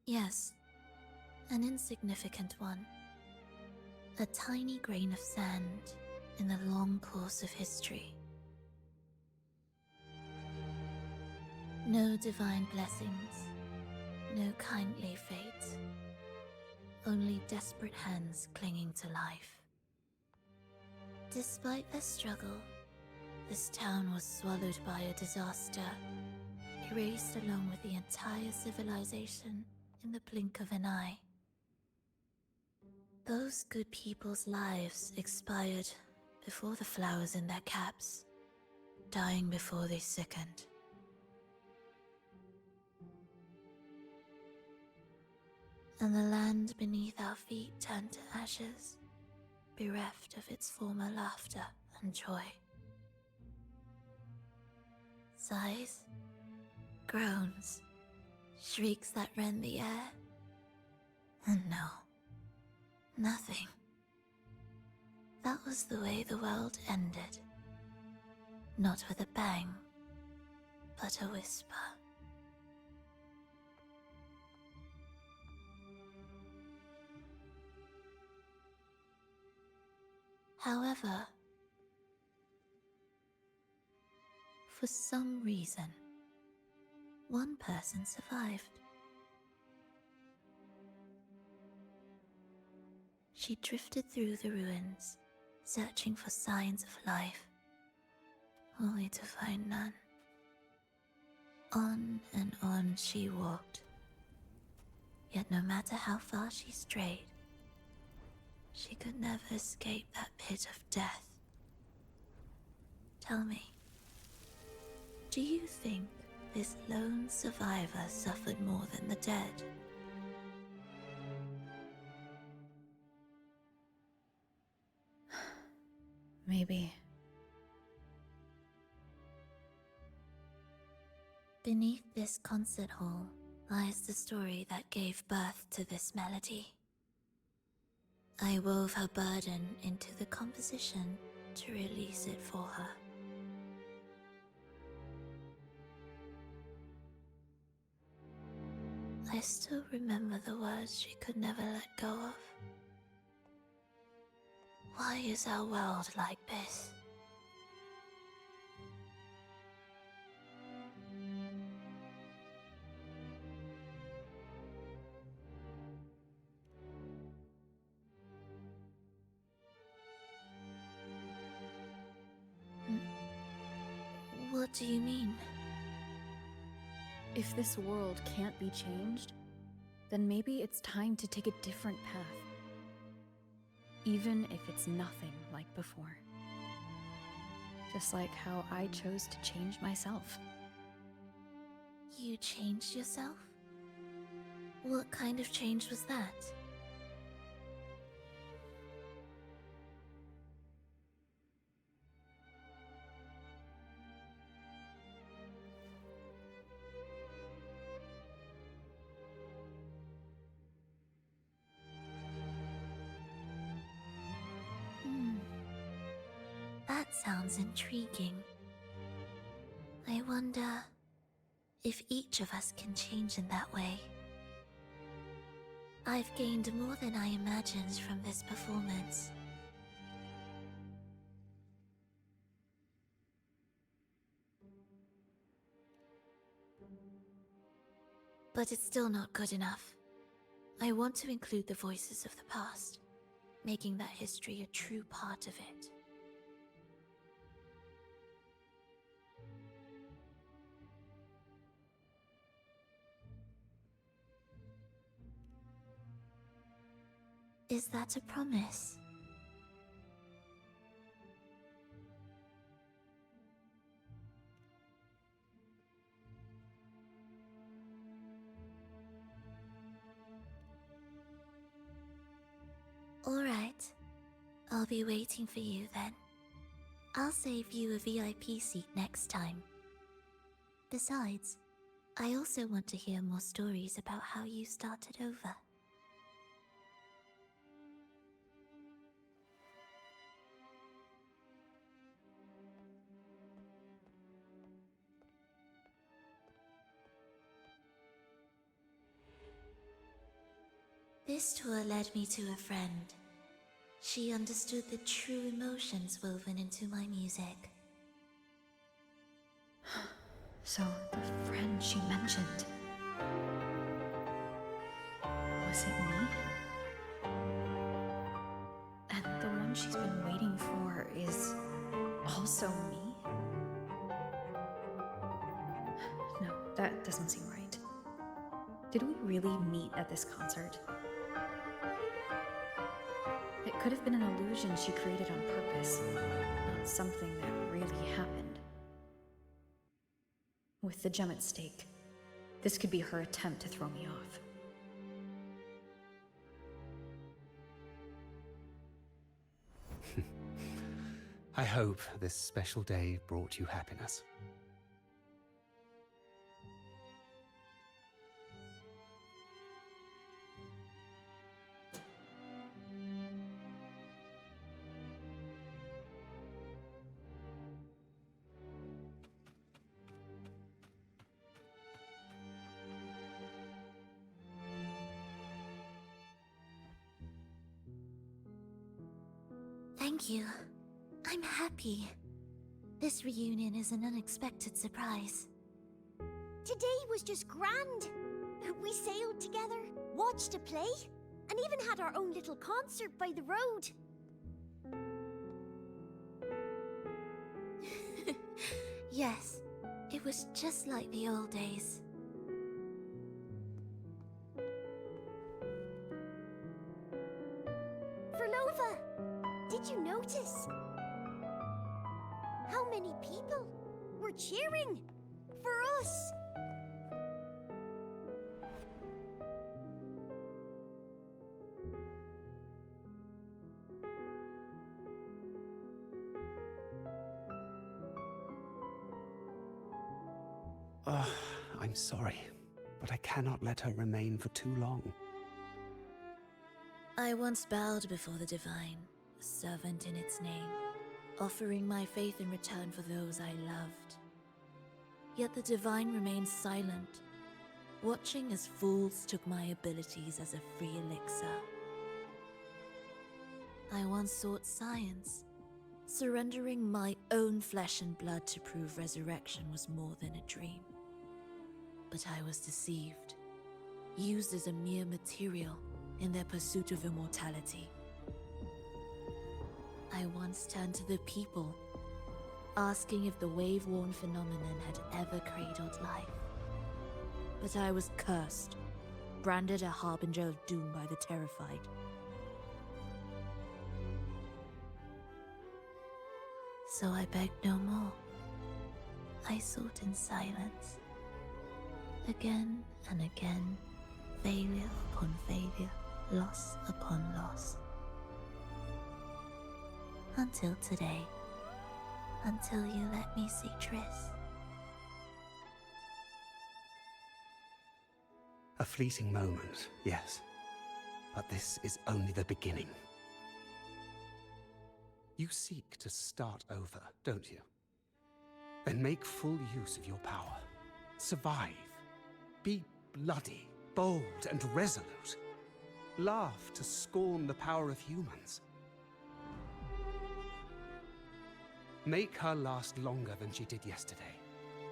Yes, an insignificant one. A tiny grain of sand in the long course of history. No divine blessings, no kindly fate. Only desperate hands clinging to life. Despite their struggle, this town was swallowed by a disaster, erased along with the entire civilization in the blink of an eye. Those good people's lives expired before the flowers in their caps, dying before they sickened. And the land beneath our feet turned to ashes, bereft of its former laughter and joy. Sighs, groans, shrieks that rend the air. And no, nothing. That was the way the world ended. Not with a bang, but a whisper. However, for some reason, one person survived. She drifted through the ruins, searching for signs of life, only to find none. On and on she walked, yet no matter how far she strayed, she could never escape that pit of death. Tell me, do you think this lone survivor suffered more than the dead? Maybe. Beneath this concert hall lies the story that gave birth to this melody. I wove her burden into the composition to release it for her. I still remember the words she could never let go of. Why is our world like this? What do you mean? If this world can't be changed, then maybe it's time to take a different path. Even if it's nothing like before. Just like how I chose to change myself. You changed yourself? What kind of change was that? That sounds intriguing. I wonder if each of us can change in that way. I've gained more than I imagined from this performance. But it's still not good enough. I want to include the voices of the past, making that history a true part of it. Is that a promise? All right. I'll be waiting for you then. I'll save you a VIP seat next time. Besides, I also want to hear more stories about how you started over. This tour led me to a friend. She understood the true emotions woven into my music. So, the friend she mentioned... was it me? And the one she's been waiting for is... also me? No, that doesn't seem right. Did we really meet at this concert? It could have been an illusion she created on purpose, not something that really happened. With the gem at stake, this could be her attempt to throw me off. I hope this special day brought you happiness. Thank you. I'm happy. This reunion is an unexpected surprise. Today was just grand. We sailed together, watched a play, and even had our own little concert by the road. Yes, it was just like the old days. Phrolova, did you notice? How many people were cheering for us? I'm sorry, but I cannot let her remain for too long. I once bowed before the Divine, a servant in its name, offering my faith in return for those I loved. Yet the Divine remained silent, watching as fools took my abilities as a free elixir. I once sought science, surrendering my own flesh and blood to prove resurrection was more than a dream. But I was deceived, used as a mere material in their pursuit of immortality. I once turned to the people, asking if the wave-worn phenomenon had ever cradled life. But I was cursed, branded a harbinger of doom by the terrified. So I begged no more. I sought in silence. Again and again, failure upon failure, loss upon loss. Until today. Until you let me see Triss. A fleeting moment, yes. But this is only the beginning. You seek to start over, don't you? Then make full use of your power. Survive. Be bloody, bold, and resolute. Laugh to scorn the power of humans. Make her last longer than she did yesterday.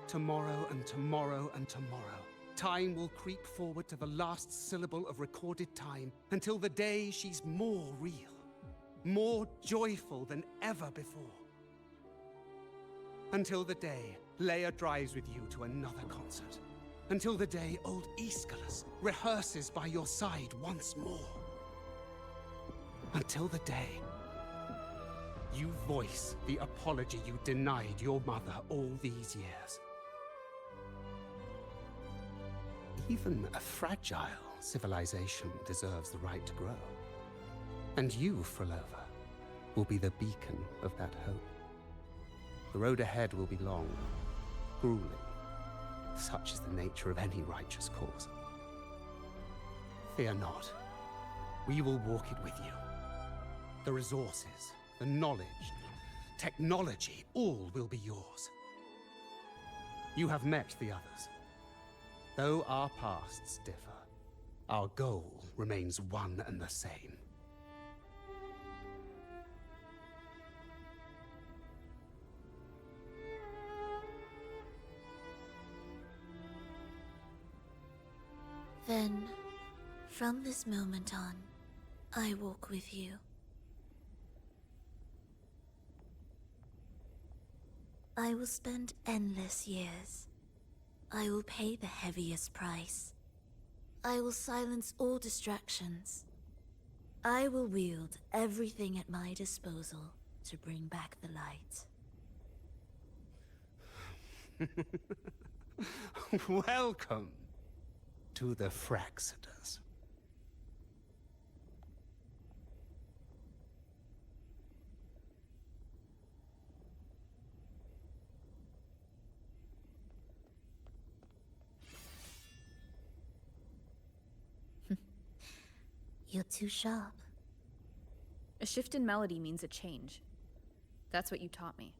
Tomorrow and tomorrow and tomorrow. Time will creep forward to the last syllable of recorded time until the day she's more real, more joyful than ever before. Until the day Leia drives with you to another concert. Until the day old Aeschylus rehearses by your side once more. Until the day you voice the apology you denied your mother all these years. Even a fragile civilization deserves the right to grow. And you, Fhrolova, will be the beacon of that hope. The road ahead will be long, grueling. Such is the nature of any righteous cause. Fear not. We will walk it with you. The resources, the knowledge, technology, all will be yours. You have met the others. Though our pasts differ, Our goal remains one and the same. Then, from this moment on, I walk with you. I will spend endless years. I will pay the heaviest price. I will silence all distractions. I will wield everything at my disposal to bring back the light. Welcome to the Fraxiters. You're too sharp. A shift in melody means a change. That's what you taught me.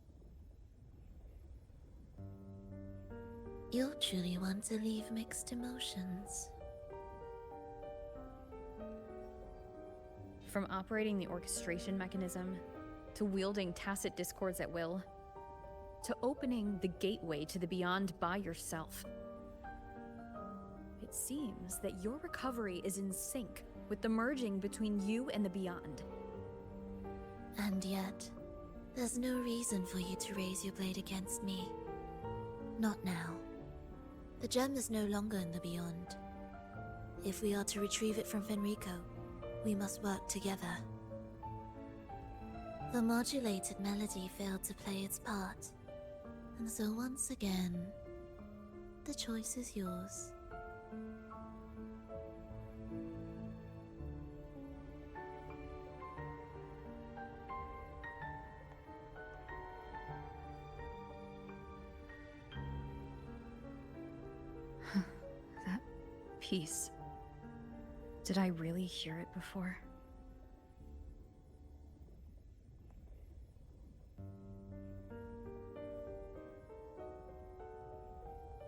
You'll truly want to leave mixed emotions. From operating the orchestration mechanism, to wielding tacit discords at will, to opening the gateway to the beyond by yourself. It seems that your recovery is in sync with the merging between you and the beyond. And yet, there's no reason for you to raise your blade against me. Not now. The gem is no longer in the beyond. If we are to retrieve it from Fenrico, we must work together. The modulated melody failed to play its part, and so once again, the choice is yours. That piece. Did I really hear it before?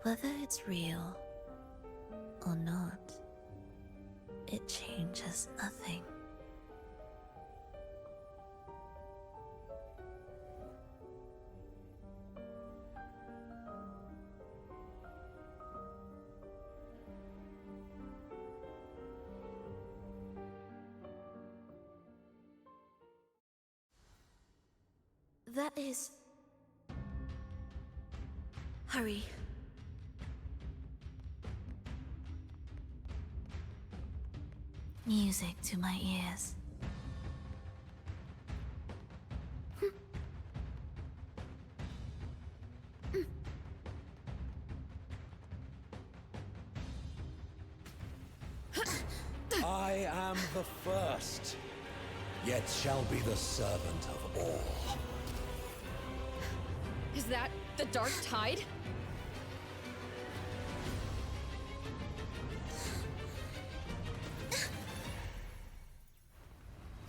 Whether it's real or not, it changes nothing. That is... Hurry. Music to my ears. I am the first, yet shall be the servant of all. Is that the Dark Tide?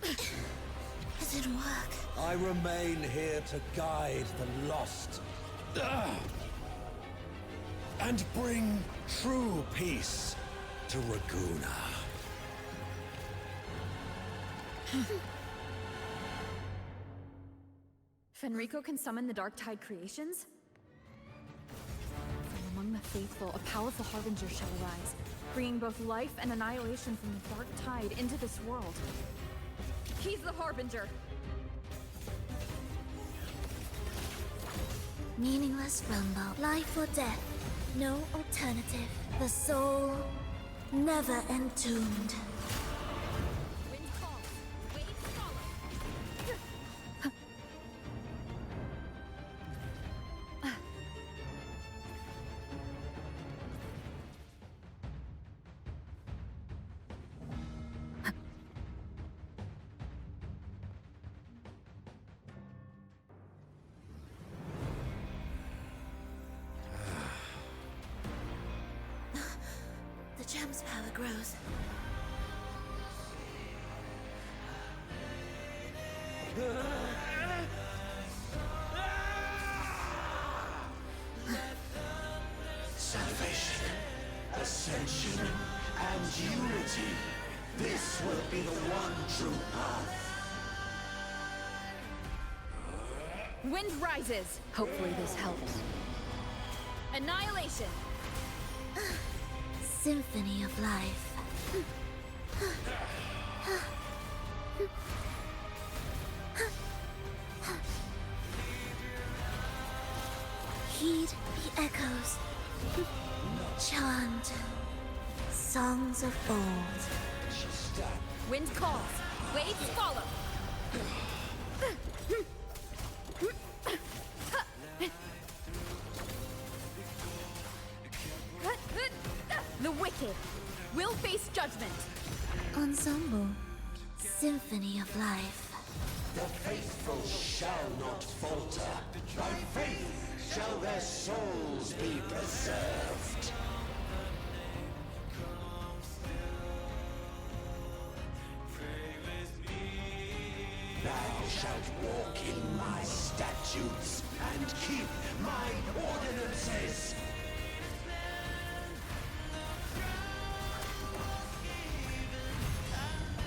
It didn't work. I remain here to guide the lost. And bring true peace to Raguna. Fenrico can summon the Dark Tide creations? From among the faithful, a powerful harbinger shall arise, bringing both life and annihilation from the Dark Tide into this world. He's the harbinger! Meaningless rumble. Life or death. No alternative. The soul never entombed. The gem's power grows. Salvation, ascension, and unity. This will be the one true path. Wind rises. Hopefully this helps. Annihilation. Symphony of life. Heed the echoes. Chant songs of old. Wind calls. Waves follow. The wicked will face judgment. Ensemble. Symphony of life. The faithful shall not falter. By faith shall their souls be preserved. Thou shalt walk in my statutes and keep my ordinances.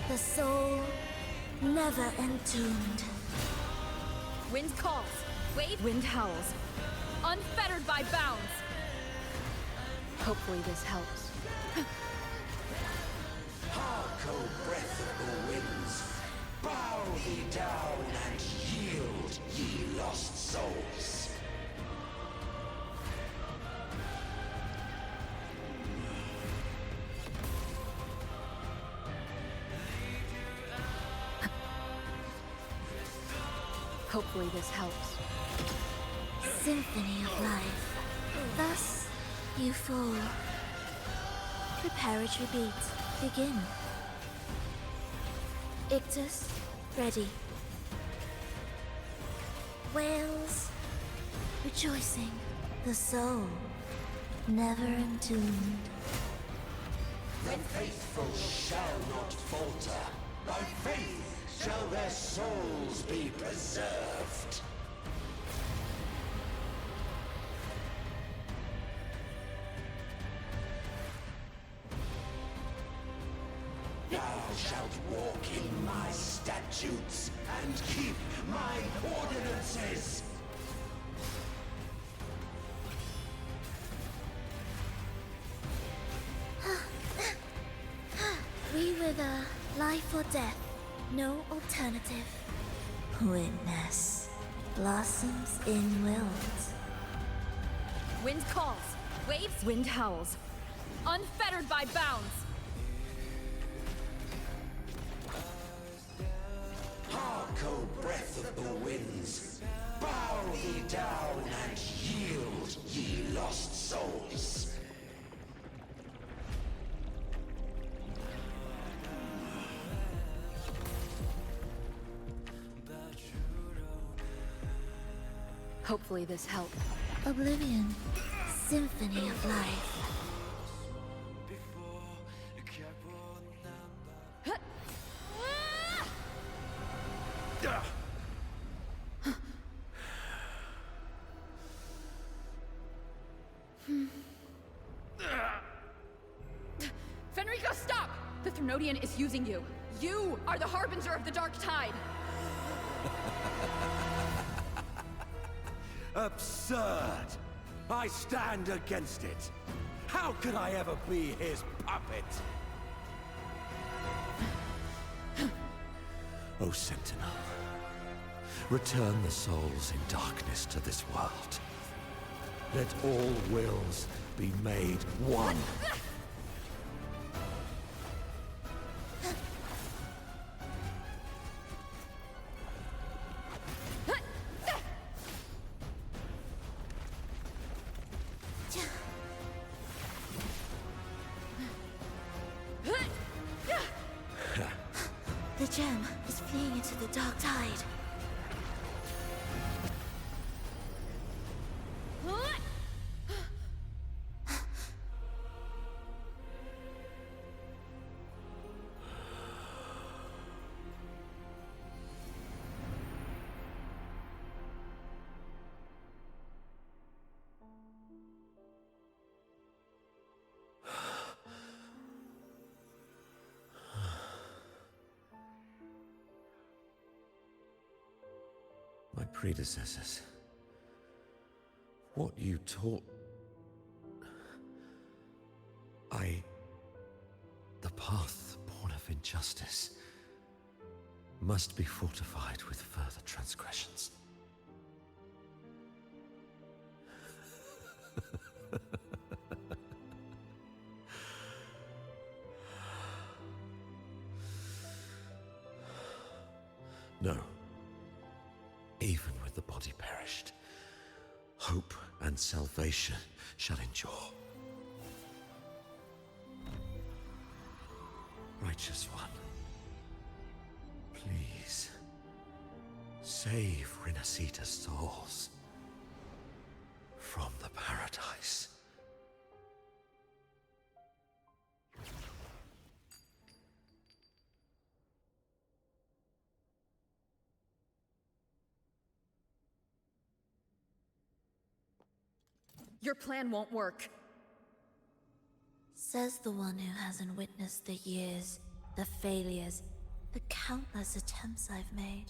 The soul never entombed. Wind calls. Wind howls. Unfettered by bounds. Hopefully this helps. Hark, O breath of the winds. Bow thee down and yield, ye lost souls. Hopefully this helps. Symphony of life. Thus, you fall. Preparatory beat. Begin. Ictus, ready. Whales, rejoicing. The soul, never entombed. The faithful shall not falter. By faith shall their souls be preserved. Thou shalt walk in my statutes and keep my ordinances. We wither, life or death, no alternative. Witness, blossoms in wilds. Wind calls. Waves. Wind howls. Unfettered by bounds. Hark, O breath of the winds. Bow thee down and yield, ye lost souls. Hopefully this helps. Oblivion, symphony of life. Fenrico, stop! The Threnodian is using you. You are the harbinger of the Dark Tide. Absurd! I stand against it. How could I ever be his puppet? O Sentinel, return the souls in darkness to this world. Let all wills be made one. The gem is fleeing into the dark tide. predecessors. What you taught... The path born of injustice must be fortified with further transgressions. No. Even with the body perished, hope and salvation shall endure. Righteous One, please save Renacita's souls from the paradise. Your plan won't work. Says the one who hasn't witnessed the years, the failures, the countless attempts I've made.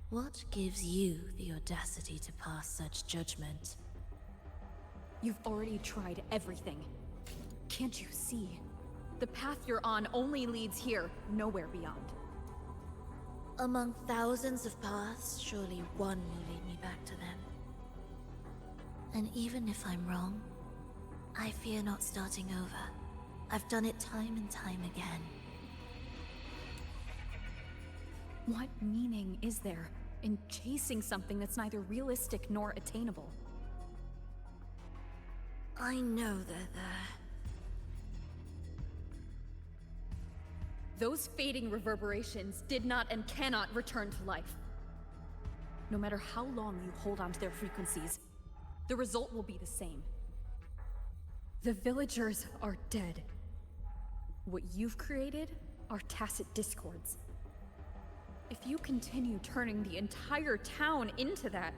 What gives you the audacity to pass such judgment? You've already tried everything. Can't you see? The path you're on only leads here, nowhere beyond. Among thousands of paths, surely one will lead me back to them. And even if I'm wrong, I fear not starting over. I've done it time and time again. What meaning is there in chasing something that's neither realistic nor attainable? I know they're there. Those fading reverberations did not and cannot return to life. No matter how long you hold on to their frequencies, the result will be the same. The villagers are dead. What you've created are tacit discords. If you continue turning the entire town into that,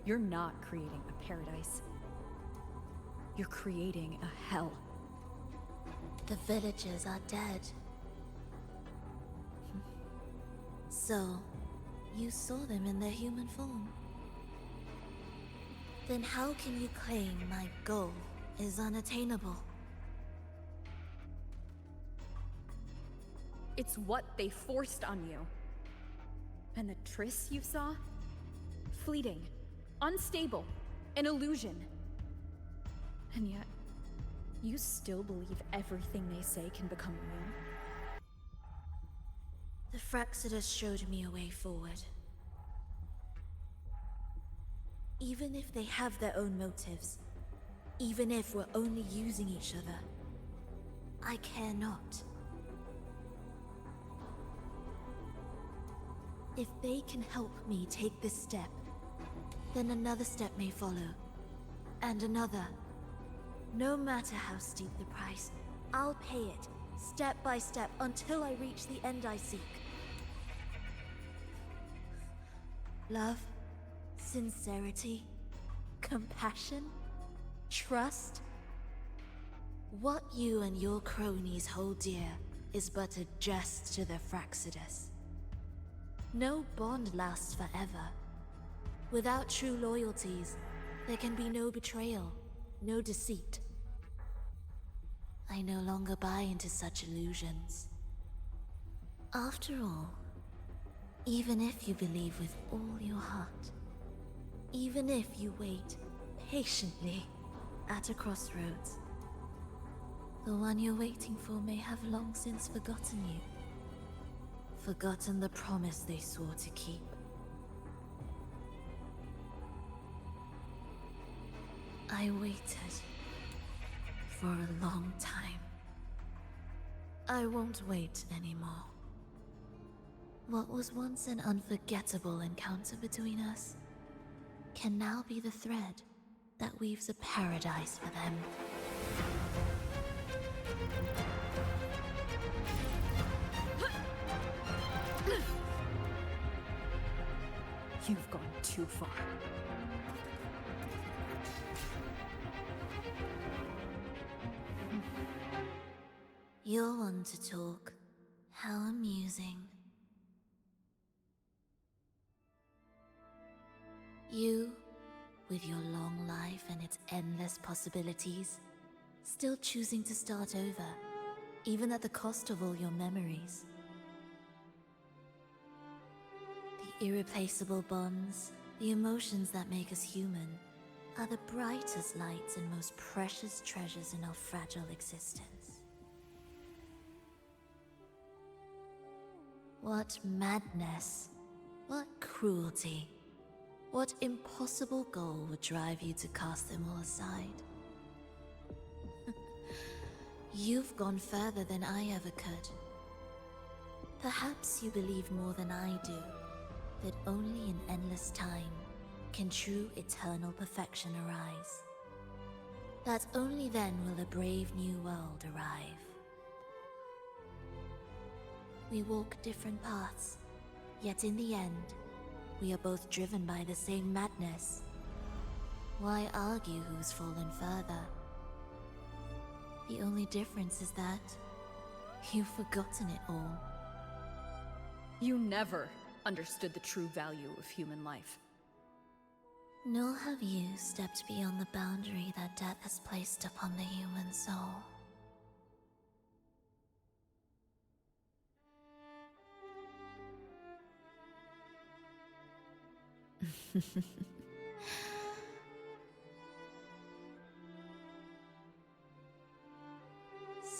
you're not creating a paradise. You're creating a hell. The villagers are dead. So, you saw them in their human form. Then how can you claim my goal is unattainable? It's what they forced on you. And the tryst you saw? Fleeting, unstable, an illusion. And yet, you still believe everything they say can become real? The Fraxidus showed me a way forward. Even if they have their own motives, even if we're only using each other, I care not. If they can help me take this step, then another step may follow, and another. No matter how steep the price, I'll pay it, step by step, until I reach the end I seek. Love, sincerity, compassion, trust. What you and your cronies hold dear is but a jest to the Fraxidus. No bond lasts forever. Without true loyalties, there can be no betrayal, no deceit. I no longer buy into such illusions. After all, even if you believe with all your heart, even if you wait patiently at a crossroads, the one you're waiting for may have long since forgotten you. Forgotten the promise they swore to keep. I waited for a long time. I won't wait anymore. What was once an unforgettable encounter between us can now be the thread that weaves a paradise for them. You've gone too far. You're one to talk. How amusing. You, with your long life and its endless possibilities, still choosing to start over, even at the cost of all your memories. The irreplaceable bonds, the emotions that make us human, are the brightest lights and most precious treasures in our fragile existence. What madness, what cruelty, what impossible goal would drive you to cast them all aside? You've gone further than I ever could. Perhaps you believe more than I do, that only in endless time can true eternal perfection arise. That only then will a brave new world arrive. We walk different paths, yet in the end, we are both driven by the same madness. Why argue who's fallen further? The only difference is that you've forgotten it all. You never understood the true value of human life. Nor have you stepped beyond the boundary that death has placed upon the human soul.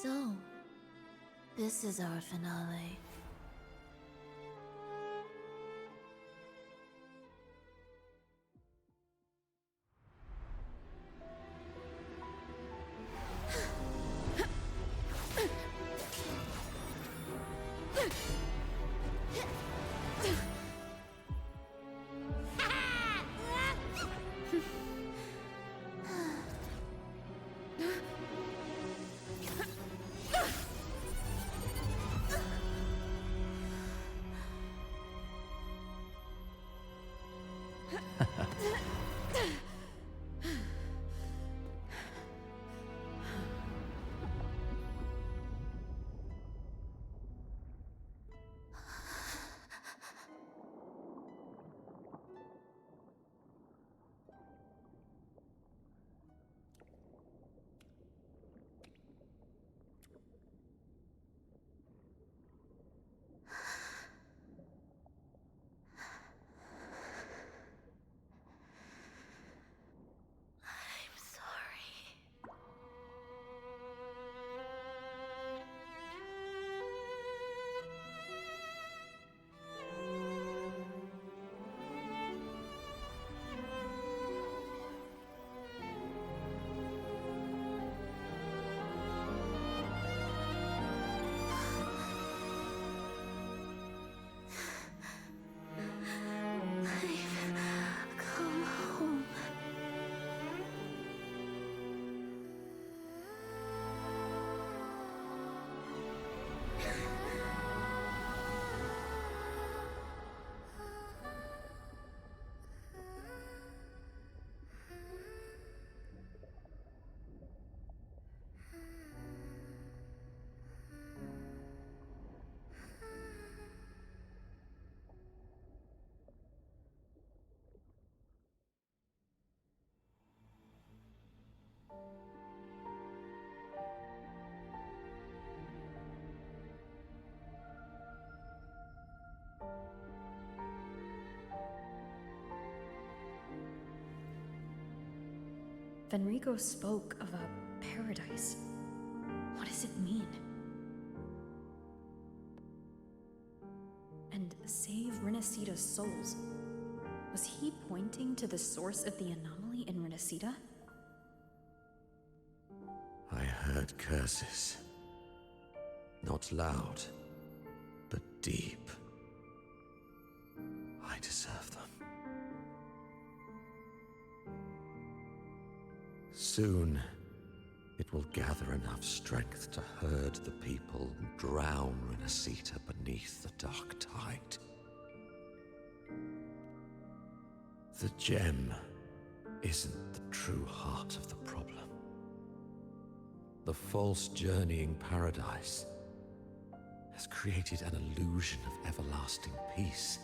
So, this is our finale. Fenrico spoke of a paradise. What does it mean? And save Renacita's souls. Was he pointing to the source of the anomaly in Renacita? I heard curses. Not loud, but deep. I deserve them. Soon, it will gather enough strength to herd the people and drown Renacita beneath the dark tide. The gem isn't the true heart of the problem. The false journeying paradise has created an illusion of everlasting peace,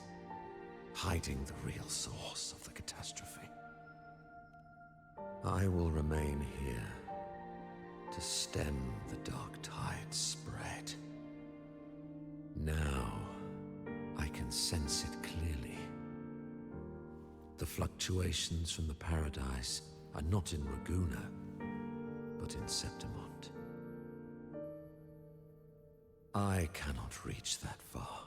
hiding the real source of the catastrophe. I will remain here to stem the dark tide's spread. Now, I can sense it clearly. The fluctuations from the paradise are not in Raguna, but in Septimont. I cannot reach that far.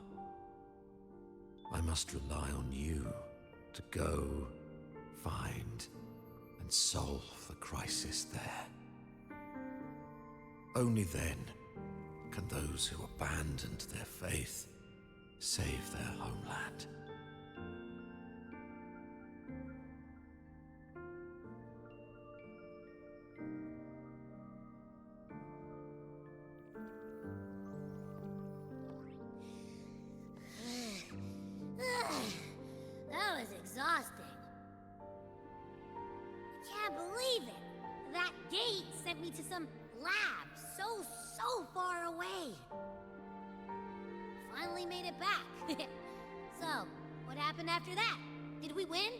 I must rely on you to go, find, and solve the crisis there. Only then can those who abandoned their faith save their homeland. That was exhausting. I can't believe it. That gate sent me to some lab so far away. Finally made it back. So, what happened after that? Did we win?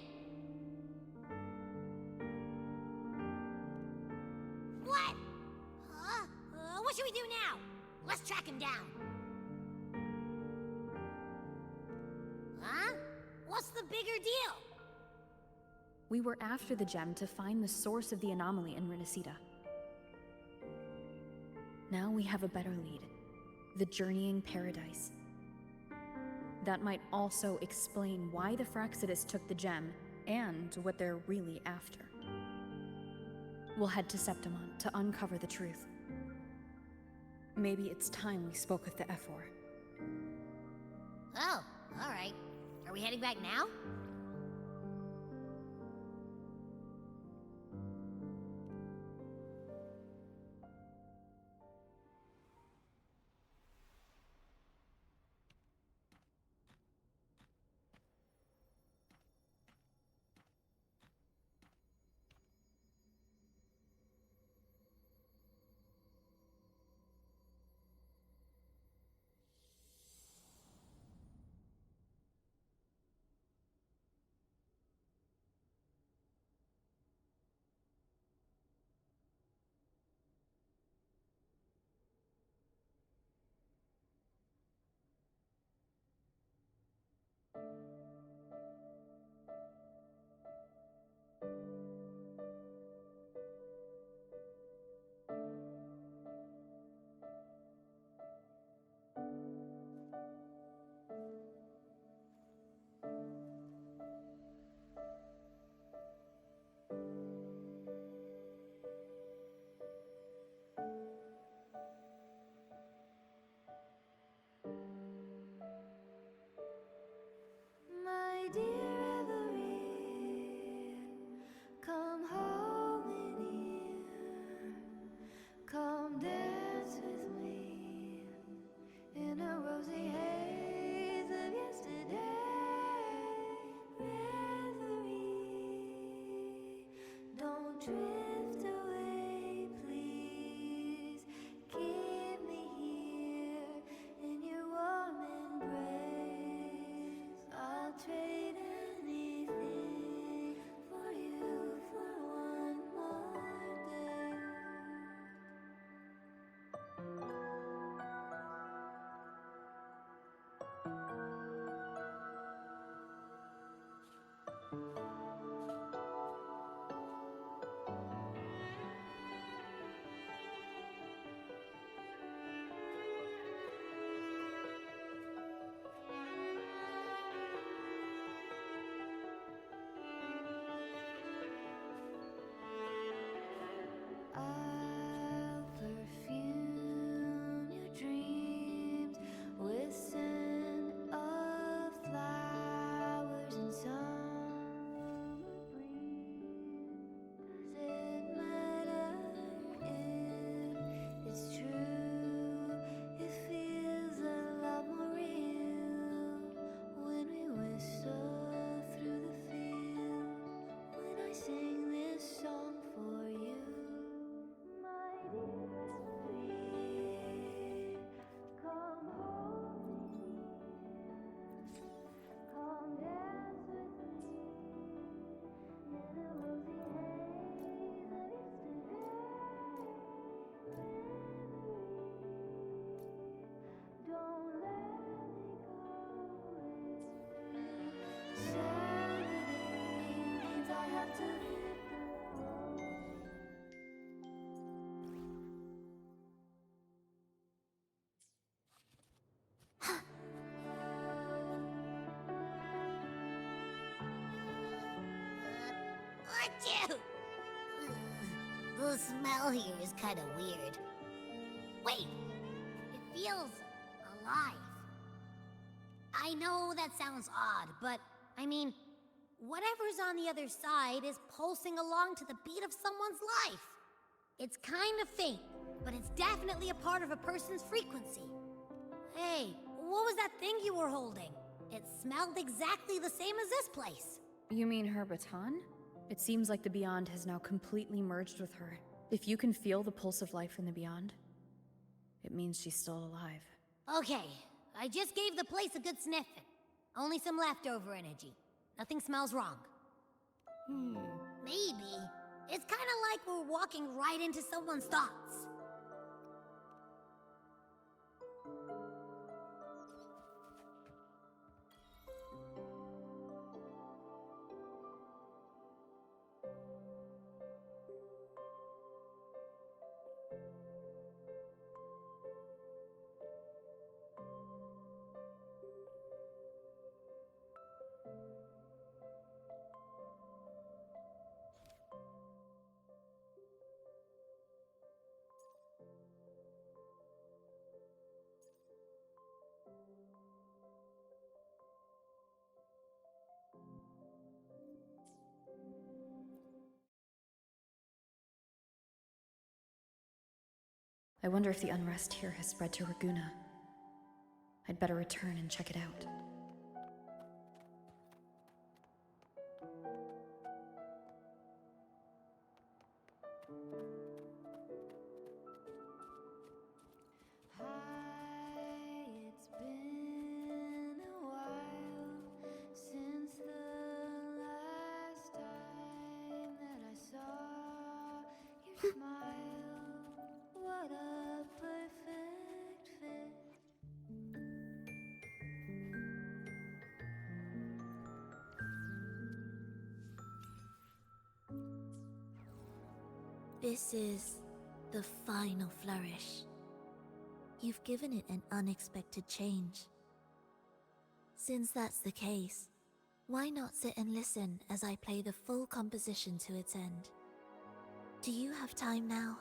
What? Huh? What should we do now? Let's track him down. Huh? What's the bigger deal? We were after the gem to find the source of the anomaly in Renacita. Now we have a better lead. The Journeying Paradise. That might also explain why the Fraxidus took the gem, and what they're really after. We'll head to Septimont to uncover the truth. Maybe it's time we spoke with the Ephor. Oh, alright. Are we heading back now? Achoo! The smell here is kind of weird. Wait! It feels alive. I know that sounds odd, but I mean, whatever's on the other side is pulsing along to the beat of someone's life. It's kind of faint, but it's definitely a part of a person's frequency. Hey, what was that thing you were holding? It smelled exactly the same as this place. You mean her baton? It seems like the Beyond has now completely merged with her. If you can feel the pulse of life in the Beyond, it means she's still alive. Okay, I just gave the place a good sniffing. Only some leftover energy. Nothing smells wrong. Maybe. It's kind of like we're walking right into someone's thoughts. I wonder if the unrest here has spread to Raguna. I'd better return and check it out. It's been a while since the last time that I saw your smile. What a perfect fit. This is the final flourish. You've given it an unexpected change. Since that's the case, why not sit and listen as I play the full composition to its end? Do you have time now?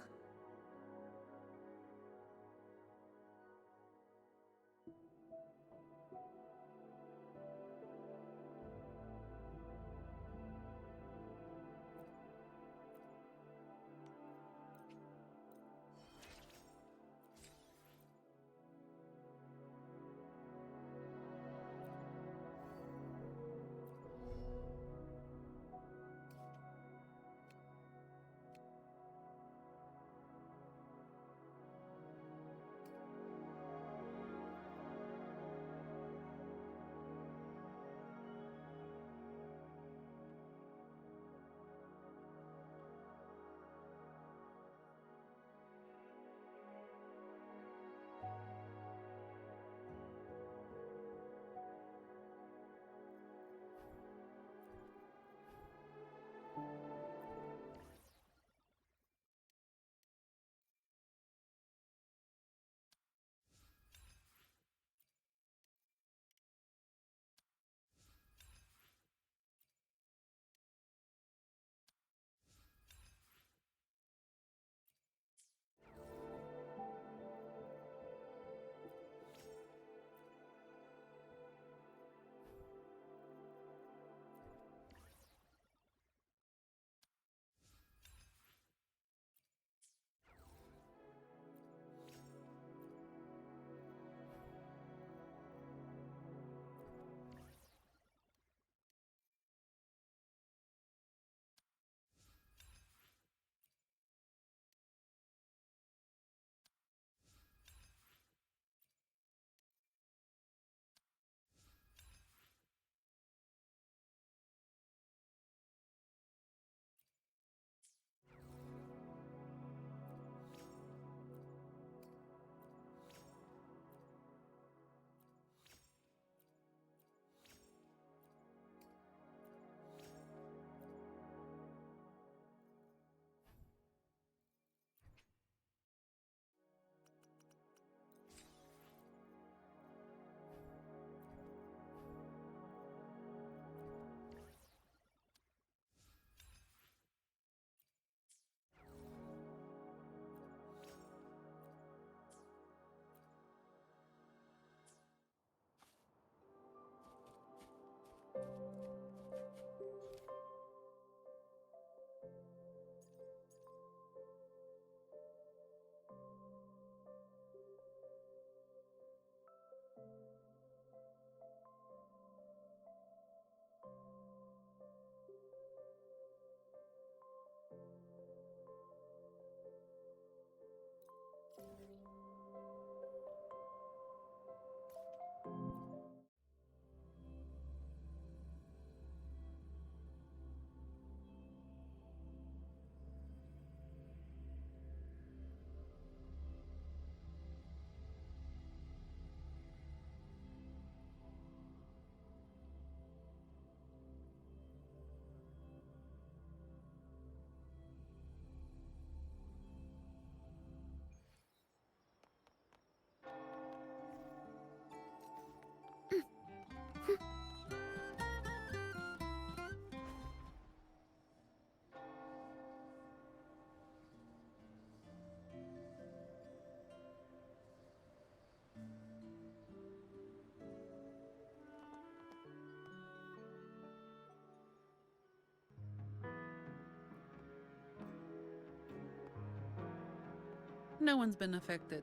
No one's been affected.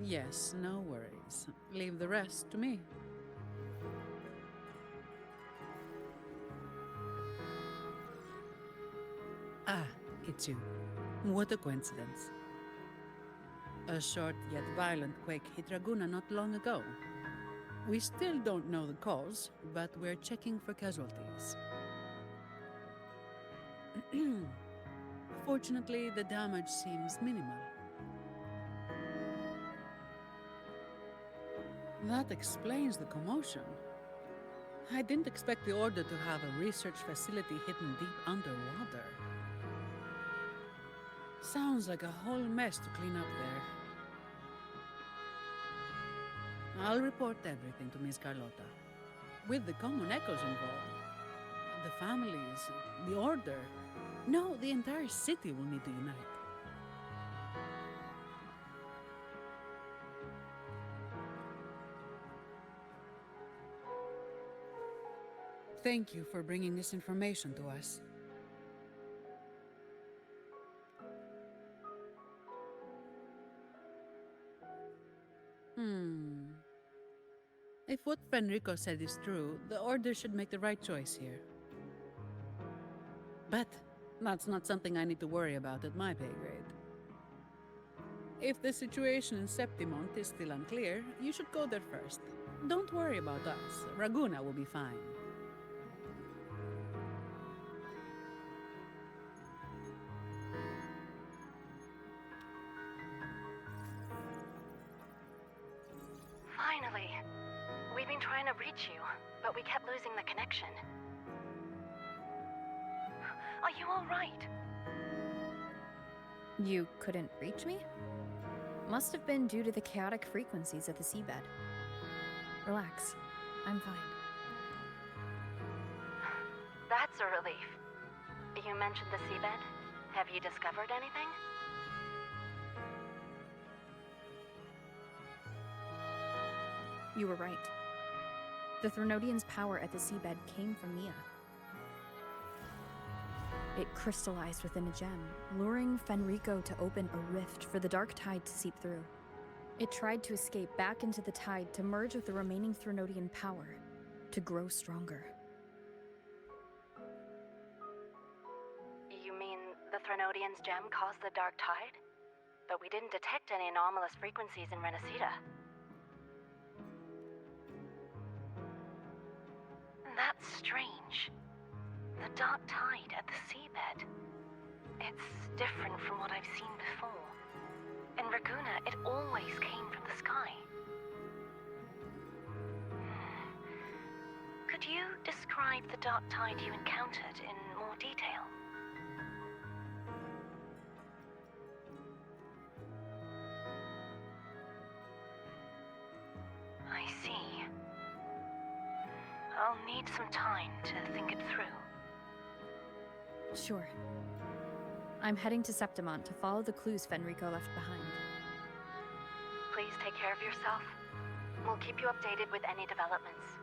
Yes, no worries. Leave the rest to me. Ah, it's you. What a coincidence. A short yet violent quake hit Raguna not long ago. We still don't know the cause, but we're checking for casualties. Fortunately, the damage seems minimal. That explains the commotion. I didn't expect the Order to have a research facility hidden deep underwater. Sounds like a whole mess to clean up there. I'll report everything to Miss Carlotta. With the common echoes involved, the families, the Order, no, the entire city will need to unite. Thank you for bringing this information to us. If what Fenrico said is true, the Order should make the right choice here. But that's not something I need to worry about at my pay grade. If the situation in Septimont is still unclear, you should go there first. Don't worry about us. Raguna will be fine. Finally! We've been trying to reach you, but we kept losing the connection. Are you alright? You couldn't reach me? Must have been due to the chaotic frequencies at the seabed. Relax. I'm fine. That's a relief. You mentioned the seabed. Have you discovered anything? You were right. The Threnodian's power at the seabed came from Mia. It crystallized within a gem, luring Fenrico to open a rift for the dark tide to seep through. It tried to escape back into the tide to merge with the remaining Threnodian power, to grow stronger. You mean the Threnodian's gem caused the dark tide? But we didn't detect any anomalous frequencies in Renacita. That's strange. The dark tide at the seabed. It's different from what I've seen before. In Raguna, it always came from the sky. Could you describe the dark tide you encountered in more detail? I see. I'll need some time to think it through. Sure. I'm heading to Septimont to follow the clues Fenrico left behind. Please take care of yourself. We'll keep you updated with any developments.